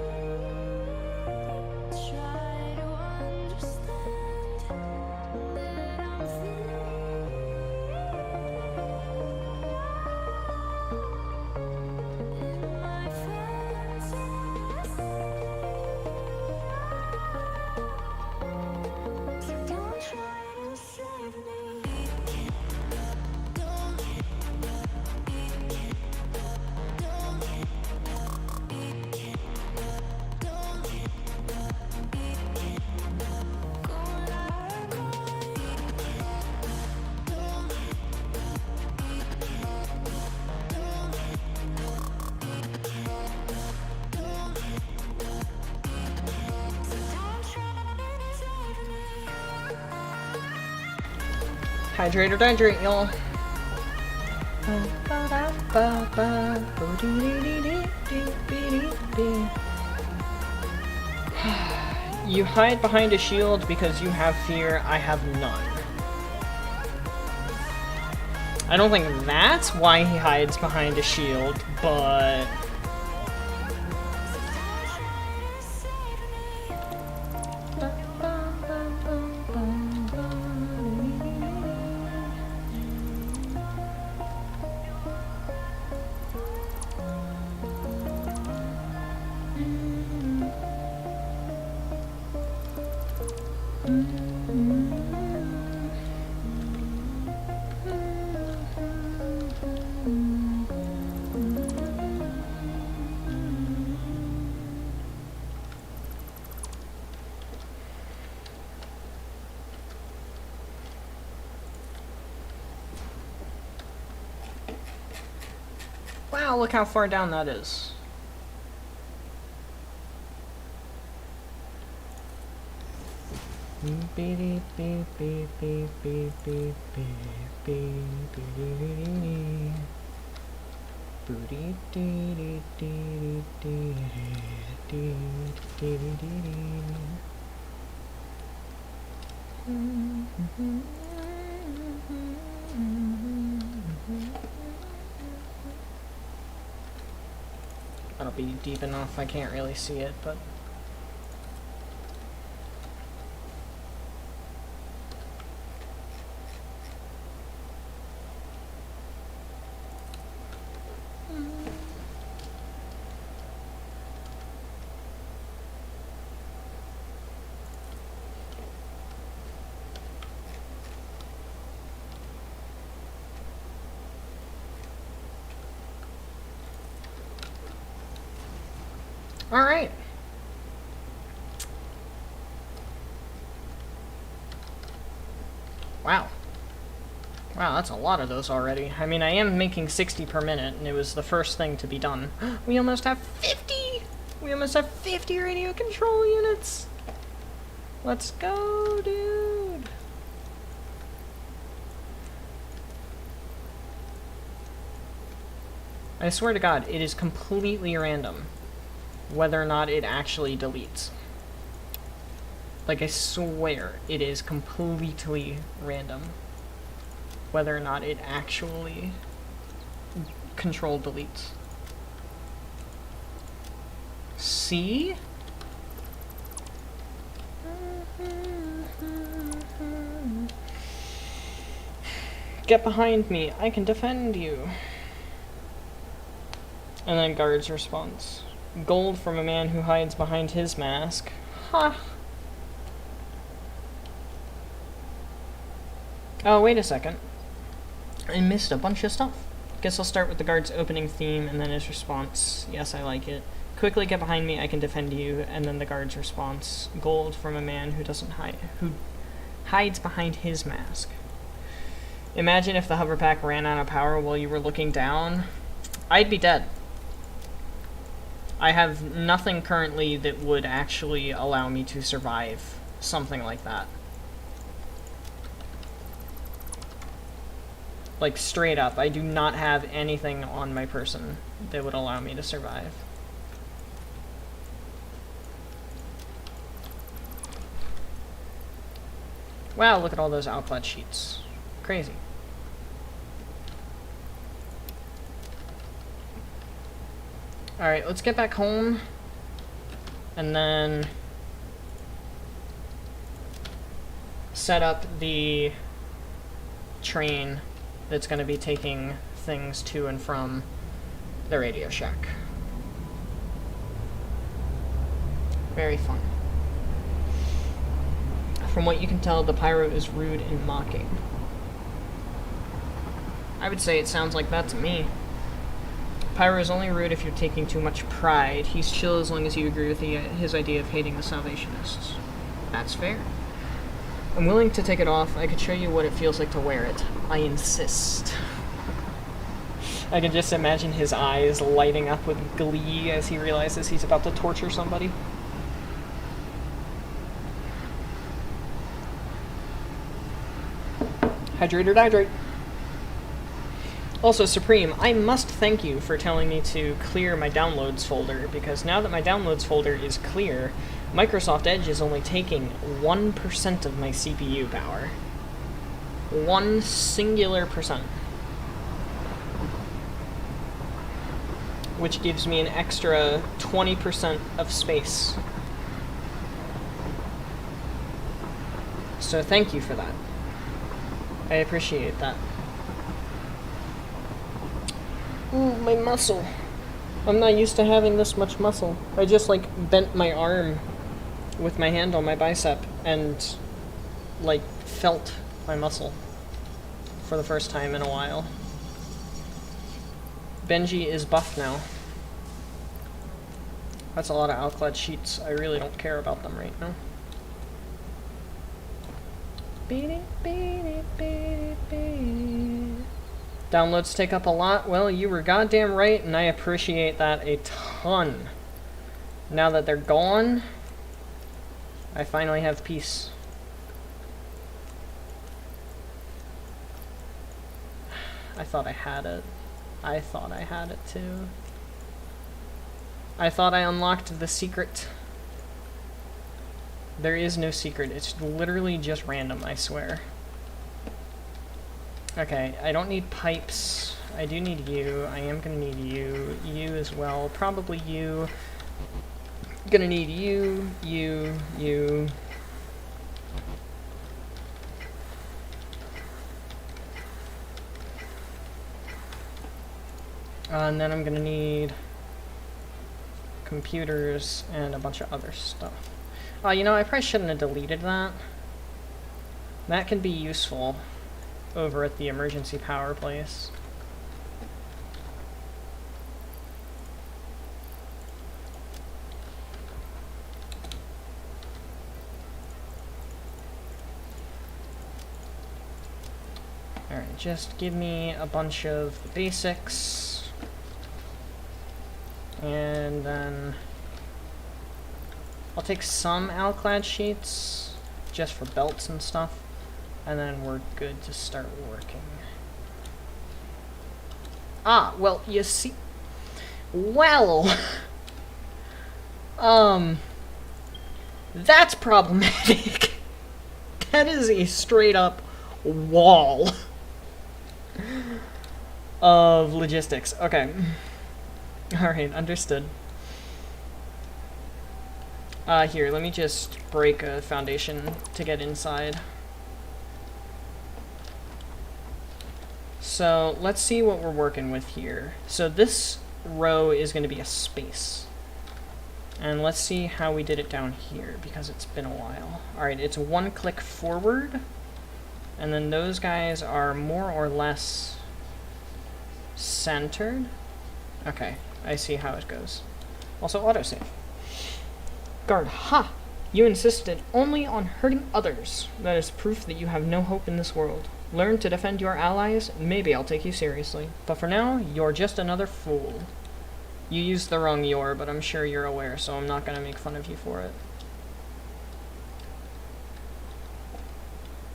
Try to understand that I'm free in my fantasy. So don't try to save me. Hydrate or dihydrate, y'all. You hide behind a shield because you have fear. I have none. I don't think that's why he hides behind a shield, but... Wow, look how far down that is. That'll be deep enough, I can't really see it, but... Alright. Wow. Wow, that's a lot of those already. I mean, I am making 60 per minute, and it was the first thing to be done. We almost have 50! We almost have 50 radio control units! Let's go, dude! I swear to God, it is completely random whether or not it actually deletes. Like, I swear, it is completely random whether or not it actually control deletes. See? Get behind me, I can defend you. And then guard's response. Gold from a man who hides behind his mask. Ha! Oh, wait a second. I missed a bunch of stuff. Guess I'll start with the guard's opening theme and then his response. Yes, I like it. Quickly get behind me, I can defend you. And then the guard's response. Gold from a man who who hides behind his mask. Imagine if the hover pack ran out of power while you were looking down. I'd be dead. I have nothing currently that would actually allow me to survive something like that. Like, straight up, I do not have anything on my person that would allow me to survive. Wow, look at all those outlet sheets. Crazy. Alright, let's get back home. And then set up the train that's going to be taking things to and from the Radio Shack. Very fun. From what you can tell, the pyro is rude and mocking. I would say it sounds like that to me. Pyro is only rude if you're taking too much pride. He's chill as long as you agree with his idea of hating the Salvationists. That's fair. I'm willing to take it off. I could show you what it feels like to wear it. I insist. I can just imagine his eyes lighting up with glee as he realizes he's about to torture somebody. Hydrate or dihydrate. Also, Supreme, I must thank you for telling me to clear my downloads folder, because now that my downloads folder is clear, Microsoft Edge is only taking 1% of my CPU power. 1 singular percent. Which gives me an extra 20% of space. So thank you for that. I appreciate that. Ooh, my muscle. I'm not used to having this much muscle. I just, like, bent my arm with my hand on my bicep and, like, felt my muscle for the first time in a while. Benji is buff now. That's a lot of outlet sheets. I really don't care about them right now. Downloads take up a lot. Well, you were goddamn right, and I appreciate that a ton. Now that they're gone, I finally have peace. I thought I had it. I thought I had it too. I thought I unlocked the secret. There is no secret. It's literally just random, I swear. Okay, I don't need pipes. I do need you. I am gonna need you. You as well. Probably you. Gonna need you, you. And then I'm gonna need computers and a bunch of other stuff. Oh, you know, I probably shouldn't have deleted that. That can be useful over at the emergency power place. Alright, just give me a bunch of the basics. And then I'll take some alclad sheets just for belts and stuff. And then we're good to start working. Ah, well, you see... Well... That's problematic. That is a straight-up wall of logistics. Okay. Alright, understood. Here, let me just break a foundation to get inside. So, let's see what we're working with here. So this row is going to be a space. And let's see how we did it down here, because it's been a while. Alright, it's one click forward, and then those guys are more or less centered. Okay, I see how it goes. Also, autosave. Guard, ha! You insisted only on hurting others. That is proof that you have no hope in this world. Learn to defend your allies, maybe I'll take you seriously. But for now, you're just another fool. You used the wrong your, but I'm sure you're aware, so I'm not gonna make fun of you for it.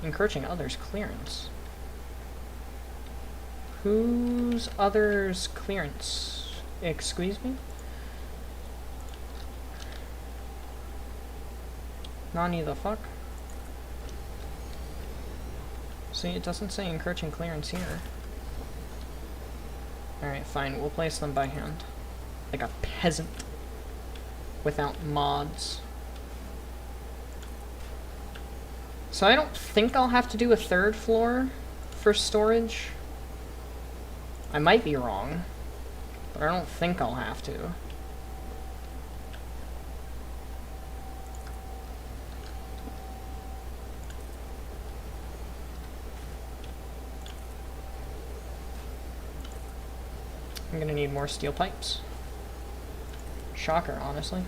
Encroaching others' clearance. Whose others' clearance? Excuse me? Nani the fuck? See, it doesn't say encroaching clearance here. Alright, fine, we'll place them by hand. Like a peasant. Without mods. So I don't think I'll have to do a third floor for storage. I might be wrong, but I don't think I'll have to. I'm gonna need more steel pipes. Shocker, honestly.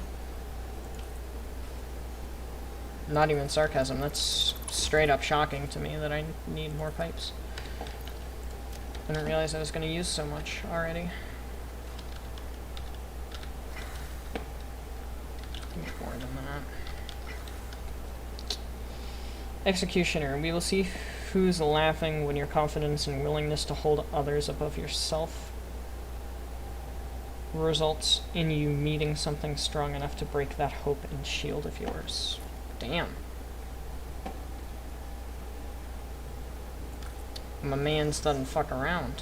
Not even sarcasm, that's straight up shocking to me that I need more pipes. Didn't realize I was gonna use so much already. Much more than that. Executioner, we will see who's laughing when your confidence and willingness to hold others above yourself results in you meeting something strong enough to break that hope and shield of yours. Damn. My mans doesn't fuck around.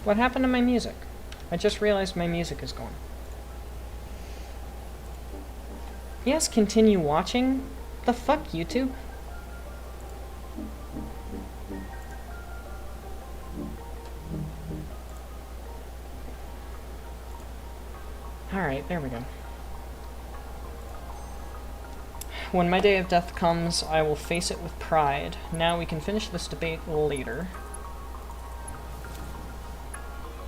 What happened to my music? I just realized my music is gone. Yes, continue watching? The fuck, YouTube? Alright, there we go. When my day of death comes, I will face it with pride. Now we can finish this debate later.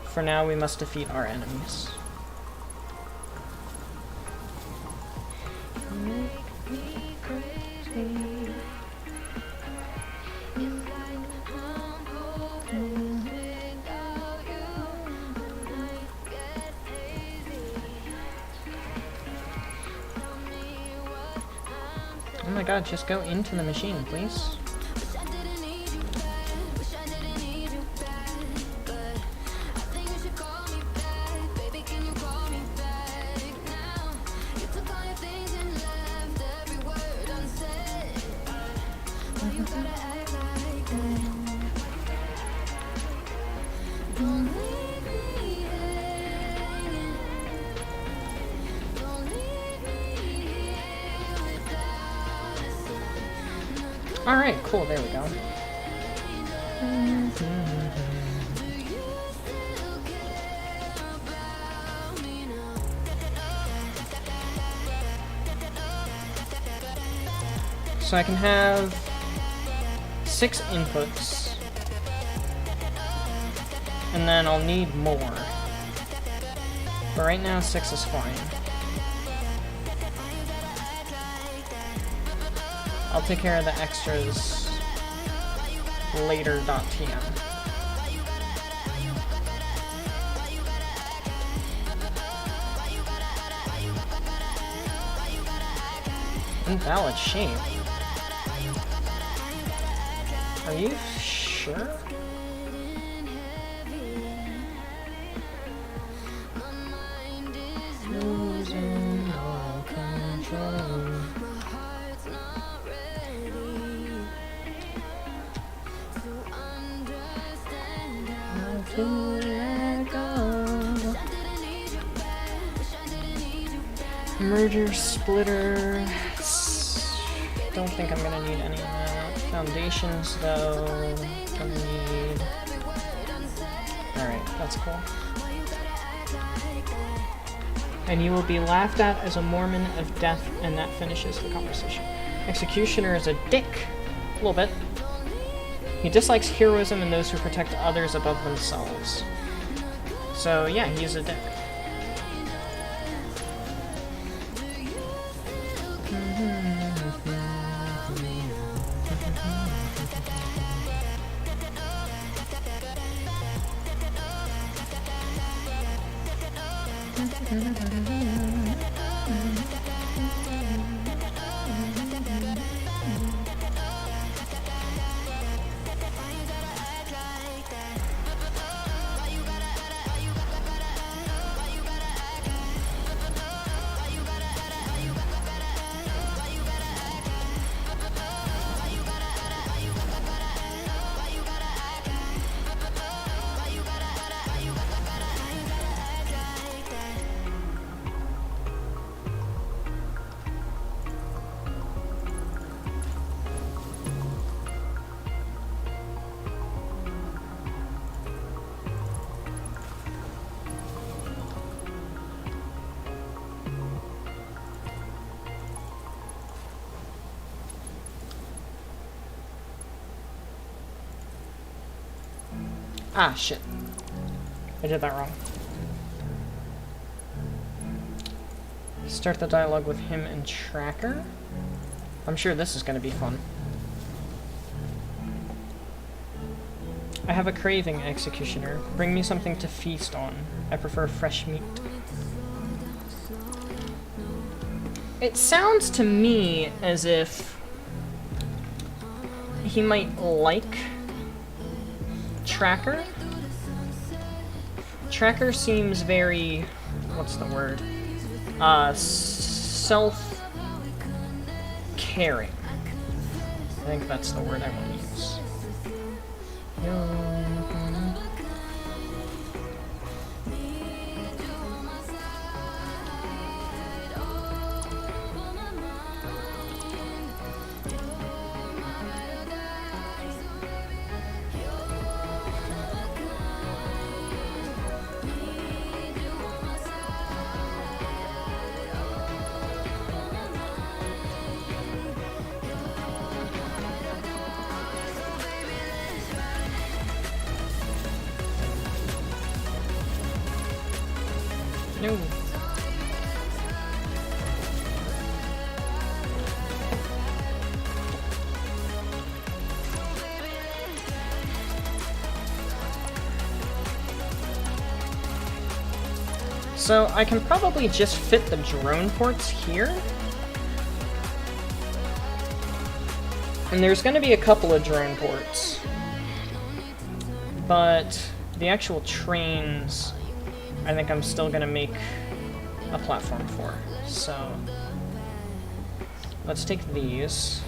For now, we must defeat our enemies. Oh my god, just go into the machine, please. Alright, cool, there we go. So I can have 6 inputs, and then I'll need more. But right now 6 is fine. I'll take care of the extras later.tm. Invalid shape. Are you sure? Losing all control. To let go. Merger, splitter. Don't think I'm gonna need any of that. Foundations, though. Gonna need. Alright, that's cool. And you will be laughed at as a Mormon of death, and that finishes the conversation. Executioner is a dick. A little bit. He dislikes heroism and those who protect others above themselves. So, yeah, he's a dick. Ah, shit. I did that wrong. Start the dialogue with him and Tracker. I'm sure this is going to be fun. I have a craving, Executioner. Bring me something to feast on. I prefer fresh meat. It sounds to me as if he might like Tracker. Tracker seems very, what's the word? Self-caring. I think that's the word I want to use. No. So I can probably just fit the drone ports here. And there's going to be a couple of drone ports. But the actual trains, I think I'm still going to make a platform for. So let's take these,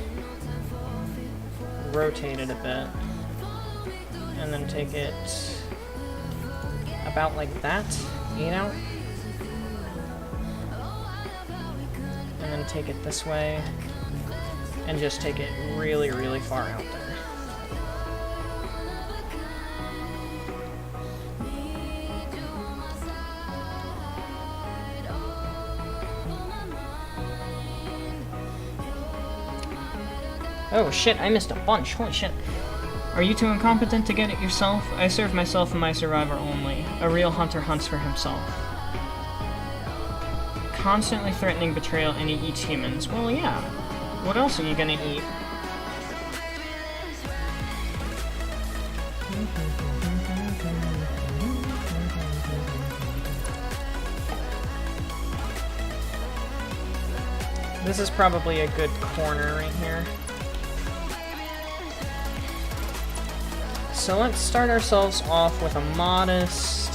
rotate it a bit, and then take it about like that, out. And then take it this way, and just take it really, really far out there. Oh shit, I missed a bunch, holy shit. Are you too incompetent to get it yourself? I serve myself and my survivor only. A real hunter hunts for himself. Constantly threatening betrayal, and he eats humans. Well, yeah. What else are you gonna eat? This is probably a good corner right here. So let's start ourselves off with a modest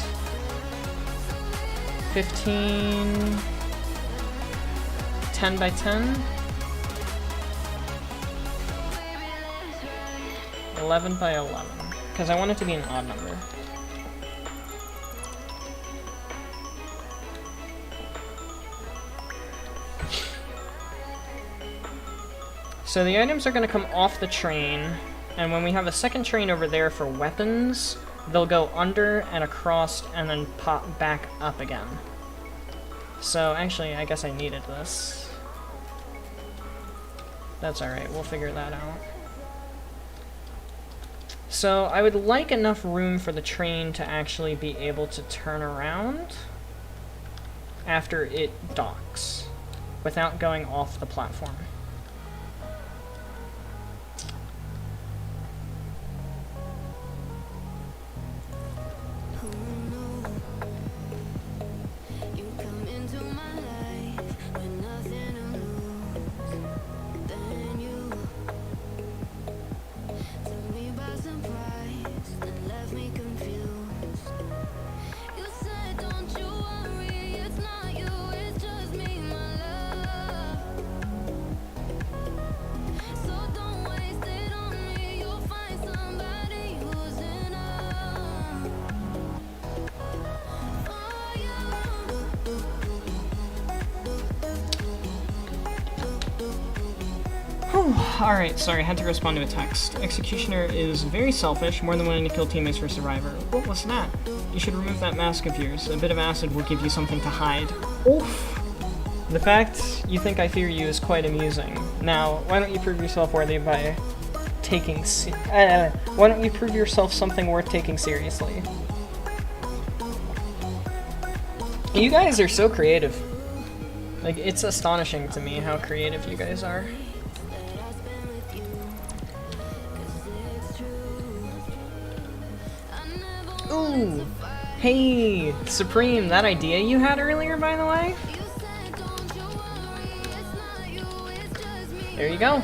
15, 10 by 10, 11 by 11, because I want it to be an odd number. So the items are going to come off the train, and when we have a second train over there for weapons, they'll go under and across and then pop back up again. So actually, I guess I needed this. That's alright, we'll figure that out. So I would like enough room for the train to actually be able to turn around after it docks, without going off the platform. Alright, sorry, had to respond to a text. Executioner is very selfish, more than willing to kill teammates for Survivor. What was that? You should remove that mask of yours. A bit of acid will give you something to hide. Oof! The fact you think I fear you is quite amusing. Now, why don't you prove yourself worthy by taking why don't you prove yourself something worth taking seriously? You guys are so creative. Like, it's astonishing to me how creative you guys are. Ooh! Hey, Supreme, that idea you had earlier, by the way? There you go.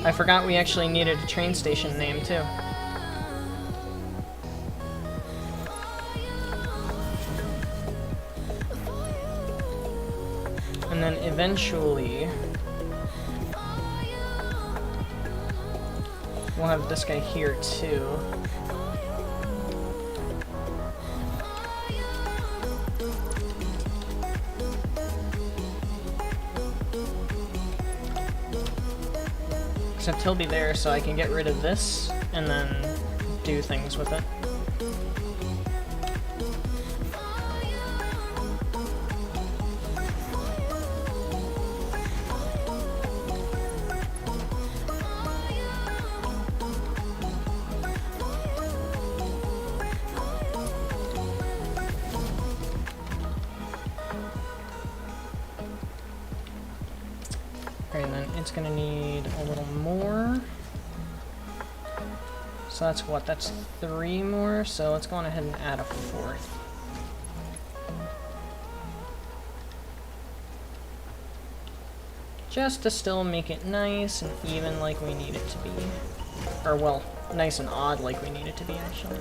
I forgot we actually needed a train station name, too. And then eventually we'll have this guy here too. Except he'll be there so I can get rid of this and then do things with it. Okay, then it's gonna need a little more. So that's what? That's 3 more, so let's go on ahead and add a 4th. Just to still make it nice and even like we need it to be. Or, well, nice and odd like we need it to be, actually.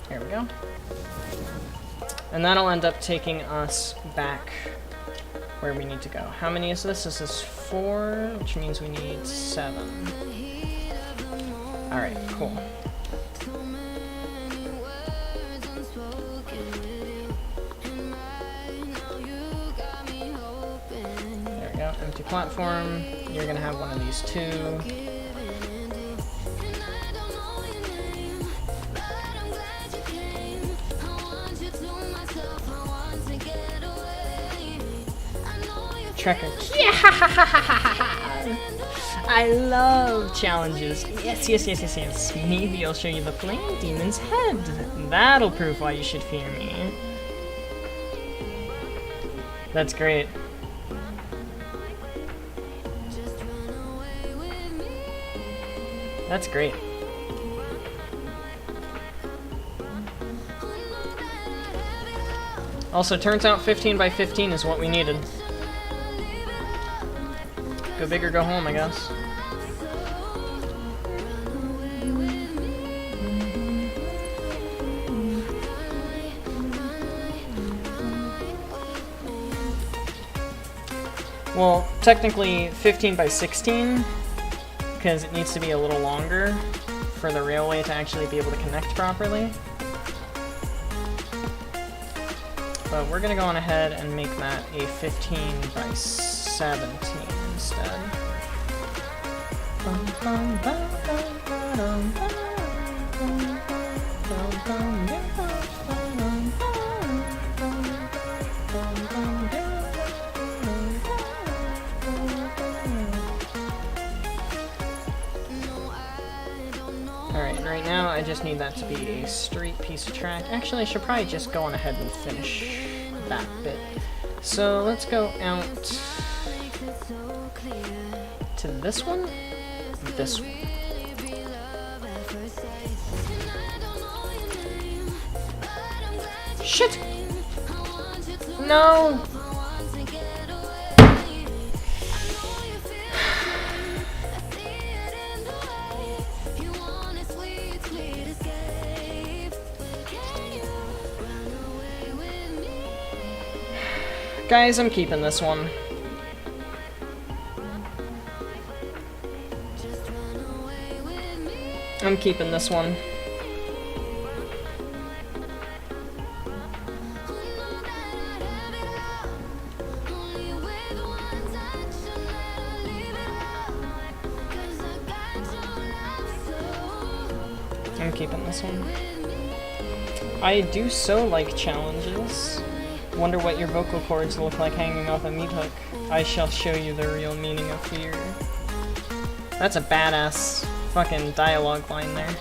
There we go. And that'll end up taking us back where we need to go. How many is this? This is 4, which means we need 7. Alright, cool. There we go, empty platform. You're gonna have one of these too. Trekker. Yeah! I love challenges. Yes, yes, yes, yes, yes. Maybe I'll show you the Flame Demon's head. That'll prove why you should fear me. That's great. That's great. Also, turns out 15 by 15 is what we needed. Go big or go home, I guess. Well, technically 15 by 16, because it needs to be a little longer for the railway to actually be able to connect properly. But we're gonna go on ahead and make that a 15 by 17 instead. Alright, right now I just need that to be a straight piece of track. Actually, I should probably just go on ahead and finish that bit. So let's go out to this one, this one. Shit! No! Guys, I'm keeping this one. I'm keeping this one. I'm keeping this one. I do so like challenges. Wonder what your vocal cords look like hanging off a meat hook. I shall show you the real meaning of fear. That's a badass fucking dialogue line there.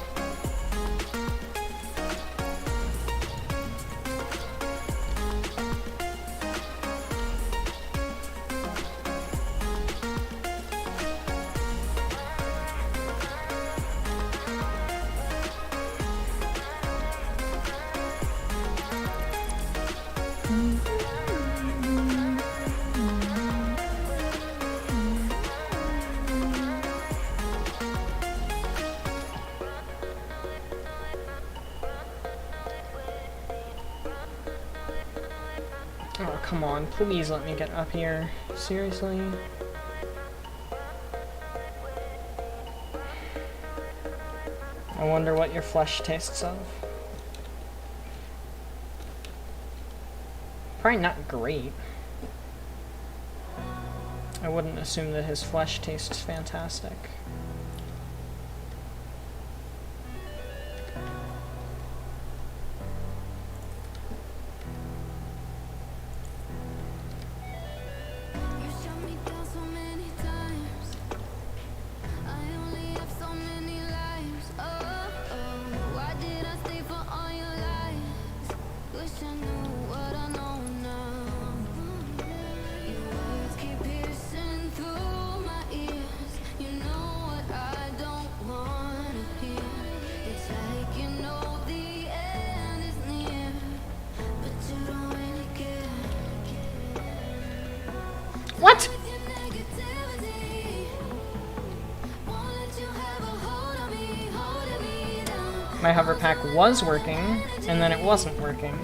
Oh, come on, please let me get up here. Seriously? I wonder what your flesh tastes of. Probably not great. I wouldn't assume that his flesh tastes fantastic. What? My hover pack was working, and then it wasn't working.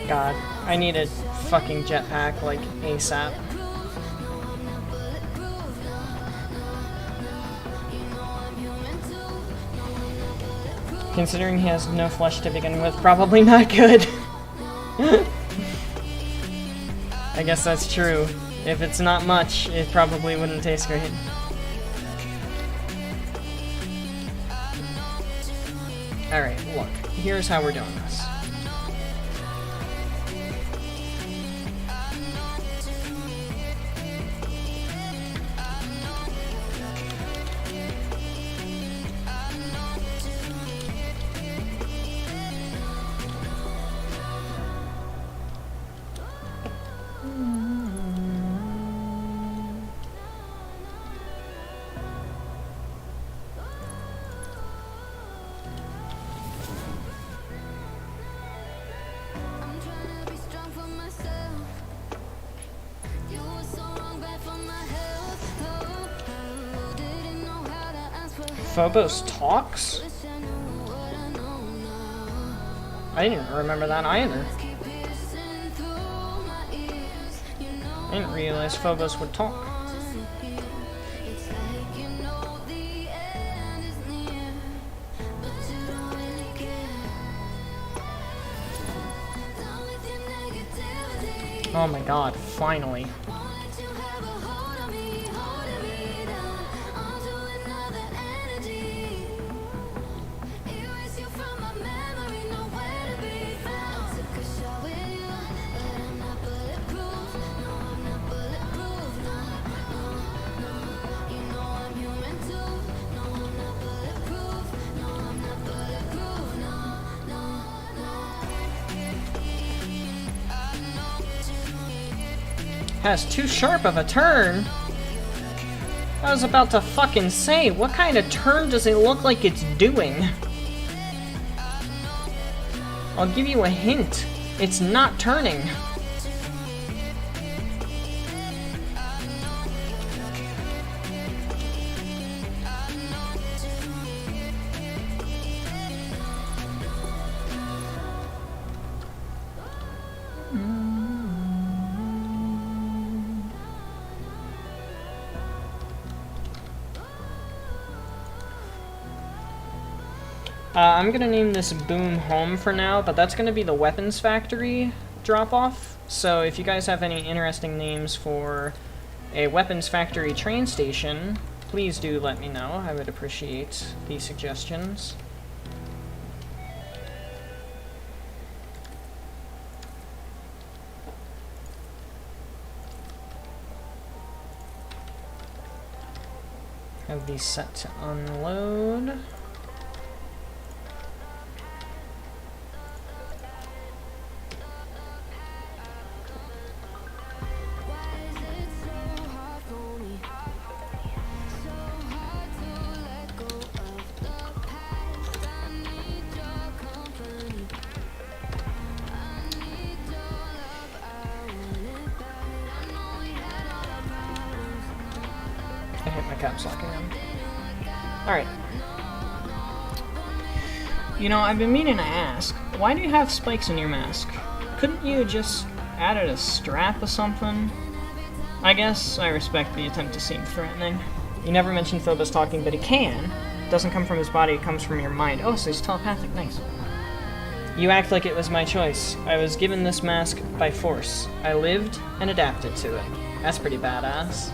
God, I need a fucking jetpack, like, ASAP. Considering he has no flesh to begin with, probably not good. I guess that's true. If it's not much, it probably wouldn't taste great. Alright, look. Here's how we're doing this. Phobos talks? I didn't remember that either. I didn't realize Phobos would talk. Oh my god, finally. Has too sharp of a turn. I was about to fucking say, what kind of turn does it look like it's doing? I'll give you a hint. It's not turning. I'm gonna name this Boom Home for now, but that's gonna be the Weapons Factory drop-off. So if you guys have any interesting names for a Weapons Factory train station, please do let me know. I would appreciate the suggestions. Have these set to unload. I hit my caps lock again. Alright. You know, I've been meaning to ask, why do you have spikes in your mask? Couldn't you just added a strap or something? I guess I respect the attempt to seem threatening. You never mentioned Phobos talking, but he can. It doesn't come from his body, it comes from your mind. Oh, so he's telepathic, nice. You act like it was my choice. I was given this mask by force. I lived and adapted to it. That's pretty badass.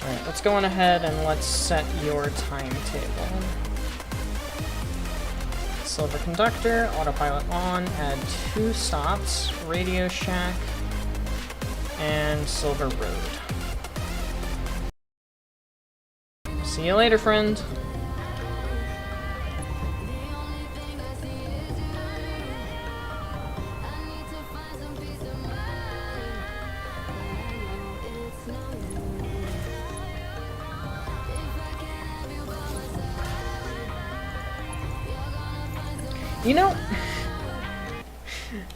Alright, let's go on ahead and let's set your timetable. Silver Conductor, autopilot on, add 2 stops, Radio Shack, and Silver Road. See you later, friend. You know,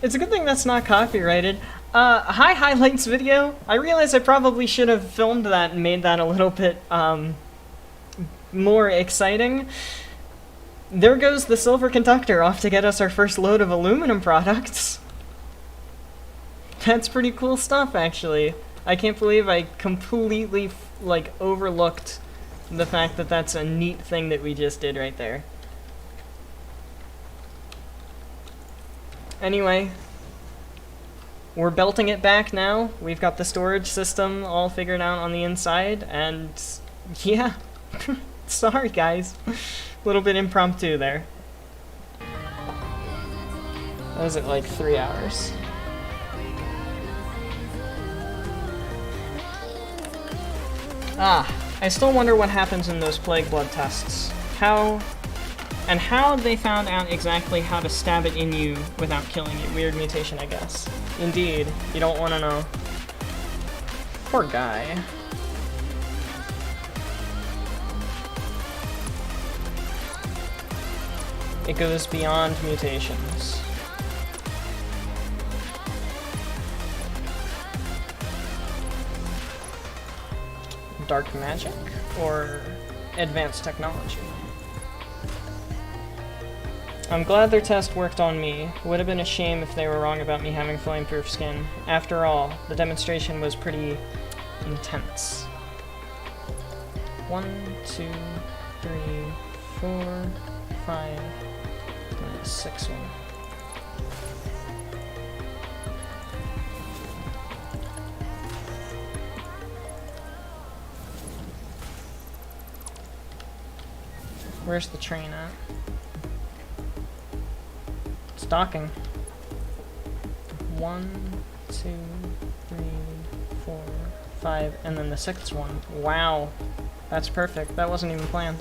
it's a good thing that's not copyrighted. Hi highlights video. I realize I probably should have filmed that and made that a little bit more exciting. There goes the Silver Conductor off to get us our first load of aluminum products. That's pretty cool stuff, actually. I can't believe I completely like overlooked the fact that that's a neat thing that we just did right there. Anyway, we're belting it back now. We've got the storage system all figured out on the inside, and yeah, sorry guys. A little bit impromptu there. That was at like 3 hours. I still wonder what happens in those plague blood tests. How they found out exactly how to stab it in you without killing you. Weird mutation, I guess. Indeed. You don't want to know. Poor guy. It goes beyond mutations. dark magic or advanced technology. I'm glad their test worked on me. Would have been a shame if they were wrong about me having flameproof skin. After all, the demonstration was pretty intense. 1, 2, 3, 4, 5, and a 6th one. Where's the train at? It's docking. 1, 2, 3, 4, 5, and then the 6th one. Wow. That's perfect. That wasn't even planned.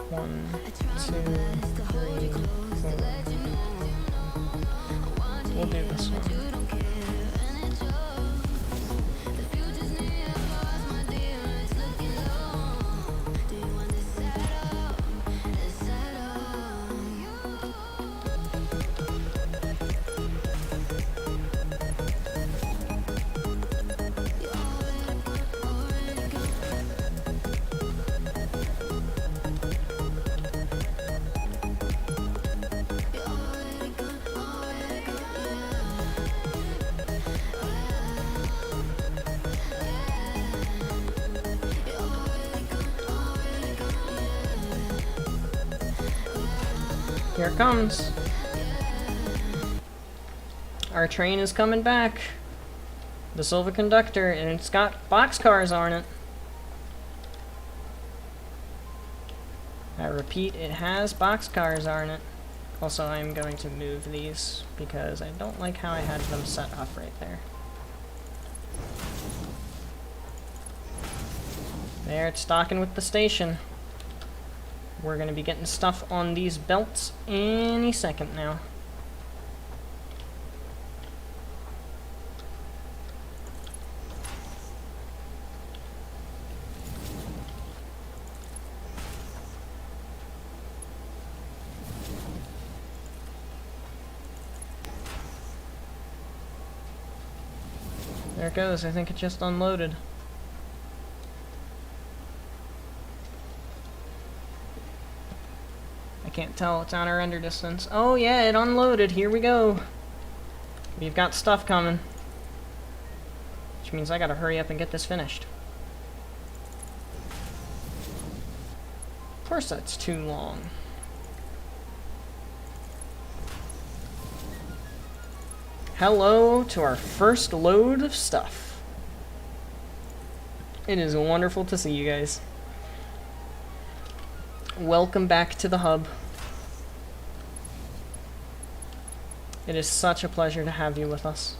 One, two, three, four. We'll do this one. Here it comes. Our train is coming back. The silver conductor, and it's got boxcars on it. I repeat, it has boxcars on it. Also, I'm going to move these because I don't like how I had them set up right there. There, it's docking with the station. We're going to be getting stuff on these belts any second now. There it goes. I think it just unloaded. Can't tell, it's on our render distance. Oh yeah, it unloaded, here we go. We've got stuff coming. Which means I gotta hurry up and get this finished. Of course that's too long. Hello to our first load of stuff. It is wonderful to see you guys. Welcome back to the hub. It is such a pleasure to have you with us.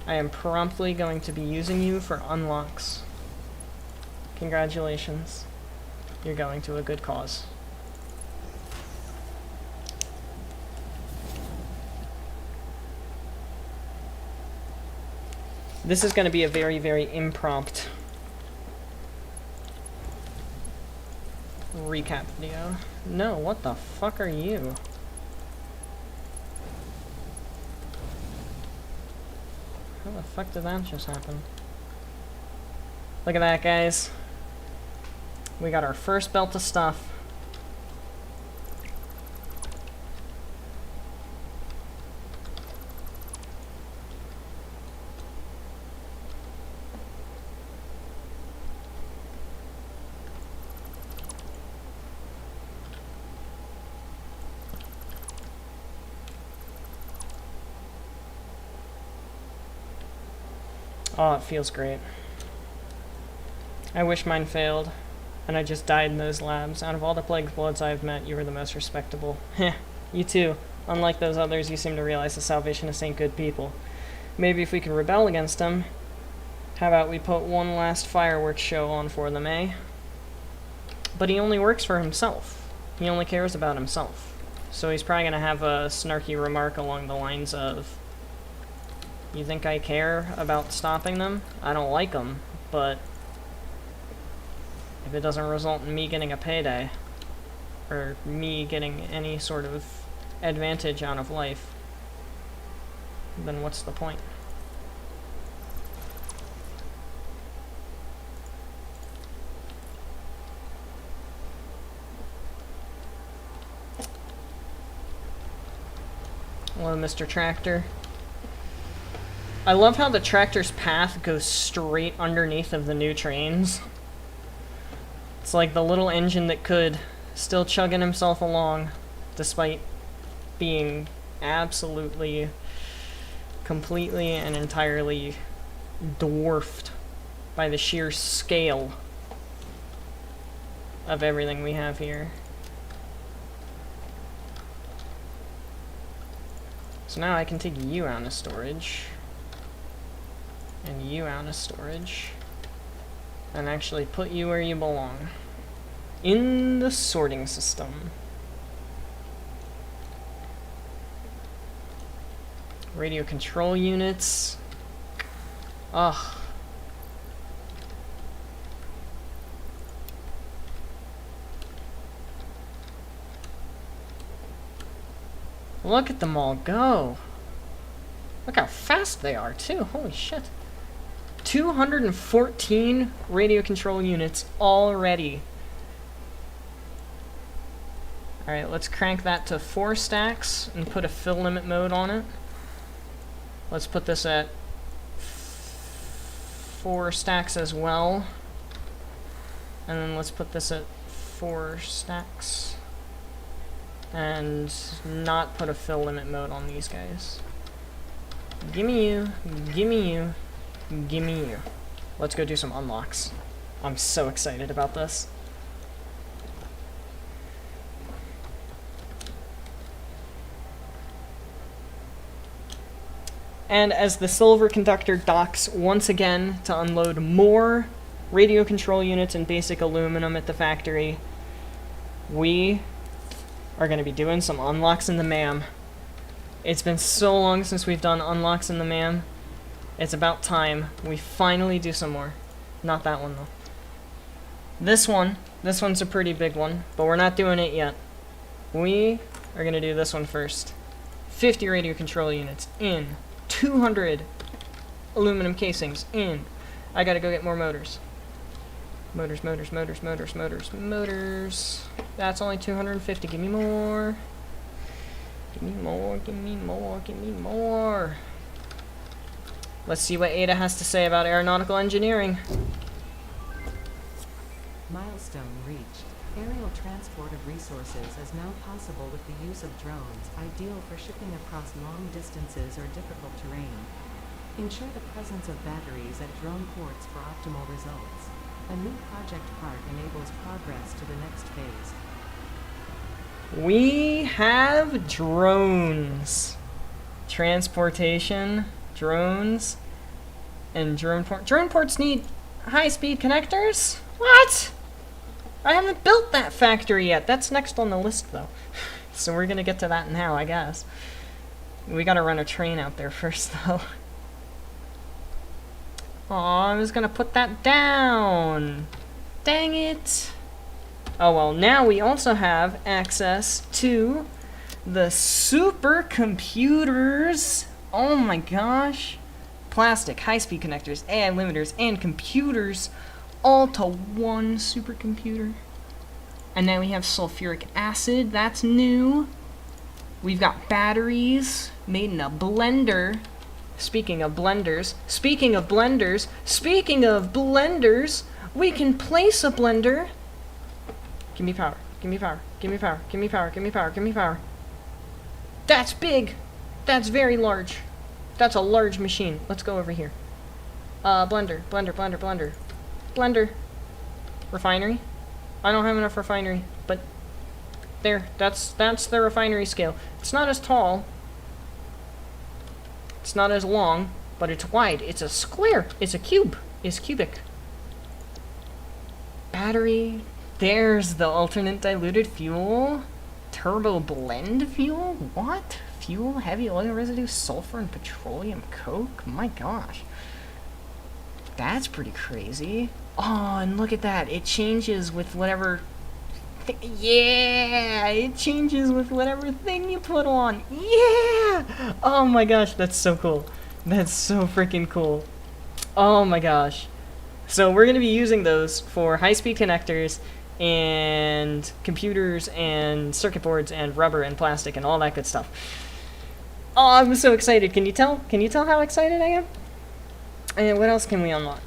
I am promptly going to be using you for unlocks. Congratulations. You're going to a good cause. This is going to be a very, very impromptu recap video. No, what the fuck are you? How the fuck did that just happen? Look at that, guys. We got our first belt of stuff. Oh, it feels great. I wish mine failed, and I just died in those labs. Out of all the Plague Bloods I've met, you were the most respectable. Heh, you too. Unlike those others, you seem to realize the Salvationists ain't good people. Maybe if we can rebel against them, how about we put one last fireworks show on for them, eh? But he only works for himself. He only cares about himself. So he's probably gonna have a snarky remark along the lines of, You think I care about stopping them? I don't like them, but if it doesn't result in me getting a payday, or me getting any sort of advantage out of life, then what's the point? Hello, Mr. Tractor. I love how the tractor's path goes straight underneath of the new trains. It's like the little engine that could, still chugging himself along, despite being absolutely, completely, and entirely dwarfed by the sheer scale of everything we have here. So now I can take you out of storage, and you out of storage, and actually put you where you belong. In the sorting system. Radio control units. Ugh. Look at them all go. Look how fast they are, too. Holy shit. 214 radio control units already. Alright, let's crank that to 4 stacks and put a fill limit mode on it. Let's put this at 4 stacks as well. And then let's put this at 4 stacks. And not put a fill limit mode on these guys. Gimme you, gimme you, gimme you. Let's go do some unlocks. I'm so excited about this. And as the silver conductor docks once again to unload more radio control units and basic aluminum at the factory, we are going to be doing some unlocks in the MAM. It's been so long since we've done unlocks in the MAM. It's about time we finally do some more. Not that one though. This one's a pretty big one, but we're not doing it yet. We are going to do this one first. 50 radio control units in. 200 aluminum casings in. I gotta go get more motors. Motors. That's only 250. Give me more. Give me more. Let's see what Ada has to say about aeronautical engineering. Milestone reached. Aerial transport of resources is now possible with the use of drones, ideal for shipping across long distances or difficult terrain. Ensure the presence of batteries at drone ports for optimal results. A new project part enables progress to the next phase. We have drones. Transportation, drones, and drone ports need high-speed connectors? What? I haven't built that factory yet. That's next on the list, though. So we're gonna get to that now, I guess. We gotta run a train out there first, though. Aw, I was gonna put that down. Dang it. Oh well, now we also have access to the supercomputers. Oh my gosh. Plastic, high-speed connectors, AI limiters, and computers all to one supercomputer. And then we have sulfuric acid, that's new. We've got batteries made in a blender. Speaking of blenders, we can place a blender. Give me power, give me power, give me power, give me power, give me power, give me power. That's big. That's very large. That's a large machine. Let's go over here. Blender. Refinery. I don't have enough refinery, but there, that's the refinery scale. It's not as tall. It's not as long, but it's wide. It's a square. It's a cube. It's cubic. Battery. There's the alternate diluted fuel. Turbo blend fuel? What? fuel, heavy oil residue, sulfur, and petroleum coke? My gosh. That's pretty crazy. Oh, and look at that. It changes with whatever... Yeah! It changes with whatever thing you put on. Yeah! Oh my gosh, that's so cool. That's so freaking cool. Oh my gosh. So we're going to be using those for high-speed connectors and computers and circuit boards and rubber and plastic and all that good stuff. Oh, I'm so excited. Can you tell? Can you tell how excited I am? And what else can we unlock?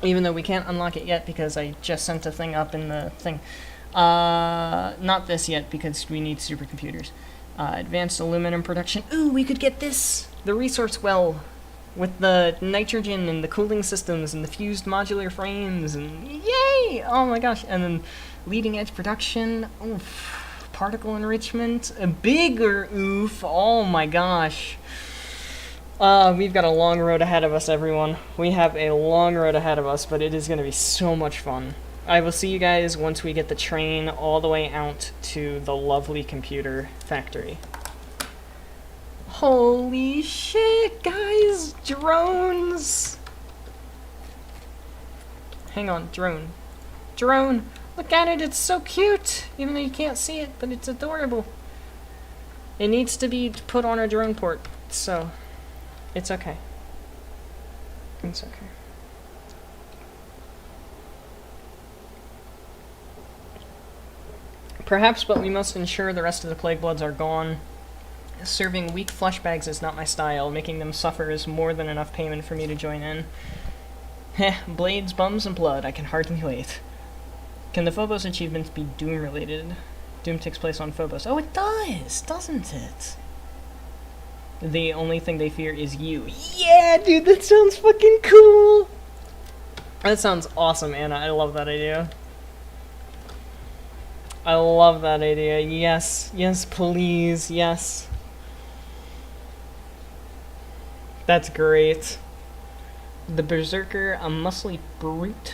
Even though we can't unlock it yet because I just sent a thing up in the thing. Not this yet because we need supercomputers. Advanced aluminum production. Ooh, we could get this! The resource well with the nitrogen and the cooling systems and the fused modular frames and yay! Oh my gosh. And then leading edge production. Oof. Particle enrichment. A bigger oof. Oh my gosh. We've got a long road ahead of us, everyone. We have a long road ahead of us, but it is going to be so much fun. I will see you guys once we get the train all the way out to the lovely computer factory. Holy shit, guys! Drones! Hang on, drone. Drone! Look at it, it's so cute! Even though you can't see it, but it's adorable. It needs to be put on a drone port, so it's okay. It's okay. Perhaps, but we must ensure the rest of the Plague Bloods are gone. Serving weak flesh bags is not my style. Making them suffer is more than enough payment for me to join in. Heh, blades, bums, and blood. I can hardly wait. Can the Phobos achievements be Doom-related? Doom takes place on Phobos. Oh, it does! Doesn't it? The only thing they fear is you. Yeah, dude, that sounds fucking cool! That sounds awesome, Anna. I love that idea. I love that idea. Yes. Yes, please. Yes. That's great. The Berserker, a muscly brute.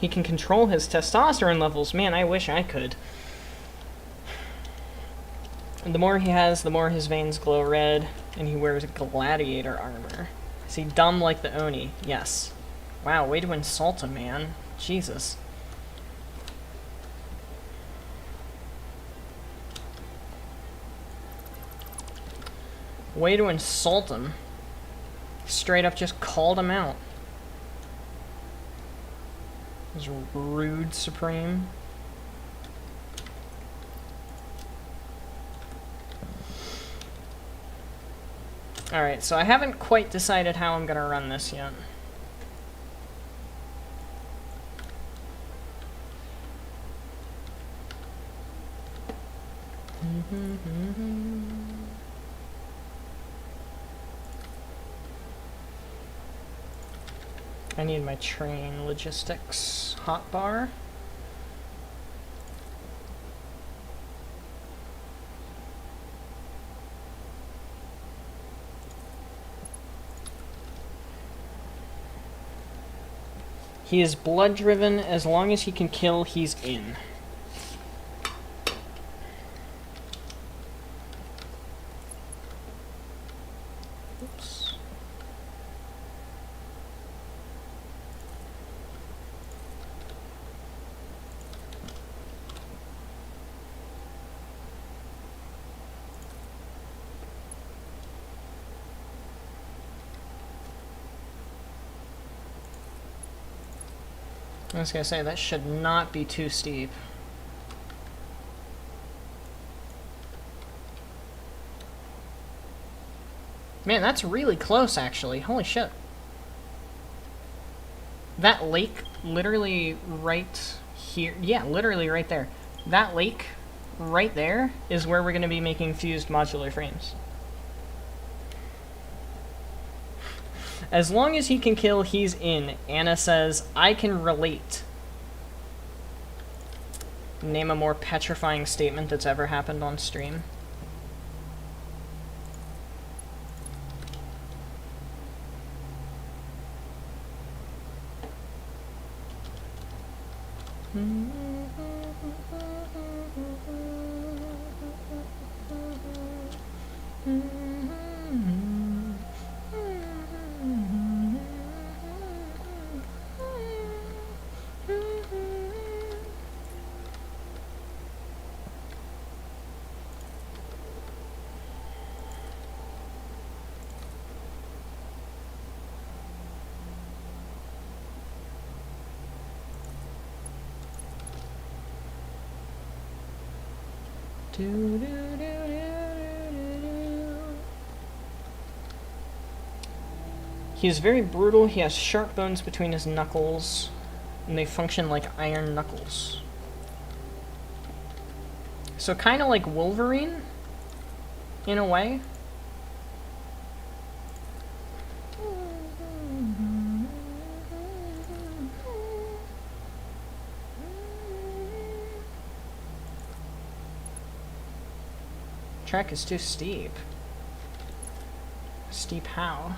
He can control his testosterone levels. Man, I wish I could. And the more he has, the more his veins glow red. And he wears gladiator armor. Is he dumb like the Oni? Yes. Wow, way to insult him, man. Jesus. Way to insult him. Straight up just called him out. He's rude supreme. Alright, so I haven't quite decided how I'm gonna run this yet. I need my train logistics hotbar. He is blood driven. As long as he can kill, he's in. Oops. I was gonna say, that should not be too steep. Man, that's really close, actually. Holy shit. That lake, literally right here. Yeah, literally right there. That lake, right there, is where we're gonna be making fused modular frames. As long as he can kill, he's in. Anna says, I can relate. Name a more petrifying statement that's ever happened on stream. He is very brutal. He has sharp bones between his knuckles, and they function like iron knuckles. So kind of like Wolverine, in a way. Track is too steep. Steep how?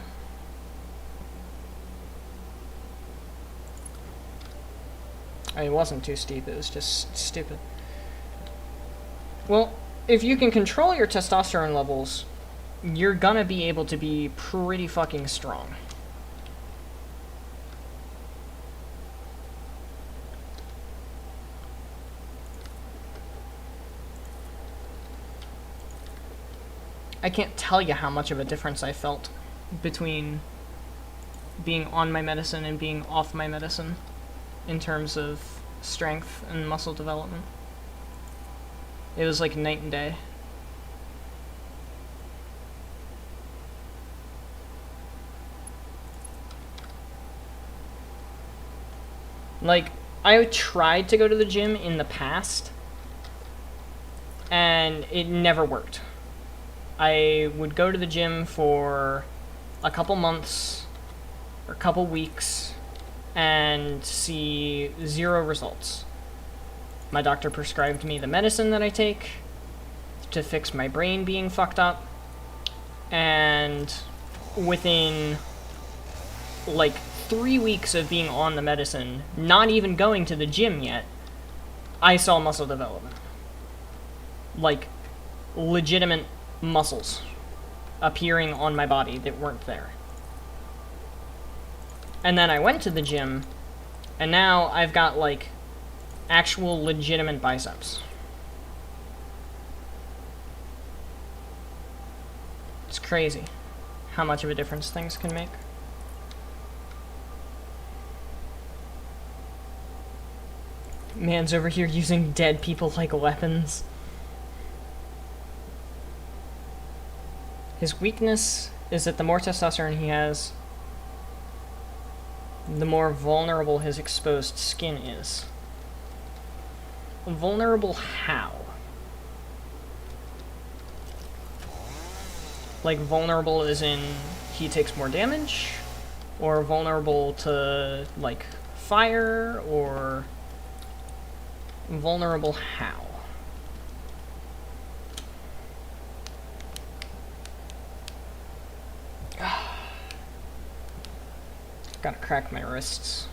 It wasn't too steep, it was just stupid. Well, if you can control your testosterone levels, you're gonna be able to be pretty fucking strong. I can't tell you how much of a difference I felt between being on my medicine and being off my medicine in terms of strength and muscle development. It was like night and day. Like, I tried to go to the gym in the past, and it never worked. I would go to the gym for a couple months or a couple weeks and see zero results. My doctor prescribed me the medicine that I take to fix my brain being fucked up, and within like 3 weeks of being on the medicine, not even going to the gym yet, I saw muscle development. Like, legitimate muscles appearing on my body that weren't there. And then I went to the gym, and now I've got, like, actual legitimate biceps. It's crazy how much of a difference things can make. Man's over here using dead people like weapons. His weakness is that the more testosterone he has, the more vulnerable his exposed skin is. Vulnerable how? Like, vulnerable as in he takes more damage? Or vulnerable to, like, fire? Or vulnerable how? Gotta crack my wrists.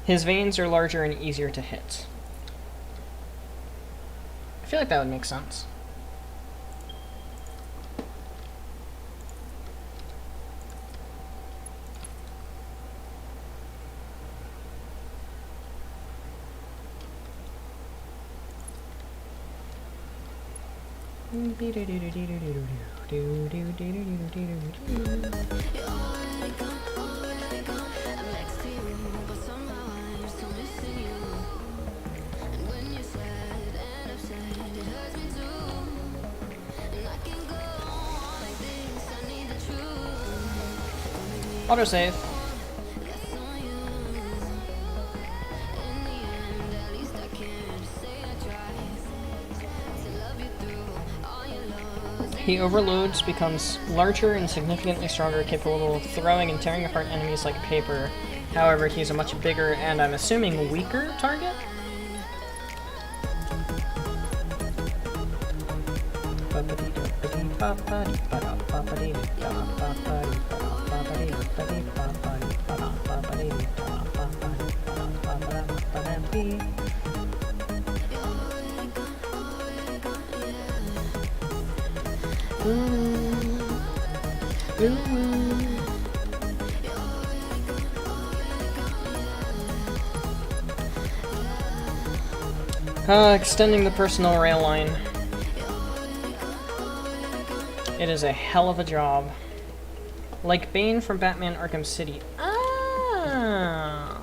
His veins are larger and easier to hit. I feel like that would make sense. Autosave. He overloads, becomes larger and significantly stronger, capable of throwing and tearing apart enemies like paper. However, he's a much bigger and, I'm assuming, weaker target? Extending the personal rail line. It is a hell of a job. Like Bane from Batman Arkham City. Ah.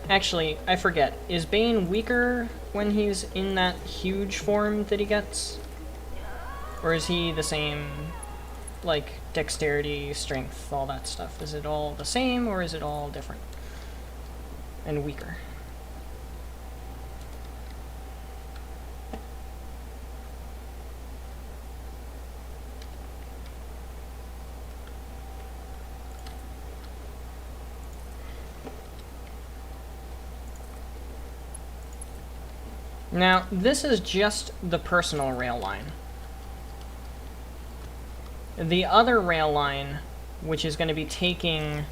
Actually, I forget. Is Bane weaker when he's in that huge form that he gets? Or is he the same, like, dexterity, strength, all that stuff? Is it all the same, or is it all different? And weaker? Now, this is just the personal rail line. The other rail line, which is going to be taking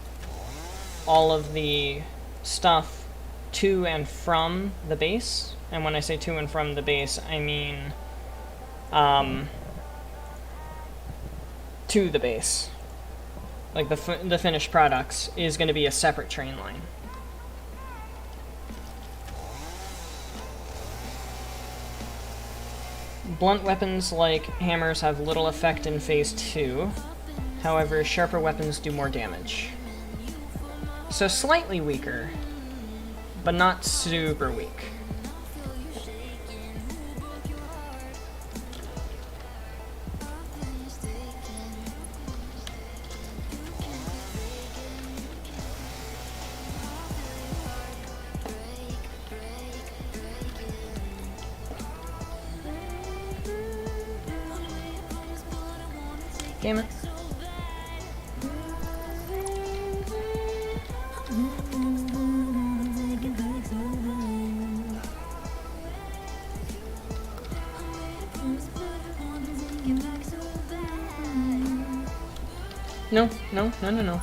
all of the stuff to and from the base, and when I say to and from the base, I mean to the base. Like the finished products is going to be a separate train line. Blunt weapons like hammers have little effect in Phase 2, however, sharper weapons do more damage. So slightly weaker, but not super weak. Damn it. No, no, no, no, no.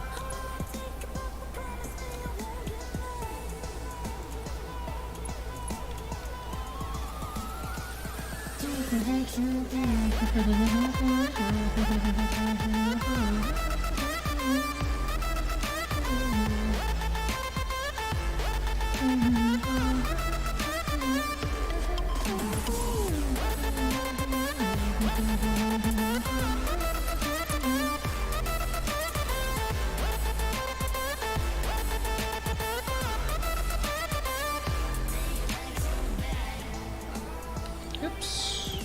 Oops.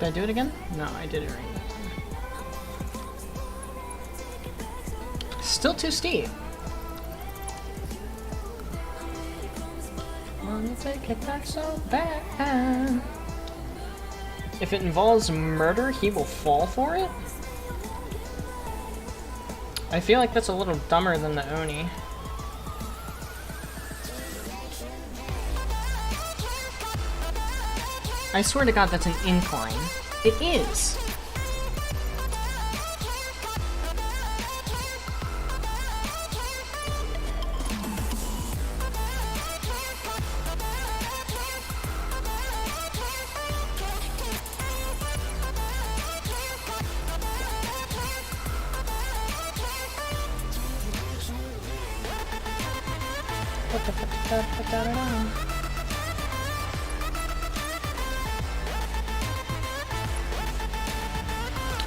Did I do it again? No, I did it right that time. Still too steep. Wanna take it back so bad. If it involves murder, he will fall for it? I feel like that's a little dumber than the Oni. I swear to God, that's an incline. It is!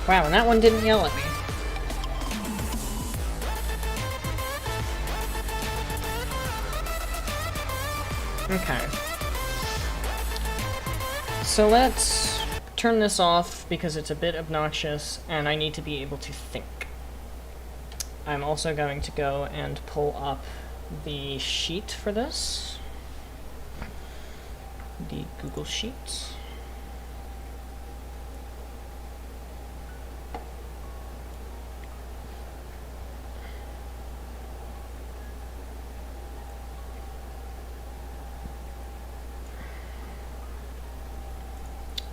Wow, and that one didn't yell at me. Okay. So let's turn this off because it's a bit obnoxious and I need to be able to think. I'm also going to go and pull up the sheet for this. The Google Sheets.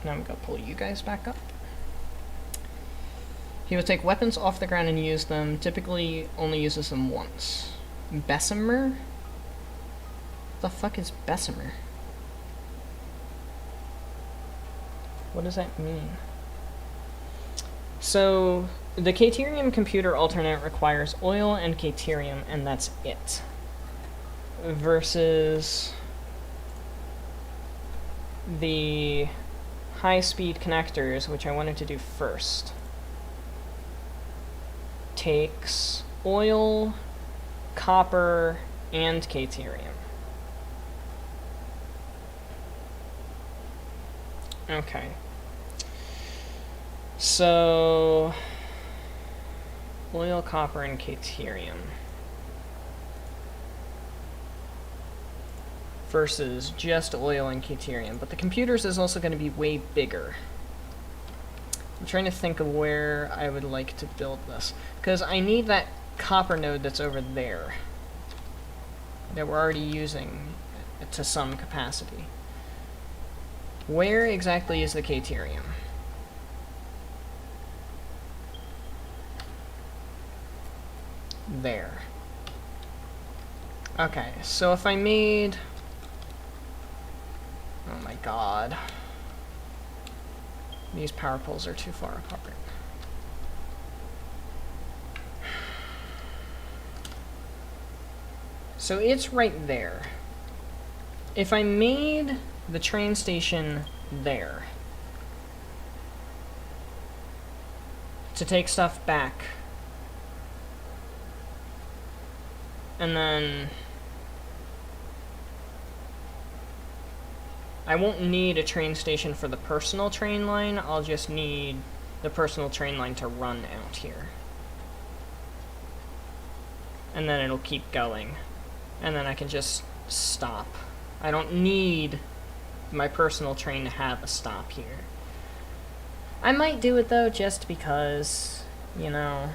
Now I'm going to pull you guys back up. He would take weapons off the ground and use them, typically only uses them once. Bessemer? What the fuck is Bessemer? What does that mean? So, the Caterium computer alternate requires oil and Caterium, and that's it. Versus the high-speed connectors, which I wanted to do first, takes oil, copper, and Caterium. Okay. So, oil, copper, and Caterium versus just oil and Caterium. But the computers is also going to be way bigger. I'm trying to think of where I would like to build this, because I need that copper node that's over there that we're already using to some capacity. Where exactly is the Caterium? There. Okay, so if I made... Oh my god. These power poles are too far apart. So it's right there. If I made the train station there to take stuff back, and then I won't need a train station for the personal train line, I'll just need the personal train line to run out here. And then it'll keep going. And then I can just stop. I don't need my personal train to have a stop here. I might do it though, just because, you know.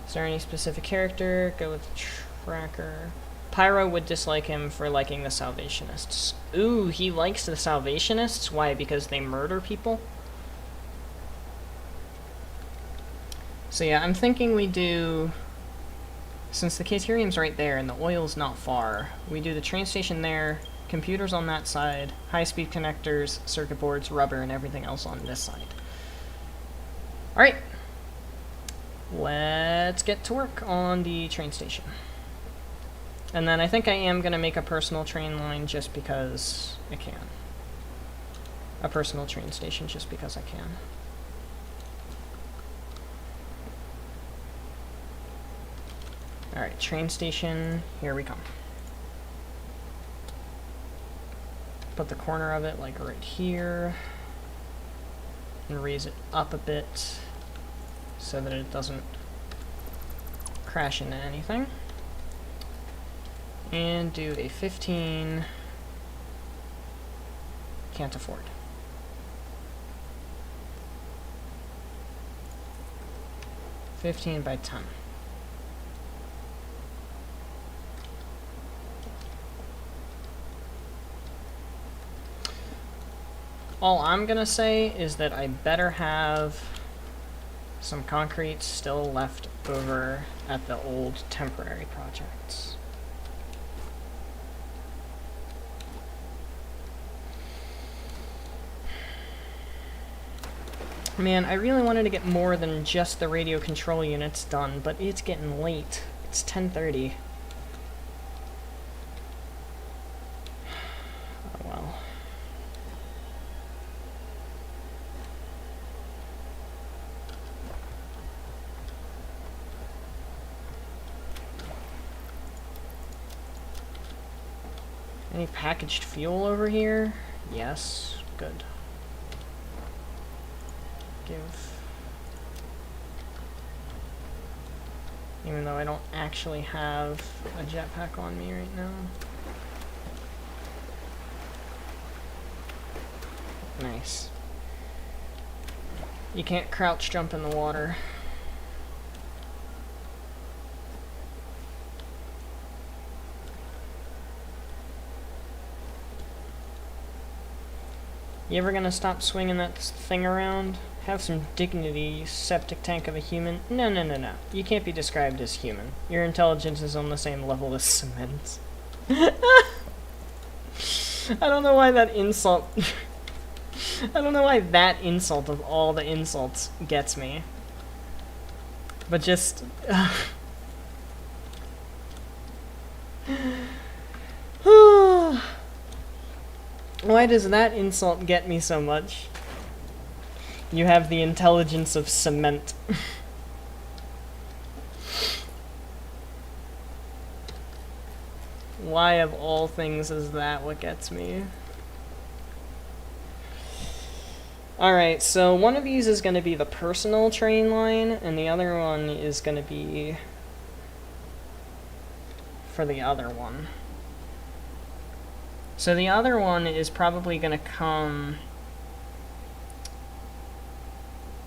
Is there any specific character? Go with Tracker. Pyro would dislike him for liking the Salvationists. Ooh, he likes the Salvationists? Why? Because they murder people? So yeah, I'm thinking we do... Since the Caterium's right there and the oil's not far, we do the train station there, computers on that side, high-speed connectors, circuit boards, rubber, and everything else on this side. Alright. Let's get to work on the train station. And then I think I am going to make a personal train line just because I can. A personal train station just because I can. Alright, train station, here we come. Put the corner of it like right here. And raise it up a bit so that it doesn't crash into anything. And do a 15. Can't afford. $15 by 10. All I'm gonna say is that I better have some concrete still left over at the old temporary projects. Man, I really wanted to get more than just the radio control units done, but it's getting late. It's 10:30. Oh well. Any packaged fuel over here? Yes, good. Even though I don't actually have a jetpack on me right now. Nice. You can't crouch jump in the water. You ever gonna stop swinging that thing around? Have some dignity, you septic tank of a human. No, no, no, no. You can't be described as human. Your intelligence is on the same level as cement. I don't know why that insult... I don't know why that insult of all the insults gets me. But just... Why does that insult get me so much? You have the intelligence of cement. Why of all things is that what gets me? Alright, so one of these is going to be the personal train line, and the other one is going to be for the other one. So the other one is probably going to come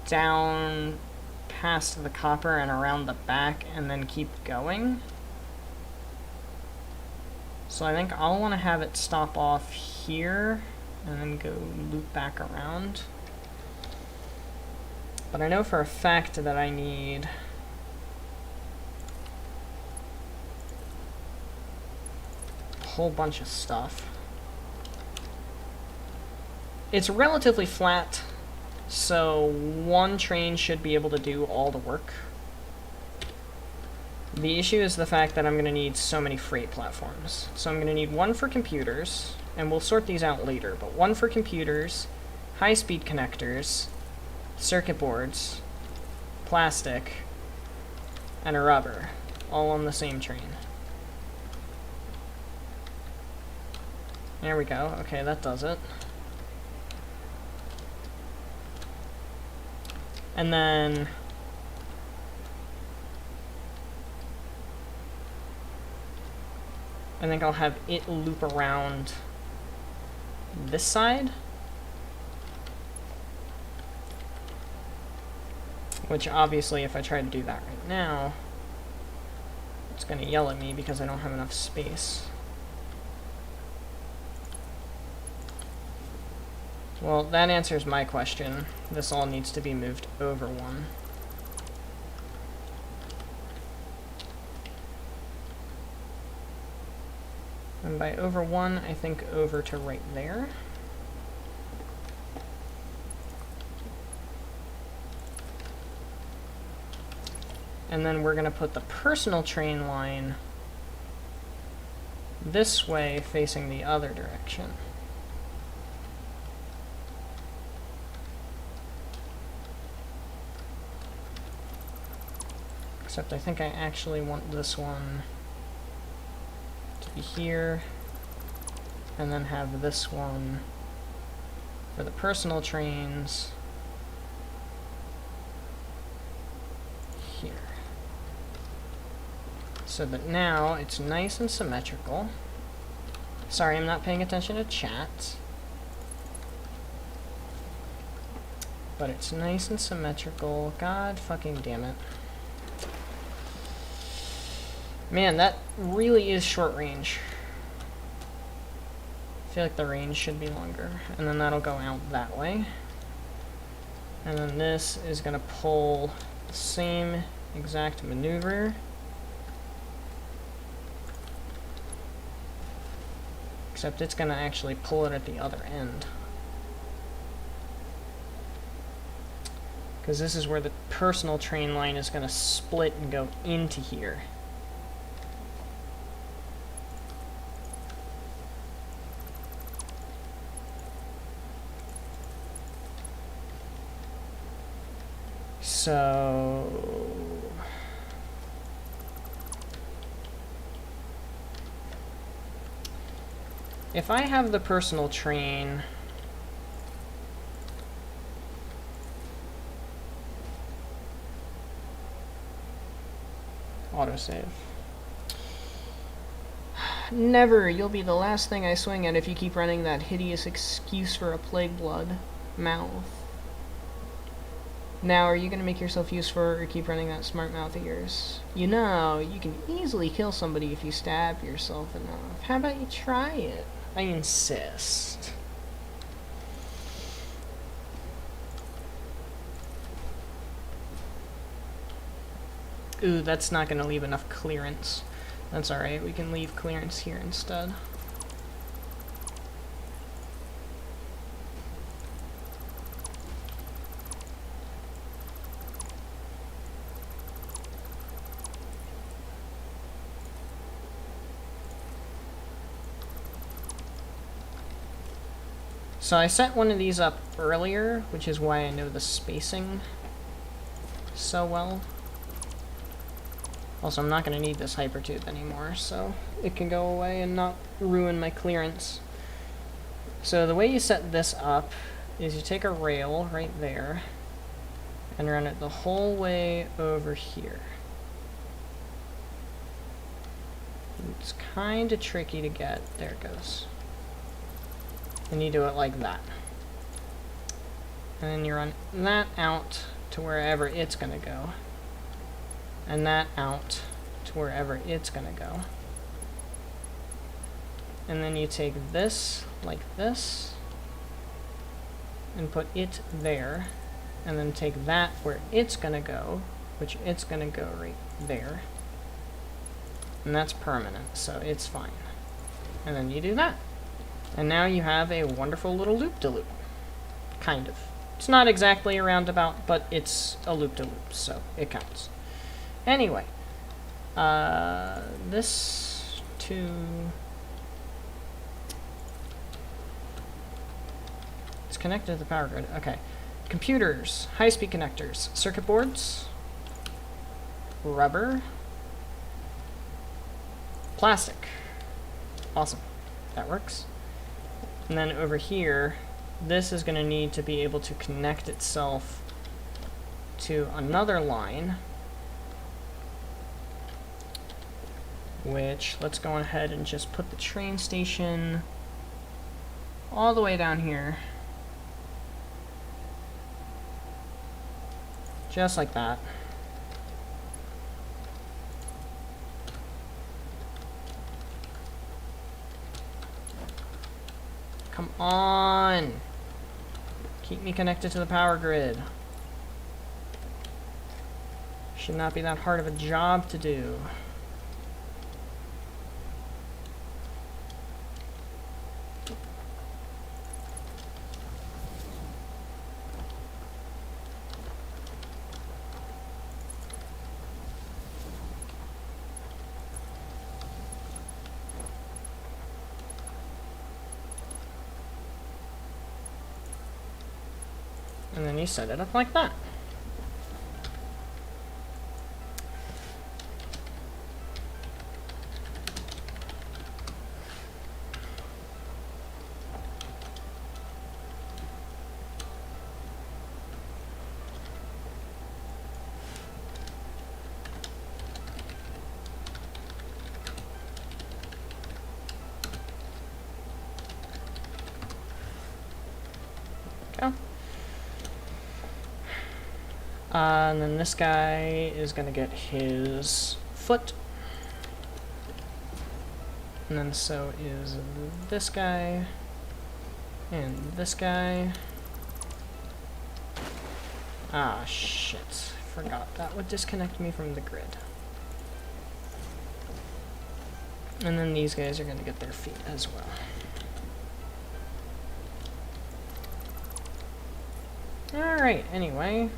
down past the copper and around the back and then keep going. So I think I'll want to have it stop off here and then go loop back around. But I know for a fact that I need a whole bunch of stuff. It's relatively flat, so one train should be able to do all the work. The issue is the fact that I'm going to need so many freight platforms. So I'm going to need one for computers, and we'll sort these out later, but one for computers, high-speed connectors, circuit boards, plastic, and a rubber, all on the same train. There we go. Okay, that does it. And then I think I'll have it loop around this side. Which obviously if I try to do that right now, it's going to yell at me because I don't have enough space. Well, that answers my question. This all needs to be moved over one. And by over one, I think over to right there. And then we're going to put the personal train line this way, facing the other direction. Except I think I actually want this one to be here, and then have this one for the personal trains here. So that now it's nice and symmetrical. Sorry, I'm not paying attention to chat. But it's nice and symmetrical. God fucking damn it. Man, that really is short range. I feel like the range should be longer. And then that'll go out that way. And then this is going to pull the same exact maneuver. Except it's going to actually pull it at the other end. Because this is where the personal train line is going to split and go into here. So if I have the personal train autosave. Never! You'll be the last thing I swing at if you keep running that hideous excuse for a plague blood mouth. Now, are you going to make yourself useful or keep running that smart mouth of yours? You know, you can easily kill somebody if you stab yourself enough. How about you try it? I insist. Ooh, that's not going to leave enough clearance. That's alright, we can leave clearance here instead. So I set one of these up earlier, which is why I know the spacing so well. Also, I'm not going to need this hypertube anymore, so it can go away and not ruin my clearance. So the way you set this up is you take a rail right there and run it the whole way over here. It's kind of tricky to get. There it goes. And you do it like that. And then you run that out to wherever it's going to go. And that out to wherever it's going to go. And then you take this, like this, and put it there. And then take that where it's going to go, which it's going to go right there. And that's permanent, so it's fine. And then you do that. And now you have a wonderful little loop-de-loop. Kind of. It's not exactly a roundabout, but it's a loop-de-loop, so it counts. Anyway. This to... It's connected to the power grid. Okay. Computers. High-speed connectors. Circuit boards. Rubber. Plastic. Awesome. That works. And then over here, this is going to need to be able to connect itself to another line, which, let's go ahead and just put the train station all the way down here. Just like that. Come on! Keep me connected to the power grid. Should not be that hard of a job to do. And then you set it up like that. Go. And then this guy is going to get his foot. And then so is this guy. And this guy. Ah, shit. Forgot. That would disconnect me from the grid. And then these guys are going to get their feet as well. Alright, anyway.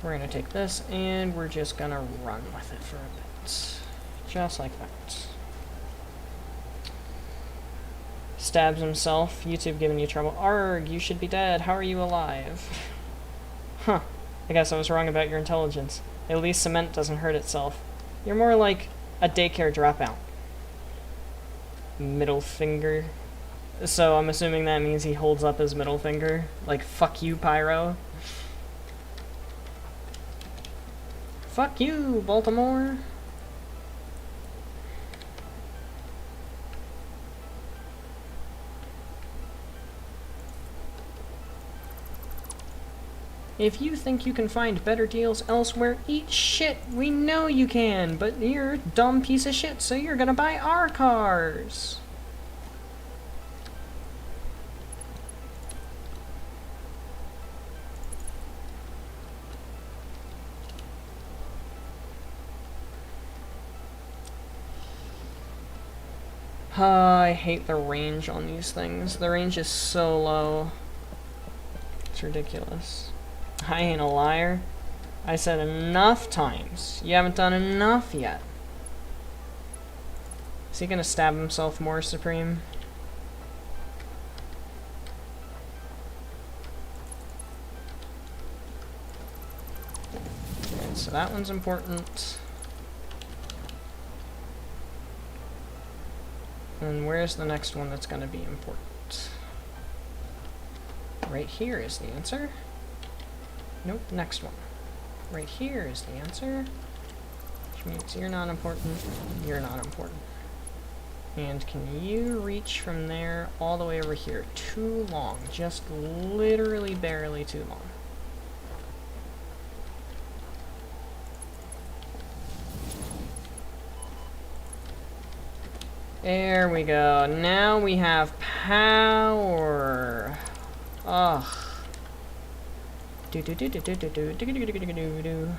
We're going to take this, and we're just going to run with it for a bit. Just like that. Stabs himself. YouTube giving you trouble. Arg, you should be dead. How are you alive? Huh. I guess I was wrong about your intelligence. At least cement doesn't hurt itself. You're more like a daycare dropout. Middle finger. So I'm assuming that means he holds up his middle finger. Like, fuck you, Pyro. Fuck you, Baltimore. If you think you can find better deals elsewhere, eat shit. We know you can, but you're a dumb piece of shit, so you're gonna buy our cars. I hate the range on these things. The range is so low. It's ridiculous. I ain't a liar. I said enough times. You haven't done enough yet. Is he gonna stab himself more, Supreme? so that one's important. And where's the next one that's going to be important? Right here is the answer. Nope, next one. Right here is the answer. Which means you're not important, you're not important. And can you reach from there all the way over here? Too long. Just literally barely too long. There we go. Now we have power. Ugh. Do do do do do do do do do do do do do.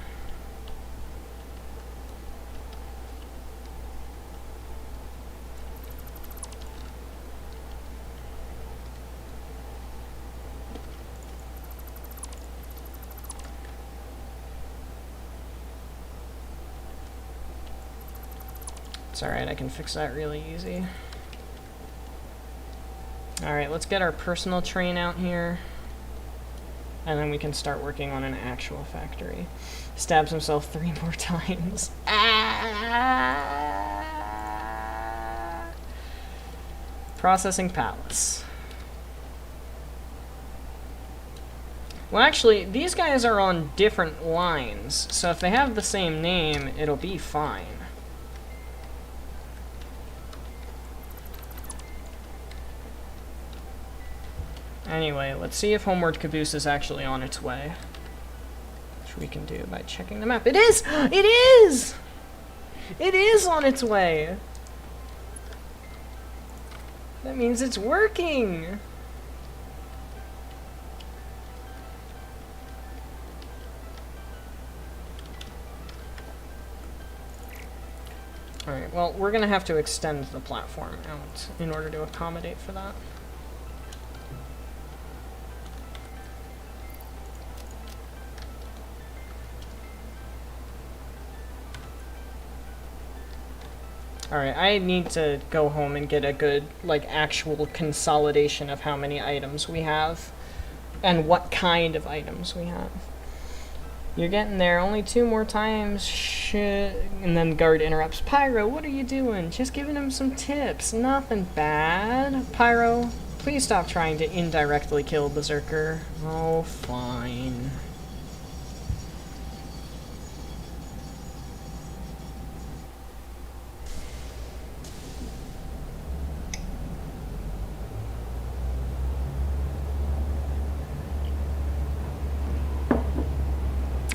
It's alright, I can fix that really easy. Alright, let's get our personal train out here. And then we can start working on an actual factory. Stabs himself 3 more times. Ah! Processing palace. Well, actually, these guys are on different lines, so if they have the same name, it'll be fine. Anyway, let's see if Homeward Caboose is actually on its way. Which we can do by checking the map. It is! It is! It is on its way! That means it's working! Alright, well, we're gonna have to extend the platform out in order to accommodate for that. Alright, I need to go home and get a good, like, actual consolidation of how many items we have. And what kind of items we have. You're getting there only 2 more times, shit. And then guard interrupts. Pyro, what are you doing? Just giving him some tips. Nothing bad. Pyro, please stop trying to indirectly kill Berserker. Oh, fine.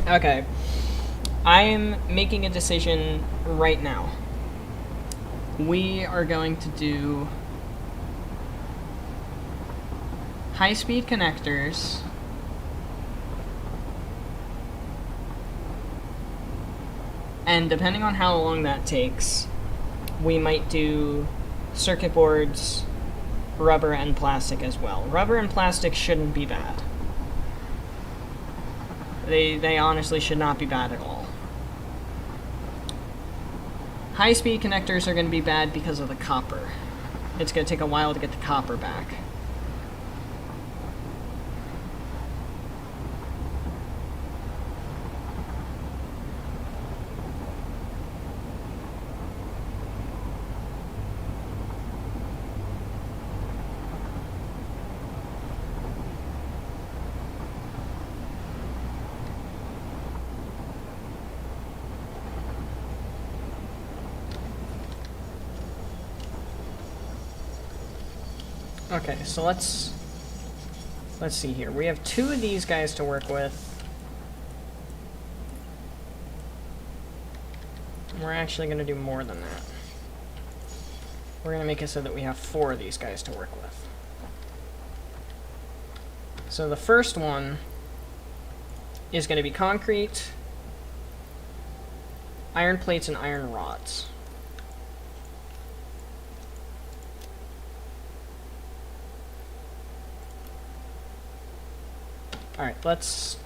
Okay, I am making a decision right now. We are going to do high-speed connectors, and depending on how long that takes, we might do circuit boards, rubber, and plastic as well. Rubber and plastic shouldn't be bad. They honestly should not be bad at all. High-speed connectors are going to be bad because of the copper. It's going to take a while to get the copper back. Okay, so let's see here. We have 2 of these guys to work with. We're actually going to do more than that. We're going to make it so that we have 4 of these guys to work with. So the first one is going to be concrete, iron plates, and iron rods. Alright, let's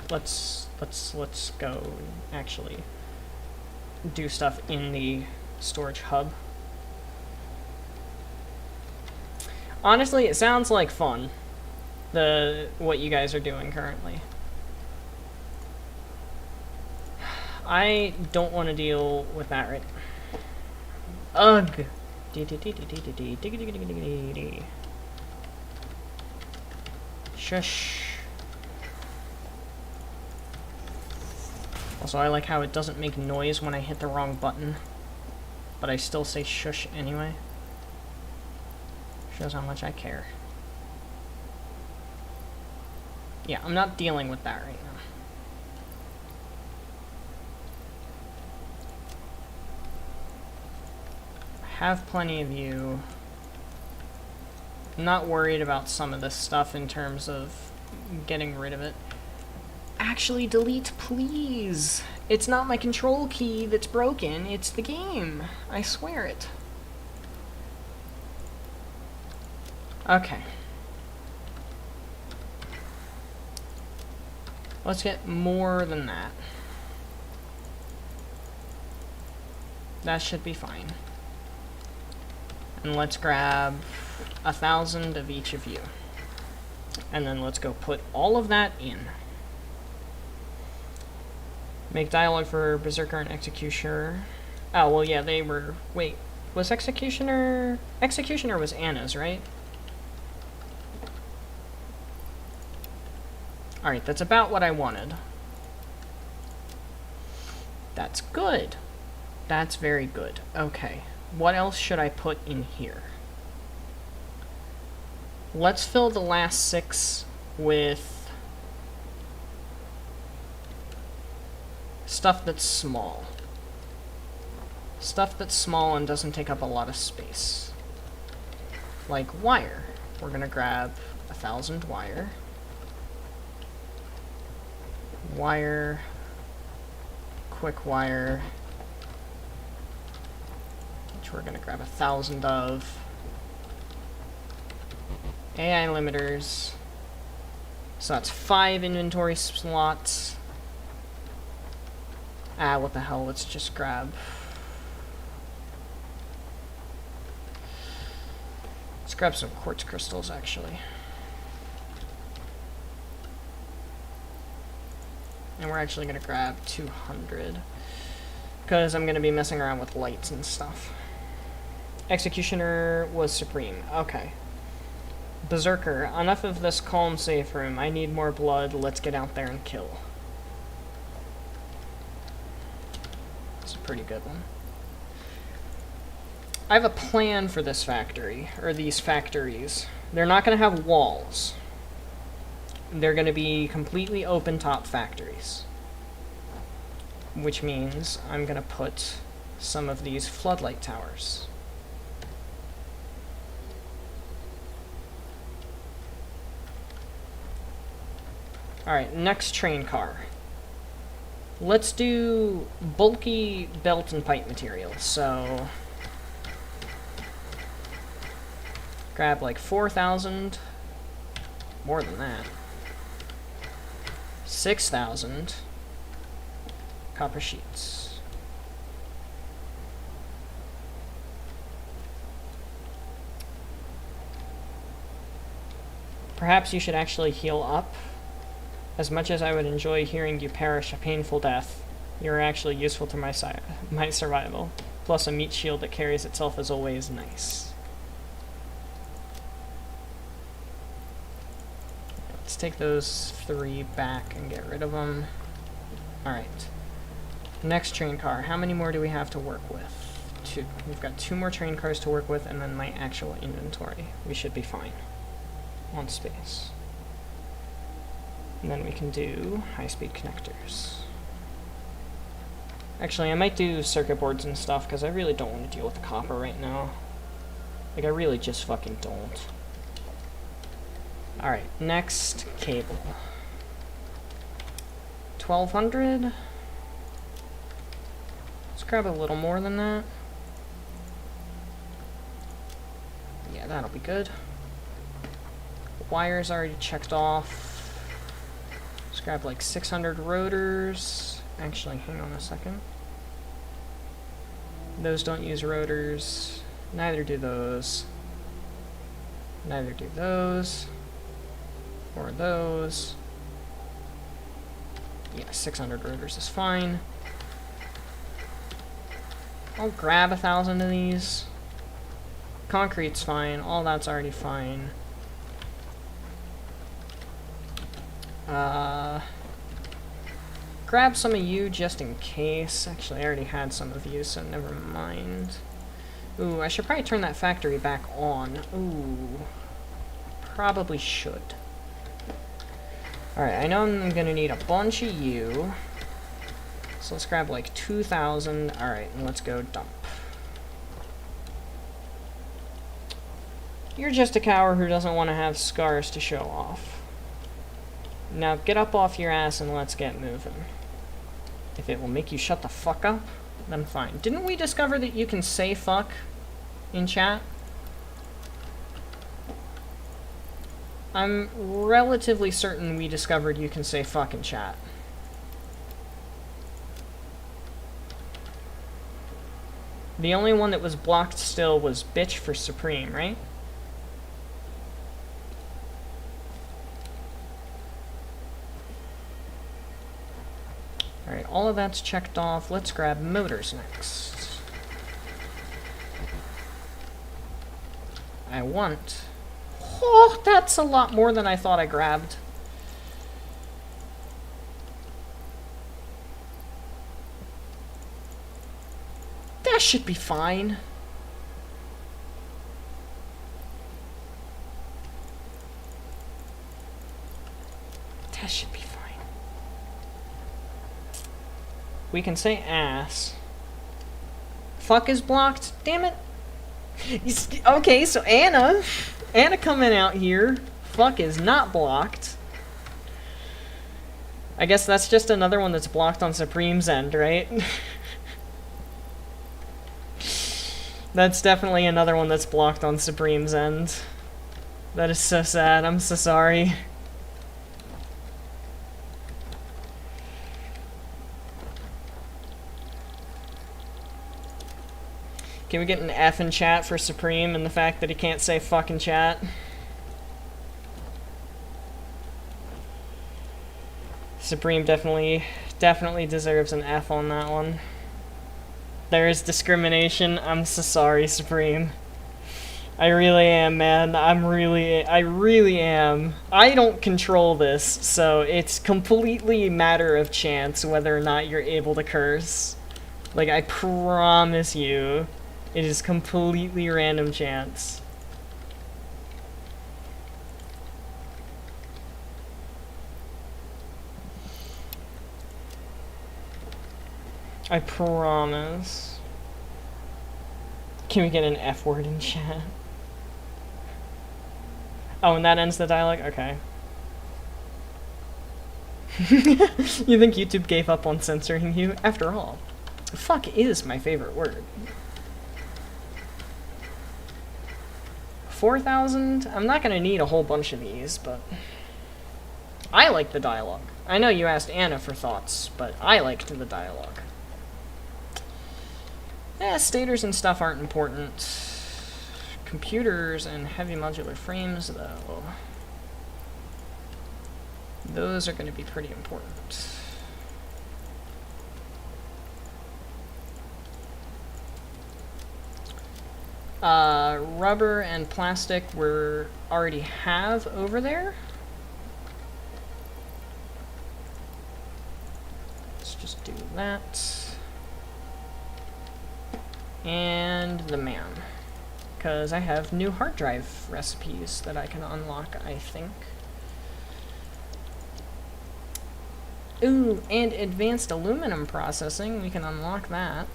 go actually do stuff in the storage hub. Honestly, it sounds like fun, what you guys are doing currently. I don't want to deal with that right. Ugh. Shush. Also, I like how it doesn't make noise when I hit the wrong button, but I still say shush anyway. Shows how much I care. Yeah, I'm not dealing with that right now. I have plenty of you. I'm not worried about some of this stuff in terms of getting rid of it. Actually, delete, please. It's not my control key that's broken, it's the game. I swear it. Okay. Let's get more than that. That should be fine. And let's grab 1,000 of each of you. And then let's go put all of that in. Make dialogue for Berserker and Executioner. Oh, well, yeah, they were... Wait, was Executioner... Executioner was Anna's, right? Alright, that's about what I wanted. That's good. That's very good. Okay. What else should I put in here? Let's fill the last 6 with stuff that's small. Stuff that's small and doesn't take up a lot of space. Like wire. We're gonna grab 1,000 wire. Wire. Quick wire. Which we're gonna grab 1,000 of. AI limiters. So that's 5 inventory slots. Ah, what the hell, let's just grab... Let's grab some quartz crystals, actually. And we're actually going to grab 200. Because I'm going to be messing around with lights and stuff. Executioner was supreme. Okay. Berserker, enough of this calm safe room. I need more blood. Let's get out there and kill. It's a pretty good one. I have a plan for this factory, or these factories. They're not going to have walls. They're going to be completely open-top factories. Which means I'm going to put some of these floodlight towers. Alright, next train car. Let's do bulky belt and pipe materials. So, grab like 4,000. More than that. 6,000 copper sheets. Perhaps you should actually heal up. As much as I would enjoy hearing you perish a painful death, you are actually useful to my survival. Plus a meat shield that carries itself is always nice. Let's take those 3 back and get rid of them. Alright. Next train car. How many more do we have to work with? 2. We've got 2 more train cars to work with and then my actual inventory. We should be fine. On space. And then we can do high-speed connectors. Actually, I might do circuit boards and stuff, because I really don't want to deal with the copper right now. Like, I really just fucking don't. Alright, next cable. 1,200? Let's grab a little more than that. Yeah, that'll be good. Wires already checked off. Let's grab like 600 rotors. Actually, hang on a second. Those don't use rotors. Neither do those. Neither do those. Or those. Yeah, 600 rotors is fine. I'll grab 1,000 of these. Concrete's fine. All that's already fine. Grab some of you just in case. Actually, I already had some of you, so never mind. Ooh, I should probably turn that factory back on. Ooh. Probably should. Alright, I know I'm gonna need a bunch of you. So let's grab like 2,000. Alright, and let's go dump. You're just a coward who doesn't want to have scars to show off. Now get up off your ass and let's get moving. If it will make you shut the fuck up, then fine. Didn't we discover that you can say fuck in chat? I'm relatively certain we discovered you can say fuck in chat. The only one that was blocked still was bitch for Supreme, right? Alright, all of that's checked off. Let's grab motors next. I want... Oh, that's a lot more than I thought I grabbed. That should be fine. That should be fine. We can say ass. Fuck is blocked. Damn it. Okay, so Anna coming out here. Fuck is not blocked. I guess that's just another one that's blocked on Supreme's end, right? That's definitely another one that's blocked on Supreme's end. That is so sad. I'm so sorry. Can we get an F in chat for Supreme and the fact that he can't say fucking chat? Supreme definitely deserves an F on that one. There is discrimination. I'm so sorry, Supreme. I really am, man. I really am. I don't control this, so it's completely a matter of chance whether or not you're able to curse. Like, I promise you. It is completely random chance. I promise. Can we get an F word in chat? Oh, and that ends the dialogue? Okay. You think YouTube gave up on censoring you? After all, fuck is my favorite word. 4,000? I'm not gonna need a whole bunch of these, but I like the dialogue. I know you asked Anna for thoughts, but I liked the dialogue. Yeah, stators and stuff aren't important. Computers and heavy modular frames, though. Those are gonna be pretty important. Rubber and plastic we already have over there. Let's just do that. And the man. Because I have new hard drive recipes that I can unlock, I think. Ooh, and advanced aluminum processing. We can unlock that.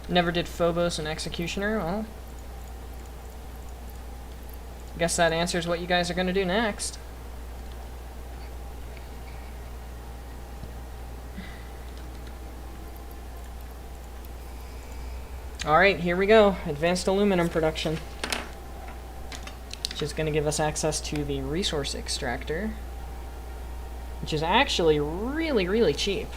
Never did Phobos and Executioner. Well, guess that answers what you guys are going to do next. Alright, here we go. Advanced aluminum production. Which is going to give us access to the resource extractor. Which is actually really, really cheap.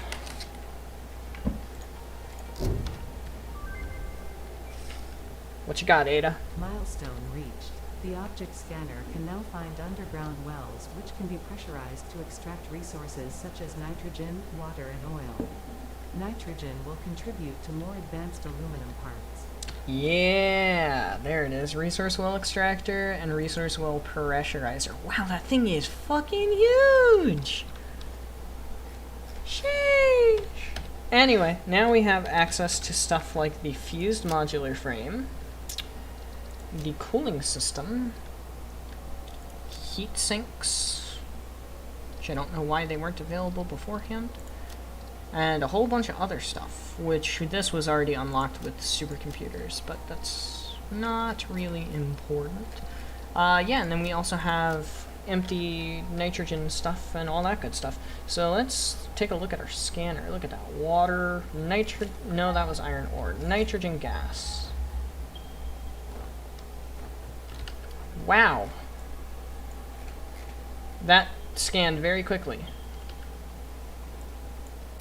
What you got, Ada? Milestone reached. The object scanner can now find underground wells which can be pressurized to extract resources such as nitrogen, water, and oil. Nitrogen will contribute to more advanced aluminum parts. Yeah, there it is. Resource well extractor and resource well pressurizer. Wow, that thing is fucking huge! Sheesh! Anyway, now we have access to stuff like the fused modular frame, the cooling system, heat sinks, which I don't know why they weren't available beforehand, and a whole bunch of other stuff, which this was already unlocked with supercomputers, but that's not really important. Yeah, and then we also have empty nitrogen stuff and all that good stuff. So let's take a look at our scanner. Look at that. Water, no, that was iron ore. Nitrogen gas. Wow. That scanned very quickly.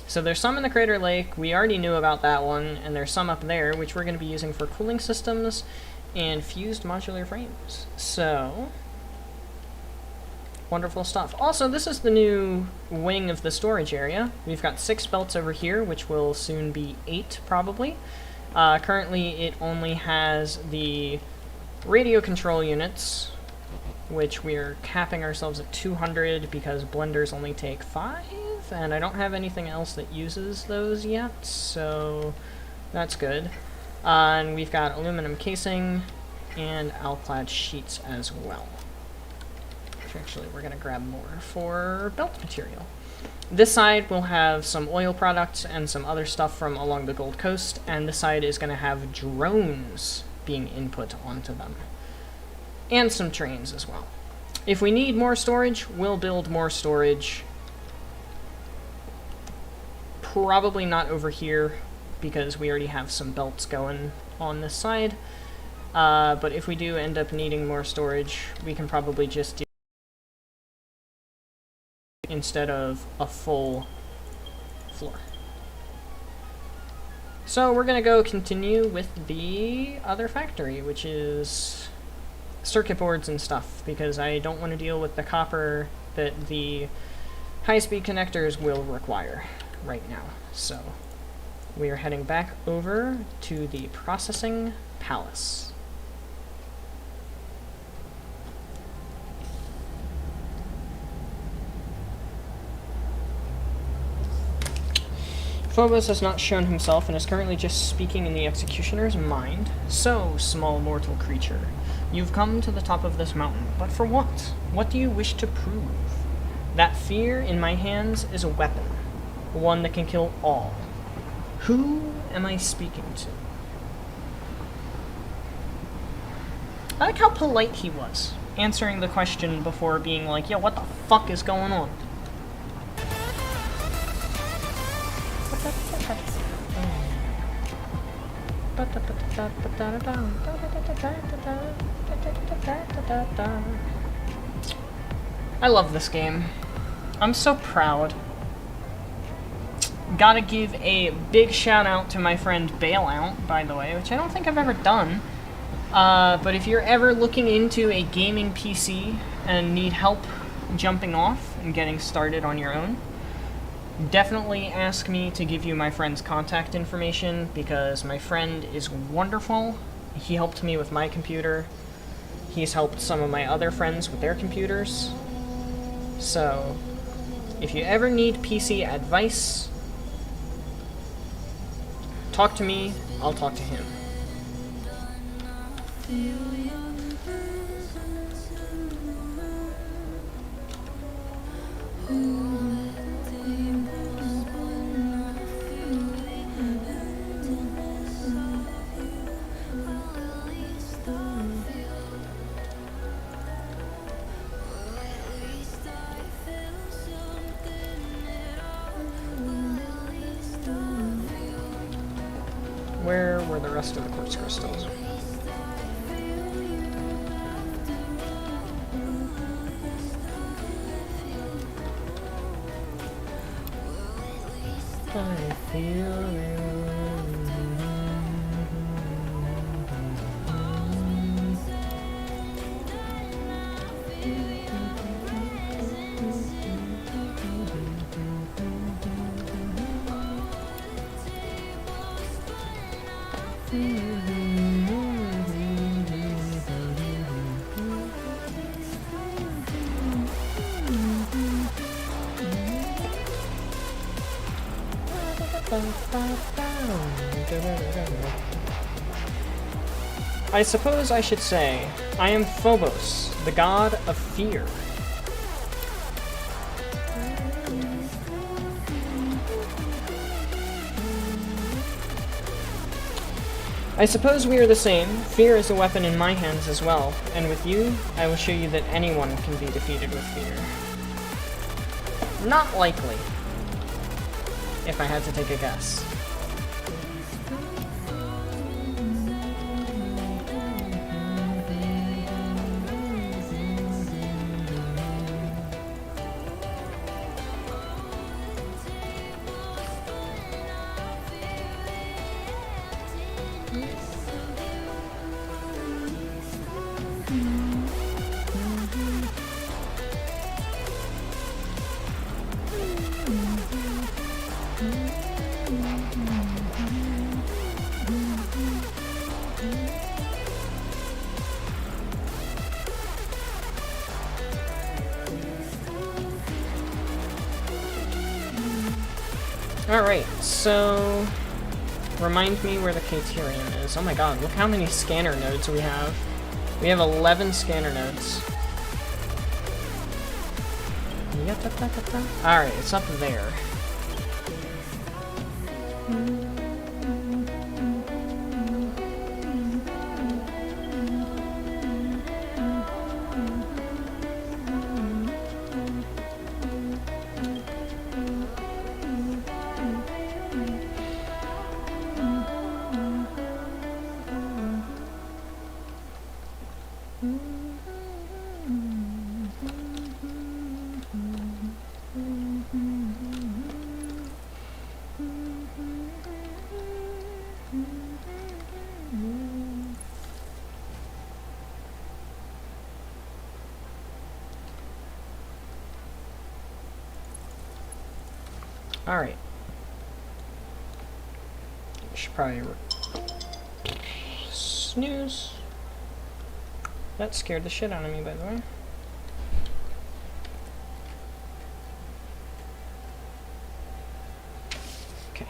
So there's some in the Crater Lake, we already knew about that one, and there's some up there, which we're going to be using for cooling systems and fused modular frames. So, wonderful stuff. Also, this is the new wing of the storage area. We've got 6 belts over here, which will soon be 8, probably. Currently, it only has the radio control units, which we're capping ourselves at 200 because blenders only take 5. And I don't have anything else that uses those yet, so that's good. And we've got aluminum casing and alclad sheets as well. Which actually we're going to grab more for belt material. This side will have some oil products and some other stuff from along the Gold Coast, and this side is going to have drones being input onto them. And some trains as well. If we need more storage, we'll build more storage. Probably not over here, because we already have some belts going on this side. But if we do end up needing more storage, we can probably just do instead of a full floor. So we're going to go continue with the other factory, which is circuit boards and stuff, because I don't want to deal with the copper that the high-speed connectors will require right now. So we are heading back over to the processing palace. Phobos has not shown himself and is currently just speaking in the executioner's mind. So, small mortal creature, you've come to the top of this mountain, but for what? What do you wish to prove? That fear in my hands is a weapon. One that can kill all. Who am I speaking to? I like how polite he was, answering the question before being like, yo, what the fuck is going on? I love this game. I'm so proud. Gotta give a big shout out to my friend Bailout, by the way, which I don't think I've ever done. But if you're ever looking into a gaming PC and need help jumping off and getting started on your own, definitely ask me to give you my friend's contact information, because my friend is wonderful. He helped me with my computer. He's helped some of my other friends with their computers. So, if you ever need PC advice, talk to me, I'll talk to him. Where were the rest of the quartz crystals? I feel you. I suppose I should say, I am Phobos, the god of fear. I suppose we are the same. Fear is a weapon in my hands as well, and with you, I will show you that anyone can be defeated with fear. Not likely, if I had to take a guess. Alright, so remind me where the Caterium is. Oh my god, look how many scanner nodes we have. We have 11 scanner nodes. Alright, it's up there. Alright. Should probably snooze. That scared the shit out of me, by the way. Okay.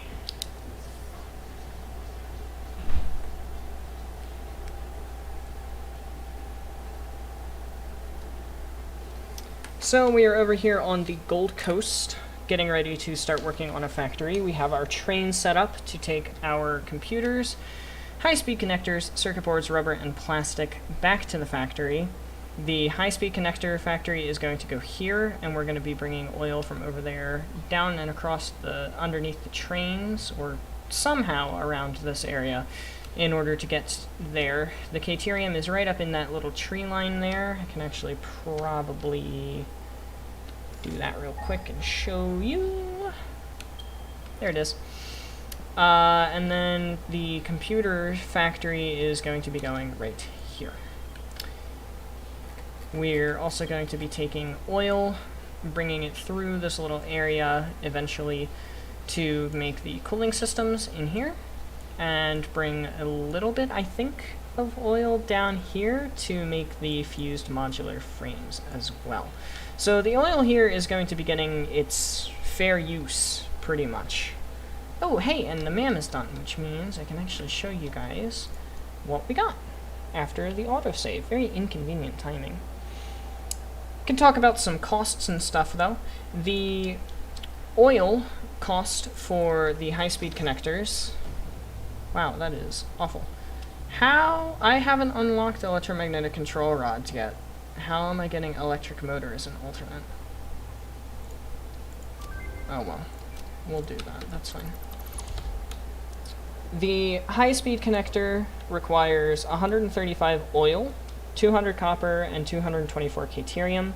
So we are over here on the Gold Coast, getting ready to start working on a factory. We have our train set up to take our computers, high-speed connectors, circuit boards, rubber, and plastic back to the factory. The high-speed connector factory is going to go here, and we're going to be bringing oil from over there down and across the underneath the trains, or somehow around this area, in order to get there. The Caterium is right up in that little tree line there. I can actually probably do that real quick and show you. There it is. And then the computer factory is going to be going right here. We're also going to be taking oil, bringing it through this little area eventually to make the cooling systems in here, and bring a little bit, I think, of oil down here to make the fused modular frames as well. So the oil here is going to be getting its fair use, pretty much. Oh, hey, and the MAM is done, which means I can actually show you guys what we got after the autosave. Very inconvenient timing. Can talk about some costs and stuff, though. The oil cost for the high-speed connectors... Wow, that is awful. How? I haven't unlocked electromagnetic control rods yet. How am I getting electric motor as an alternate? Oh well, we'll do that, that's fine. The high-speed connector requires 135 oil, 200 copper, and 224 Caterium.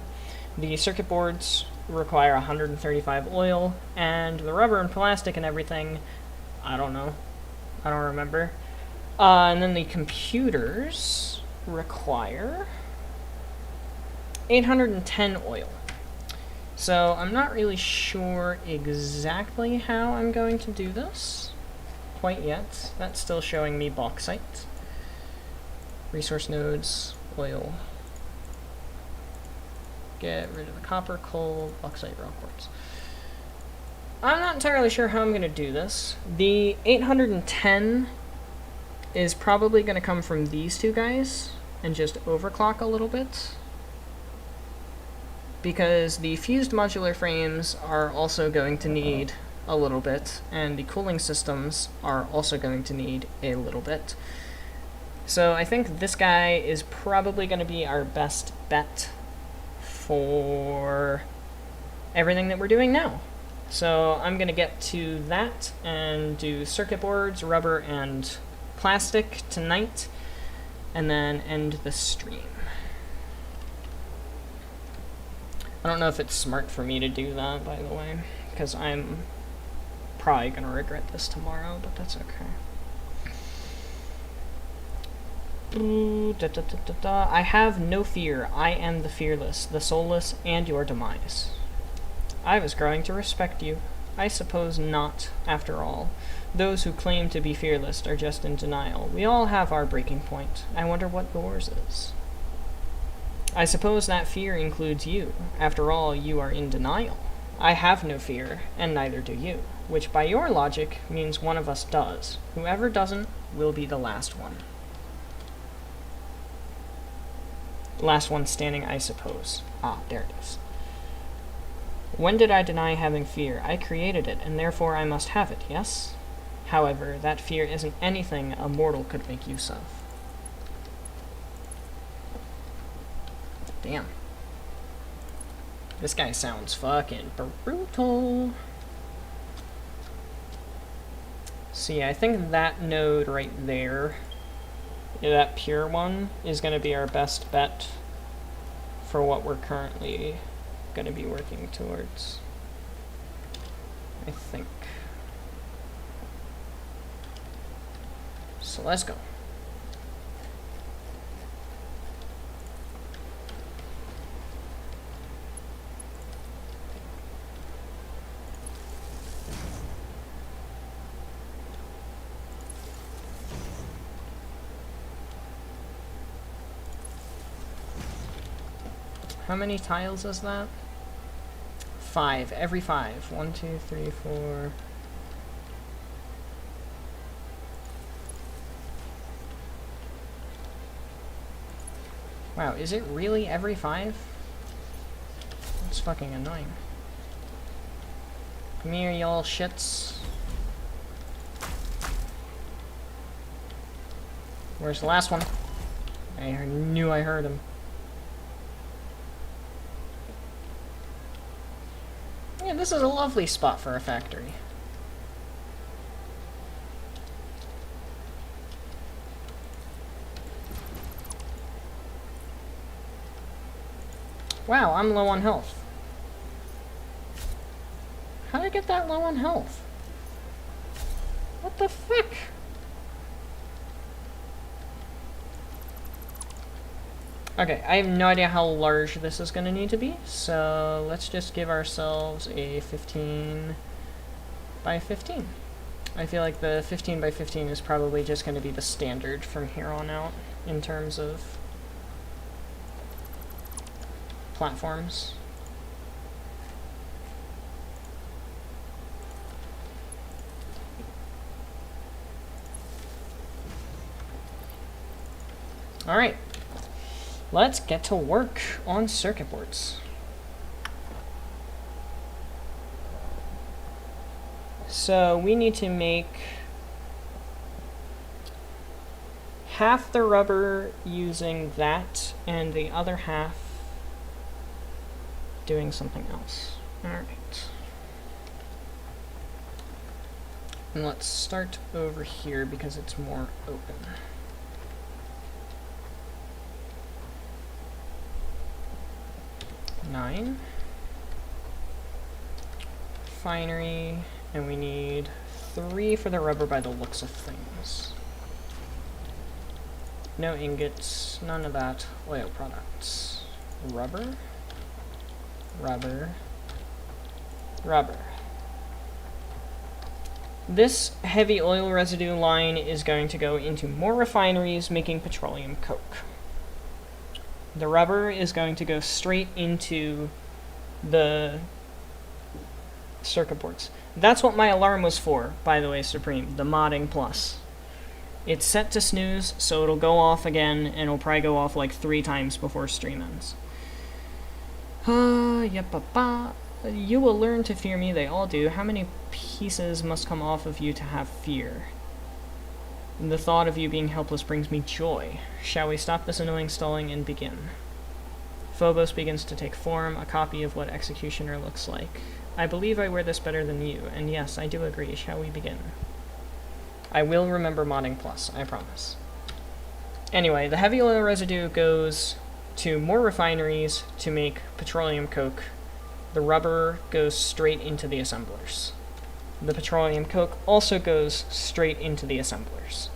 The circuit boards require 135 oil, and the rubber and plastic and everything, I don't know. I don't remember. And then the computers require 810 oil. So I'm not really sure exactly how I'm going to do this. quite yet. That's still showing me bauxite. Resource nodes, oil. Get rid of the copper, coal, bauxite, rock quartz. I'm not entirely sure how I'm going to do this. The 810 is probably going to come from these two guys and just overclock a little bit, because the fused modular frames are also going to need a little bit, and the cooling systems are also going to need a little bit. So I think this guy is probably going to be our best bet for everything that we're doing now. So I'm going to get to that and do circuit boards, rubber, and plastic tonight, and then end the stream. I don't know if it's smart for me to do that, by the way, because I'm probably going to regret this tomorrow, but that's okay. I have no fear. I am the fearless, the soulless, and your demise. I was growing to respect you. I suppose not, after all. Those who claim to be fearless are just in denial. We all have our breaking point. I wonder what yours is. I suppose that fear includes you. After all, you are in denial. I have no fear, and neither do you, which by your logic means one of us does. Whoever doesn't will be the last one. Last one standing, I suppose. Ah, there it is. When did I deny having fear? I created it, and therefore I must have it, yes? However, that fear isn't anything a mortal could make use of. Damn. This guy sounds fucking brutal. See, I think that node right there, that pure one, is going to be our best bet for what we're currently going to be working towards. I think. So let's go. How many tiles is that? 5. Every 5. 1, 2, 3, 4. Wow, is it really every 5? That's fucking annoying. Come here, y'all shits. Where's the last one? I knew I heard him. Yeah, this is a lovely spot for a factory. Wow, I'm low on health. How did I get that low on health? What the fuck? Okay, I have no idea how large this is going to need to be, so let's just give ourselves a 15 by 15. I feel like the 15 by 15 is probably just going to be the standard from here on out in terms of platforms. Alright. Let's get to work on circuit boards. So we need to make half the rubber using that and the other half doing something else. Alright. And let's start over here because it's more open. Nine. Finery, and we need 3 for the rubber by the looks of things. No ingots, none of that. Oil products. Rubber. Rubber. Rubber. This heavy oil residue line is going to go into more refineries making petroleum coke. The rubber is going to go straight into the circuit boards. That's what my alarm was for, by the way, Supreme, the modding plus. It's set to snooze, so it'll go off again, and it'll probably go off like 3 times before stream ends. You will learn to fear me, they all do. How many pieces must come off of you to have fear? The thought of you being helpless brings me joy. Shall we stop this annoying stalling and begin? Phobos begins to take form, a copy of what Executioner looks like. I believe I wear this better than you, and yes, I do agree. Shall we begin? I will remember modding plus, I promise. Anyway, the heavy oil residue goes to more refineries to make petroleum coke. The rubber goes straight into the assemblers. The petroleum coke also goes straight into the assemblers.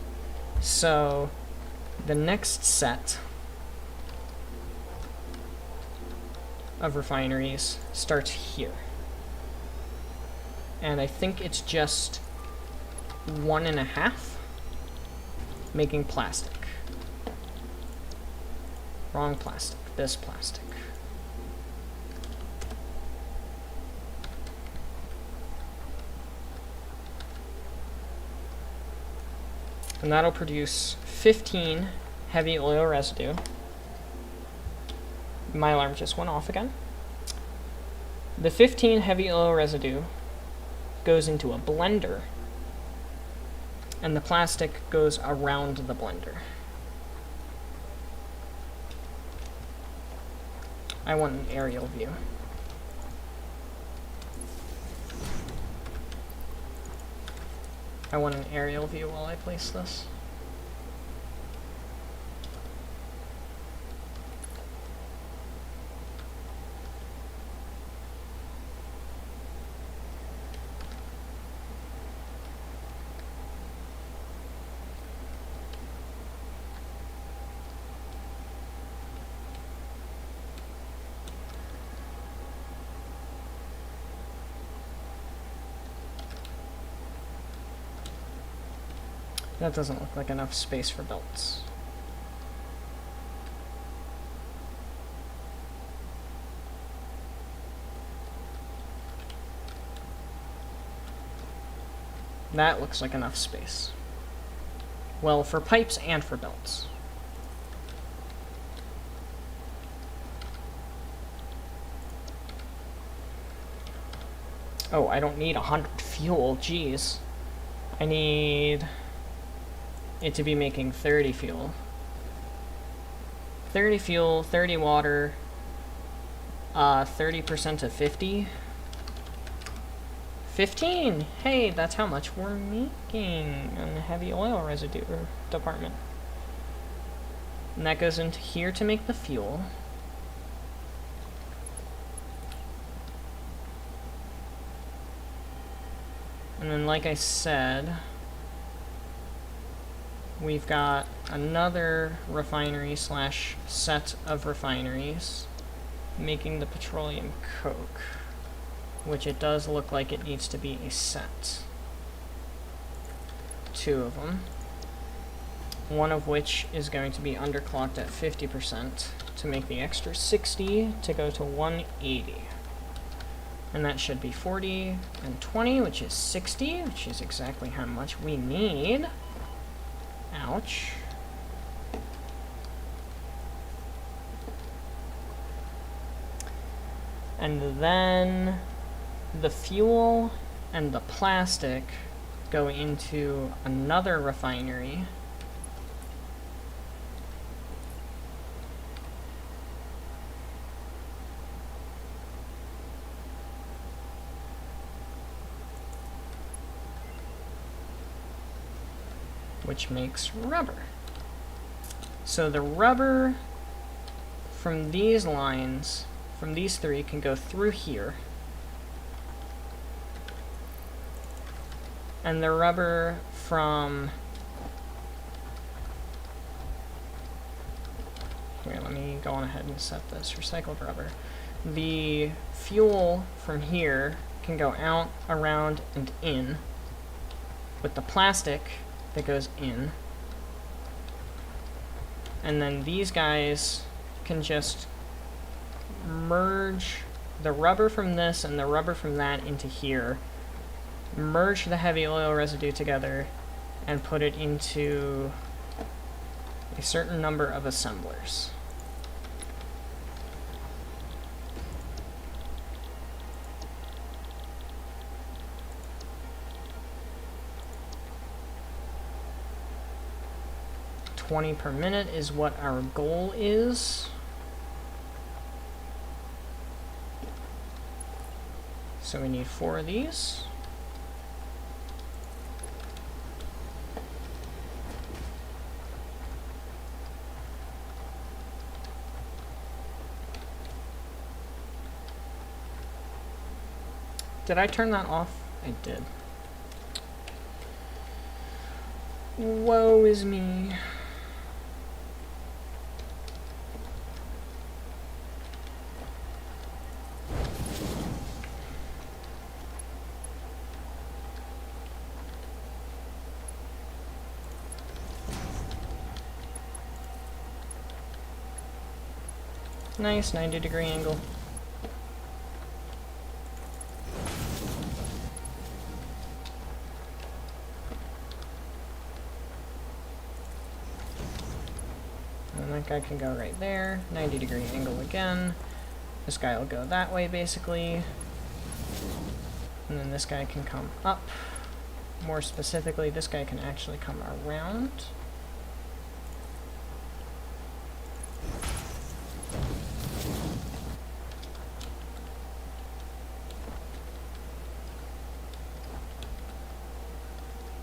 So, the next set of refineries starts here. And I think it's just 1.5 making plastic. Wrong plastic. This plastic. And that'll produce 15 heavy oil residue. My alarm just went off again. The 15 heavy oil residue goes into a blender, and the plastic goes around the blender. I want an aerial view. I want an aerial view while I place this. That doesn't look like enough space for belts. That looks like enough space. Well, for pipes and for belts. Oh, I don't need 100 fuel, jeez. I need it to be making 30 fuel. 30 fuel, 30 water, 30% of 50. 15! Hey, that's how much we're making in the heavy oil residue department. And that goes into here to make the fuel. And then, like I said, we've got another refinery slash set of refineries making the petroleum coke, which it does look like it needs to be a set. 2 of them. One of which is going to be underclocked at 50% to make the extra 60 to go to 180. And that should be 40 and 20, which is 60, which is exactly how much we need. Ouch. And then the fuel and the plastic go into another refinery. Which makes rubber. So the rubber from these lines, from these 3, can go through here. And the rubber from... Here, let me go on ahead and set this. Recycled rubber. The fuel from here can go out, around, and in. with the plastic that goes in. And then these guys can just merge the rubber from this and the rubber from that into here, merge the heavy oil residue together, and put it into a certain number of assemblers. $20 per minute is what our goal is. So we need 4 of these. Did I turn that off? I did. Woe is me. Nice 90-degree angle. And that guy can go right there. 90-degree angle again. This guy will go that way, basically. And then this guy can come up. More specifically, this guy can actually come around.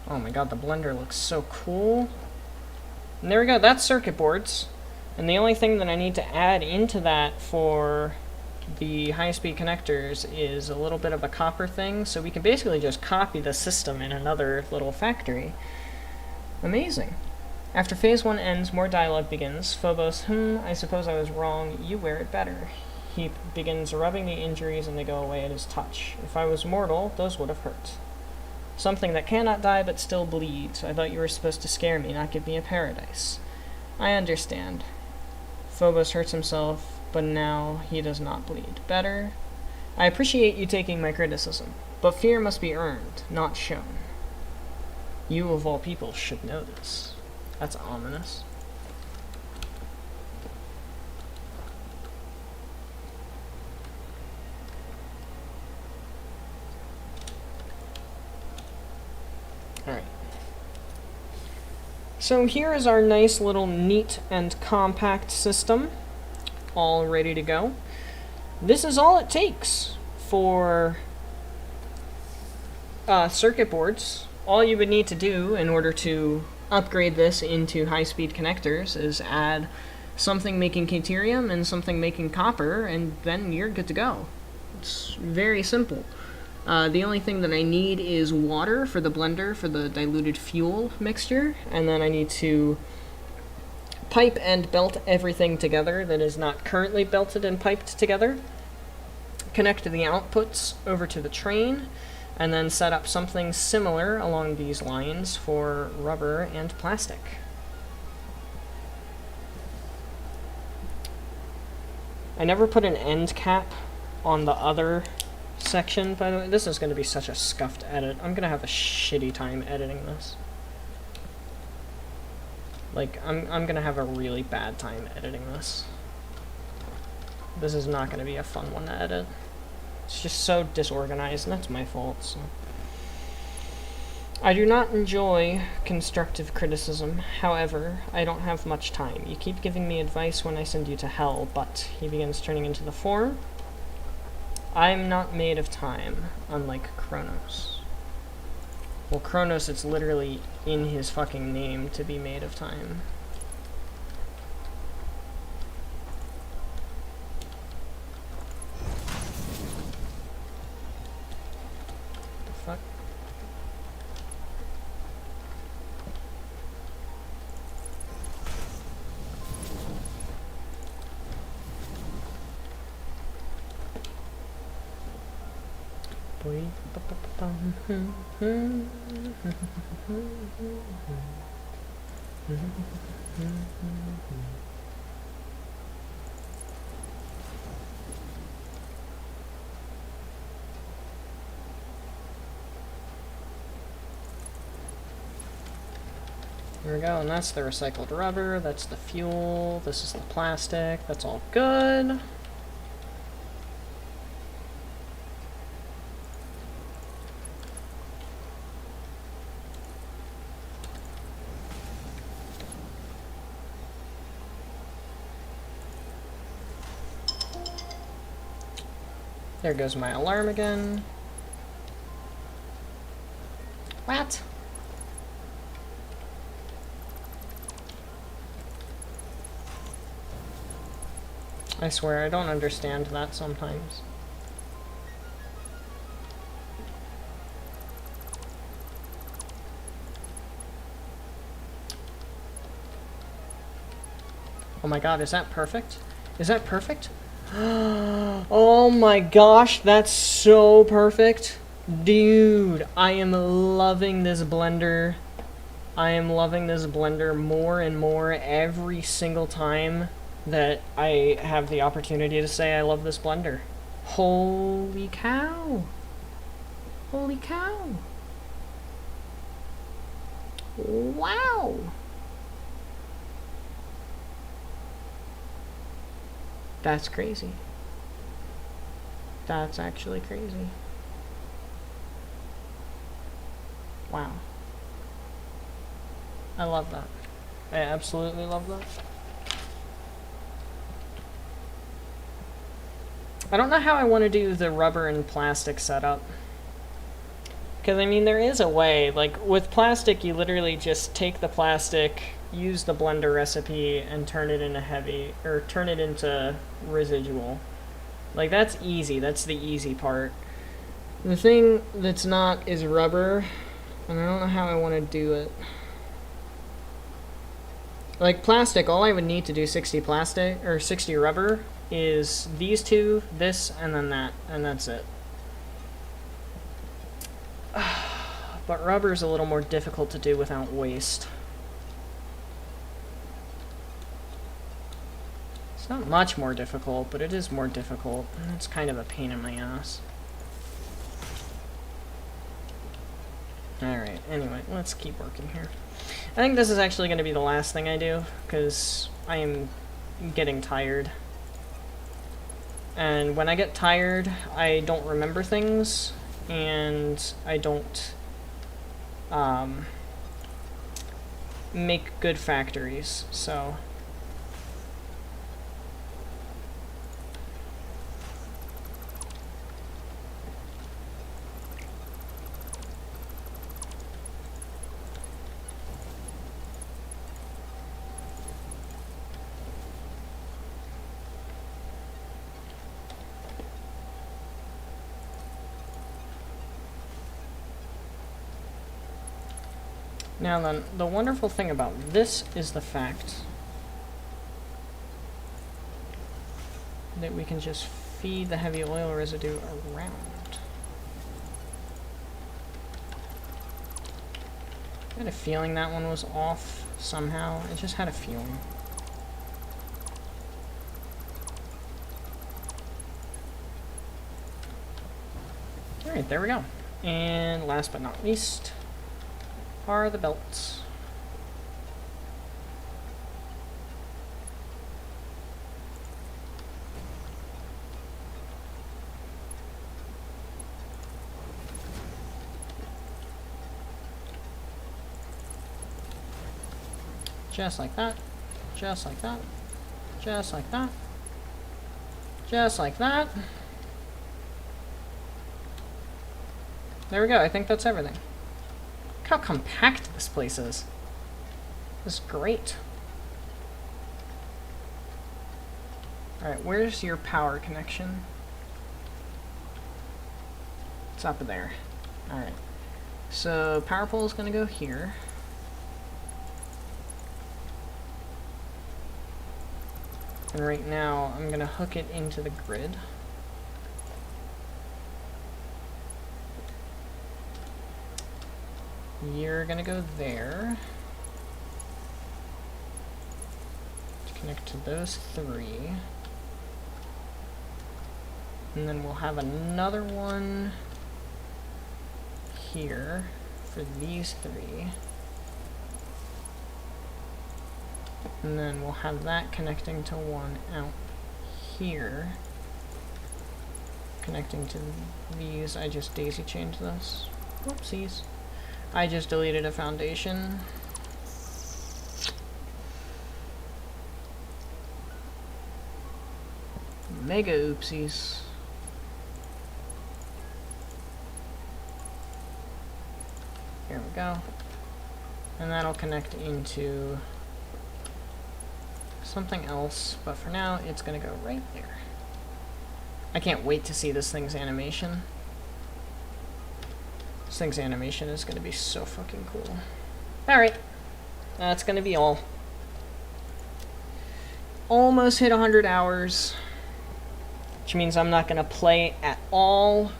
Oh my god, the blender looks so cool. And there we go, that's circuit boards. And the only thing that I need to add into that for the high-speed connectors is a little bit of a copper thing, so we can basically just copy the system in another little factory. Amazing. After phase 1 ends, more dialogue begins. Phobos, I suppose I was wrong. You wear it better. He begins rubbing the injuries and they go away at his touch. If I was mortal, those would have hurt. Something that cannot die but still bleeds. I thought you were supposed to scare me, not give me a paradise. I understand. Phobos hurts himself, but now he does not bleed. Better? I appreciate you taking my criticism, but fear must be earned, not shown. You of all people should know this. That's ominous. Alright. So here is our nice little neat and compact system, all ready to go. This is all it takes for circuit boards. All you would need to do in order to upgrade this into high-speed connectors is add something making deuterium and something making copper, and then you're good to go. It's very simple. The only thing that I need is water for the blender for the diluted fuel mixture, and then I need to pipe and belt everything together that is not currently belted and piped together, connect the outputs over to the train, and then set up something similar along these lines for rubber and plastic. I never put an end cap on the other section, by the way. This is going to be such a scuffed edit. I'm going to have a shitty time editing this. Like, I'm going to have a really bad time editing this. This is not going to be a fun one to edit. It's just so disorganized, and that's my fault, so. I do not enjoy constructive criticism. However, I don't have much time. You keep giving me advice when I send you to hell, but he begins turning into the form. I'm not made of time, unlike Kronos. Well, Kronos, it's literally in his fucking name to be made of time. The fuck? Boy, Here we go, and that's the recycled rubber, that's the fuel, this is the plastic, that's all good. There goes my alarm again. What? I swear, I don't understand that sometimes. Oh my god, is that perfect? Is that perfect? Oh my gosh, that's so perfect. Dude, I am loving this blender. I am loving this blender more and more every single time that I have the opportunity to say I love this blender. Holy cow. Holy cow. Wow. That's crazy. That's actually crazy. Wow. I love that. I absolutely love that. I don't know how I want to do the rubber and plastic setup. Because, I mean, there is a way. Like, with plastic, you literally just take the plastic, use the blender recipe, and turn it into heavy, or turn it into residual. Like, that's easy. That's the easy part. The thing that's not is rubber, and I don't know how I want to do it. Like, plastic, all I would need to do 60 plastic, or 60 rubber, is these two, this, and then that, and that's it. But rubber is a little more difficult to do without waste. It's not much more difficult, but it is more difficult, and it's kind of a pain in my ass. Alright, anyway, let's keep working here. I think this is actually going to be the last thing I do, because I am getting tired. And when I get tired, I don't remember things, and I don't make good factories, so... Now then, the wonderful thing about this is the fact that we can just feed the heavy oil residue around. I had a feeling that one was off somehow. I just had a feeling. Alright, there we go. And last but not least are the belts. Just like that. Just like that. Just like that. Just like that. There we go. I think that's everything. Look how compact this place is. This is great. Alright, where's your power connection? It's up there. Alright. So, power pole is going to go here. And right now, I'm going to hook it into the grid. You're gonna go there. To connect to those three. And then we'll have another one here for these three. And then we'll have that connecting to one out here. Connecting to these. I just daisy chained this. Whoopsies. I just deleted a foundation. Mega oopsies. Here we go. And that'll connect into something else, but for now it's gonna go right there. I can't wait to see this thing's animation. This thing's animation is gonna be so fucking cool. Alright, that's gonna be all. Almost hit 100 hours, which means I'm not gonna play at all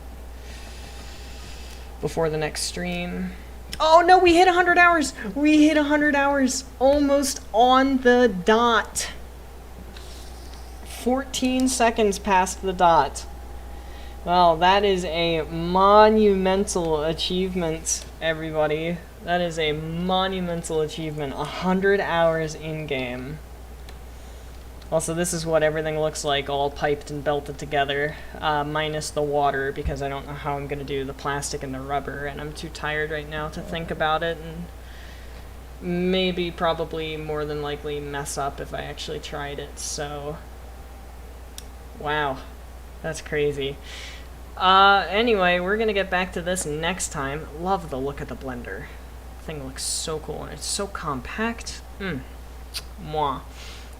before the next stream. Oh no, we hit 100 hours! We hit 100 hours! Almost on the dot! 14 seconds past the dot. Well, that is a monumental achievement, everybody. That is a monumental achievement. 100 hours in-game. Also, this is what everything looks like, all piped and belted together, minus the water, because I don't know how I'm going to do the plastic and the rubber, and I'm too tired right now to think about it, and maybe, probably, more than likely mess up if I actually tried it, so... Wow. That's crazy. Anyway, we're going to get back to this next time. Love the look of the blender. The thing looks so cool, and it's so compact. Mwah.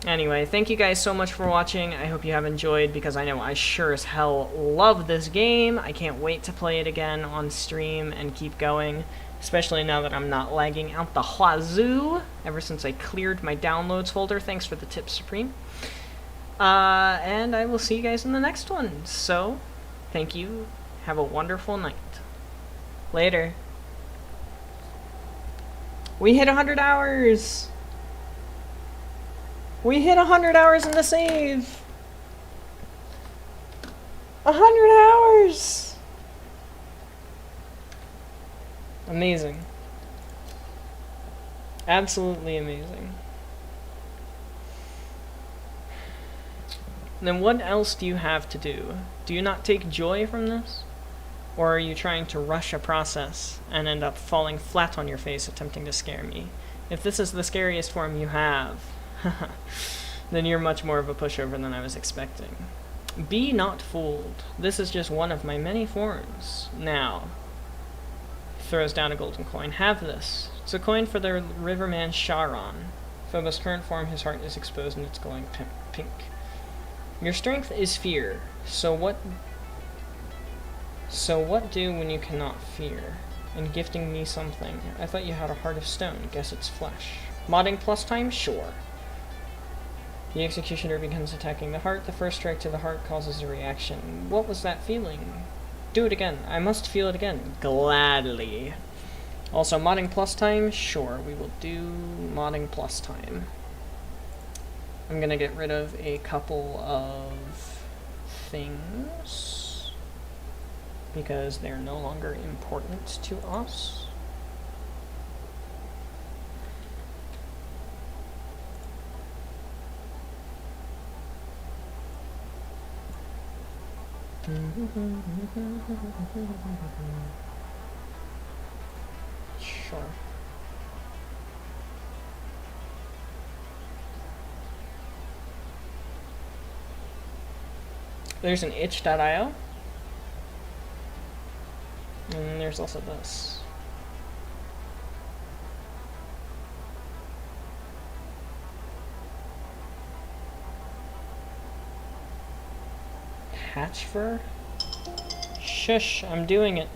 Anyway, thank you guys so much for watching. I hope you have enjoyed, because I know I sure as hell love this game. I can't wait to play it again on stream and keep going, especially now that I'm not lagging out the wazoo ever since I cleared my downloads folder. Thanks for the tip, Supreme. And I will see you guys in the next one. So, thank you. Have a wonderful night. Later. We hit 100 hours! We hit 100 hours in the save! 100 hours! Amazing. Absolutely amazing. Then what else do you have to do? Do you not take joy from this? Or are you trying to rush a process and end up falling flat on your face attempting to scare me? If this is the scariest form you have, then you're much more of a pushover than I was expecting. Be not fooled. This is just one of my many forms. Now, throws down a golden coin. Have this. It's a coin for the Riverman Charon. Phobos' current form, his heart is exposed and it's glowing pink. Your strength is fear. So what do when you cannot fear? And gifting me something. I thought you had a heart of stone. Guess it's flesh. Modding plus time? Sure. The executioner begins attacking the heart. The first strike to the heart causes a reaction. What was that feeling? Do it again. I must feel it again. Gladly. Also, modding plus time? Sure, we will do modding plus time. I'm gonna get rid of a couple of things because they're no longer important to us. Sure. There's an itch.io. And there's also this. Hatch fur? Shush, I'm doing it.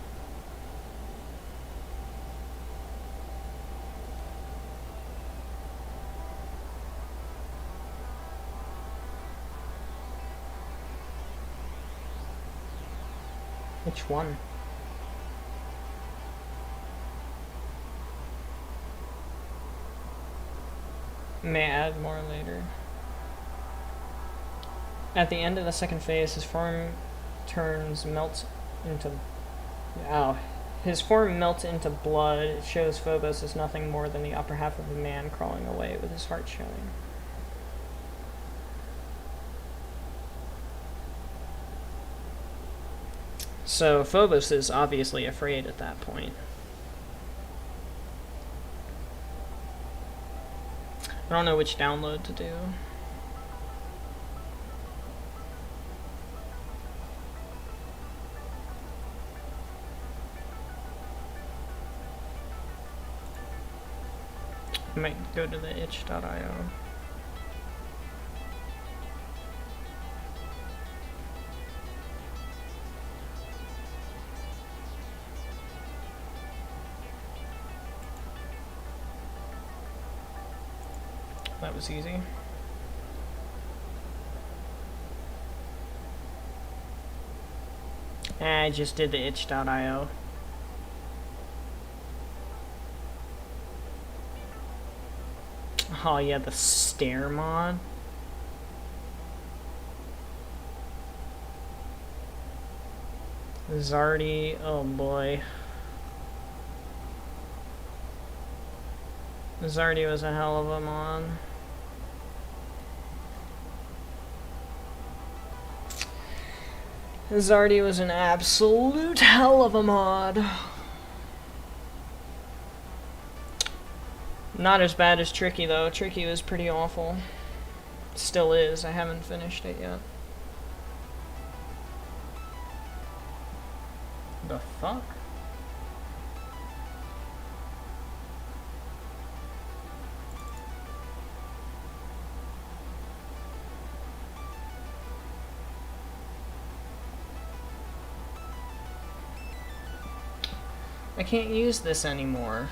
Which one? May add more later. At the end of the second phase, his form melts into... Ow. His form melts into blood. It shows Phobos is nothing more than the upper half of a man crawling away with his heart showing. So Phobos is obviously afraid at that point. I don't know which download to do. I might go to the itch.io. That was easy. I just did the itch.io. Oh yeah, the stare mod. Zardy, oh boy. Zardy was a hell of a mod. Zardy was an absolute hell of a mod. Not as bad as Tricky though. Tricky was pretty awful. Still is. I haven't finished it yet. The fuck? I can't use this anymore.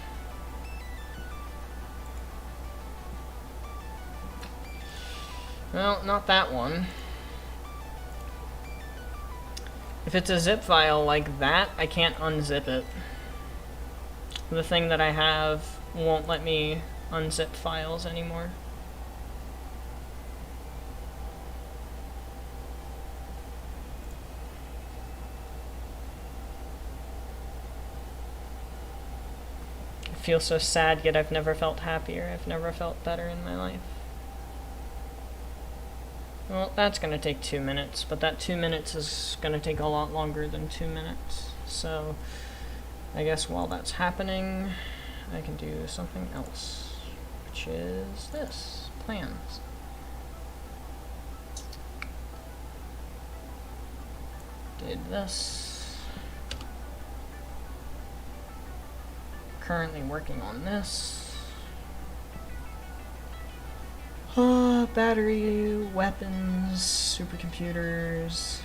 Well, not that one. If it's a zip file like that, I can't unzip it. The thing that I have won't let me unzip files anymore. I feel so sad, yet I've never felt happier. I've never felt better in my life. Well, that's gonna take 2 minutes, but that 2 minutes is gonna take a lot longer than 2 minutes. So, I guess while that's happening, I can do something else, which is this, plans. Did this. Currently working on this. Battery, weapons, supercomputers.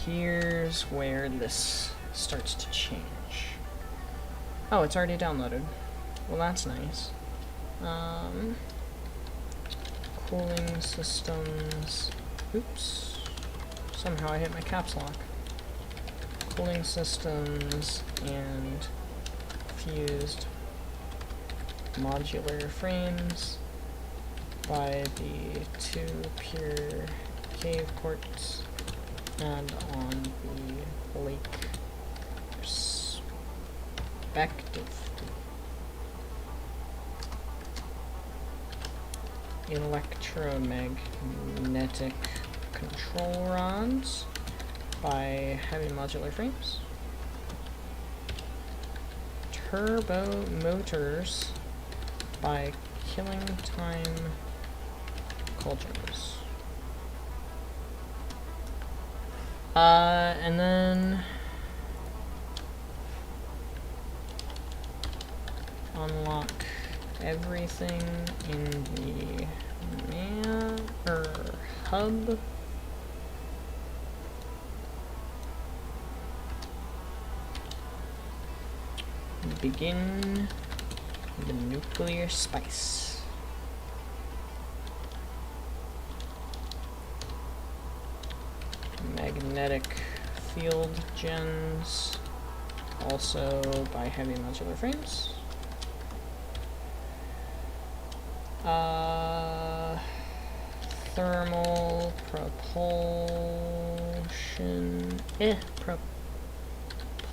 Here's where this starts to change. Oh, it's already downloaded. Well, that's nice. Cooling systems. Oops. Somehow I hit my caps lock. Cooling systems and fused modular frames by the 2 pure cave quartz and on the lake perspective. Electromagnetic control rods by heavy modular frames. Turbo motors by killing time cauldrons. And then unlock everything in the hub. Begin the nuclear spice. Magnetic field gens, also by heavy modular frames. Thermal propulsion.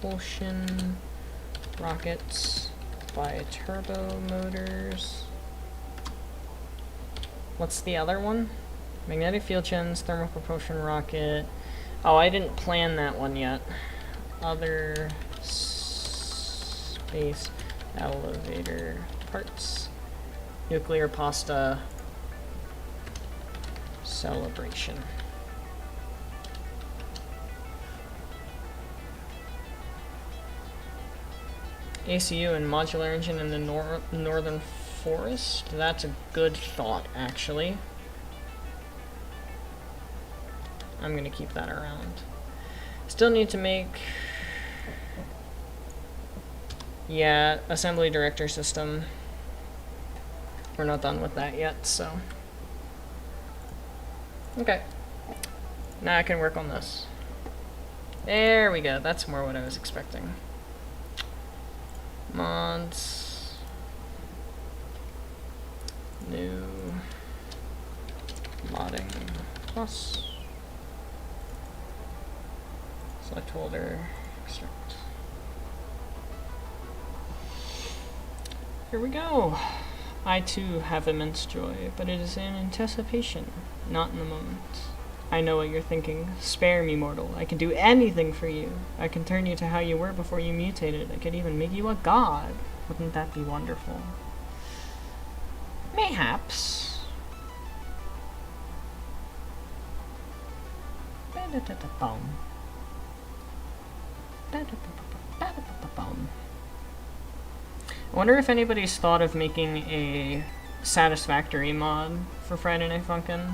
Propulsion rockets by turbo motors. What's the other one? Magnetic field gens, thermal propulsion rocket. Oh, I didn't plan that one yet. Other space elevator parts. Nuclear pasta celebration. ACU and modular engine in the northern forest. That's a good thought, actually. I'm gonna keep that around. Still need to make... Yeah, assembly director system. We're not done with that yet, so... Okay. Now I can work on this. There we go. That's more what I was expecting. Mods. New. Modding. Plus. Select folder. Extract. Here we go. I too have immense joy, but it is in anticipation, not in the moment. I know what you're thinking. Spare me, mortal. I can do anything for you. I can turn you to how you were before you mutated. I could even make you a god. Wouldn't that be wonderful? Mayhaps. I wonder if anybody's thought of making a Satisfactory mod for Friday Night Funkin'.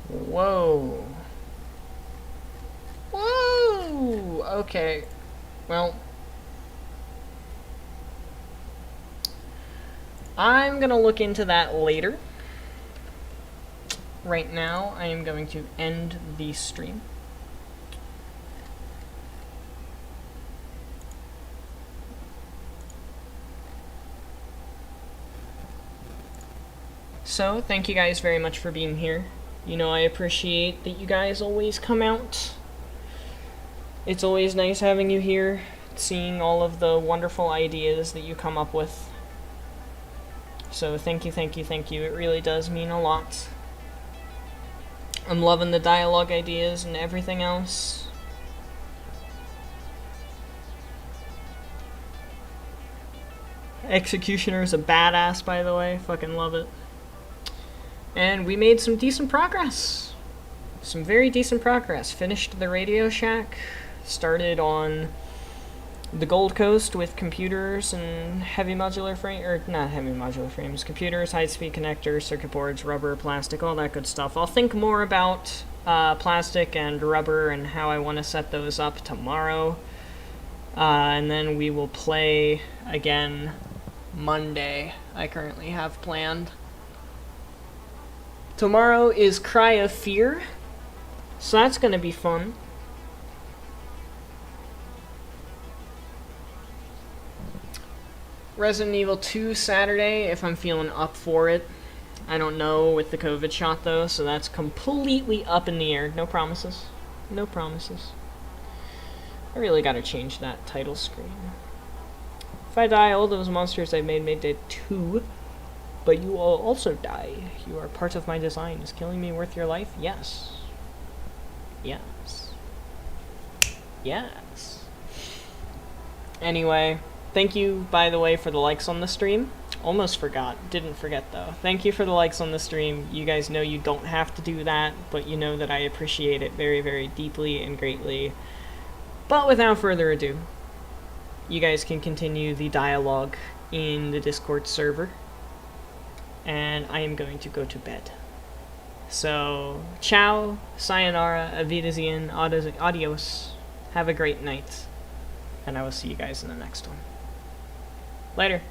Whoa. Whoa! Okay. Well, I'm gonna look into that later. Right now, I am going to end the stream. So, thank you guys very much for being here. You know, I appreciate that you guys always come out. It's always nice having you here, seeing all of the wonderful ideas that you come up with. So thank you, thank you, thank you. It really does mean a lot. I'm loving the dialogue ideas and everything else. Executioner is a badass, by the way. Fucking love it. And we made some decent progress. Some very decent progress. Finished the Radio Shack. Started on the Gold Coast with computers and heavy modular frame, or not heavy modular frames, computers, high-speed connectors, circuit boards, rubber, plastic, all that good stuff. I'll think more about plastic and rubber and how I want to set those up tomorrow. And then we will play again Monday, I currently have planned. Tomorrow is Cry of Fear, so that's going to be fun. Resident Evil 2 Saturday, if I'm feeling up for it. I don't know with the COVID shot, though, so that's completely up in the air. No promises. No promises. I really gotta change that title screen. If I die, all those monsters I made dead too. But you will also die. You are part of my design. Is killing me worth your life? Yes. Yes. Yes. Anyway, thank you, by the way, for the likes on the stream. Almost forgot. Didn't forget, though. Thank you for the likes on the stream. You guys know you don't have to do that, but you know that I appreciate it very, very deeply and greatly. But without further ado, you guys can continue the dialogue in the Discord server. And I am going to go to bed. So, ciao, sayonara, avidazien, adios. Have a great night. And I will see you guys in the next one. Later.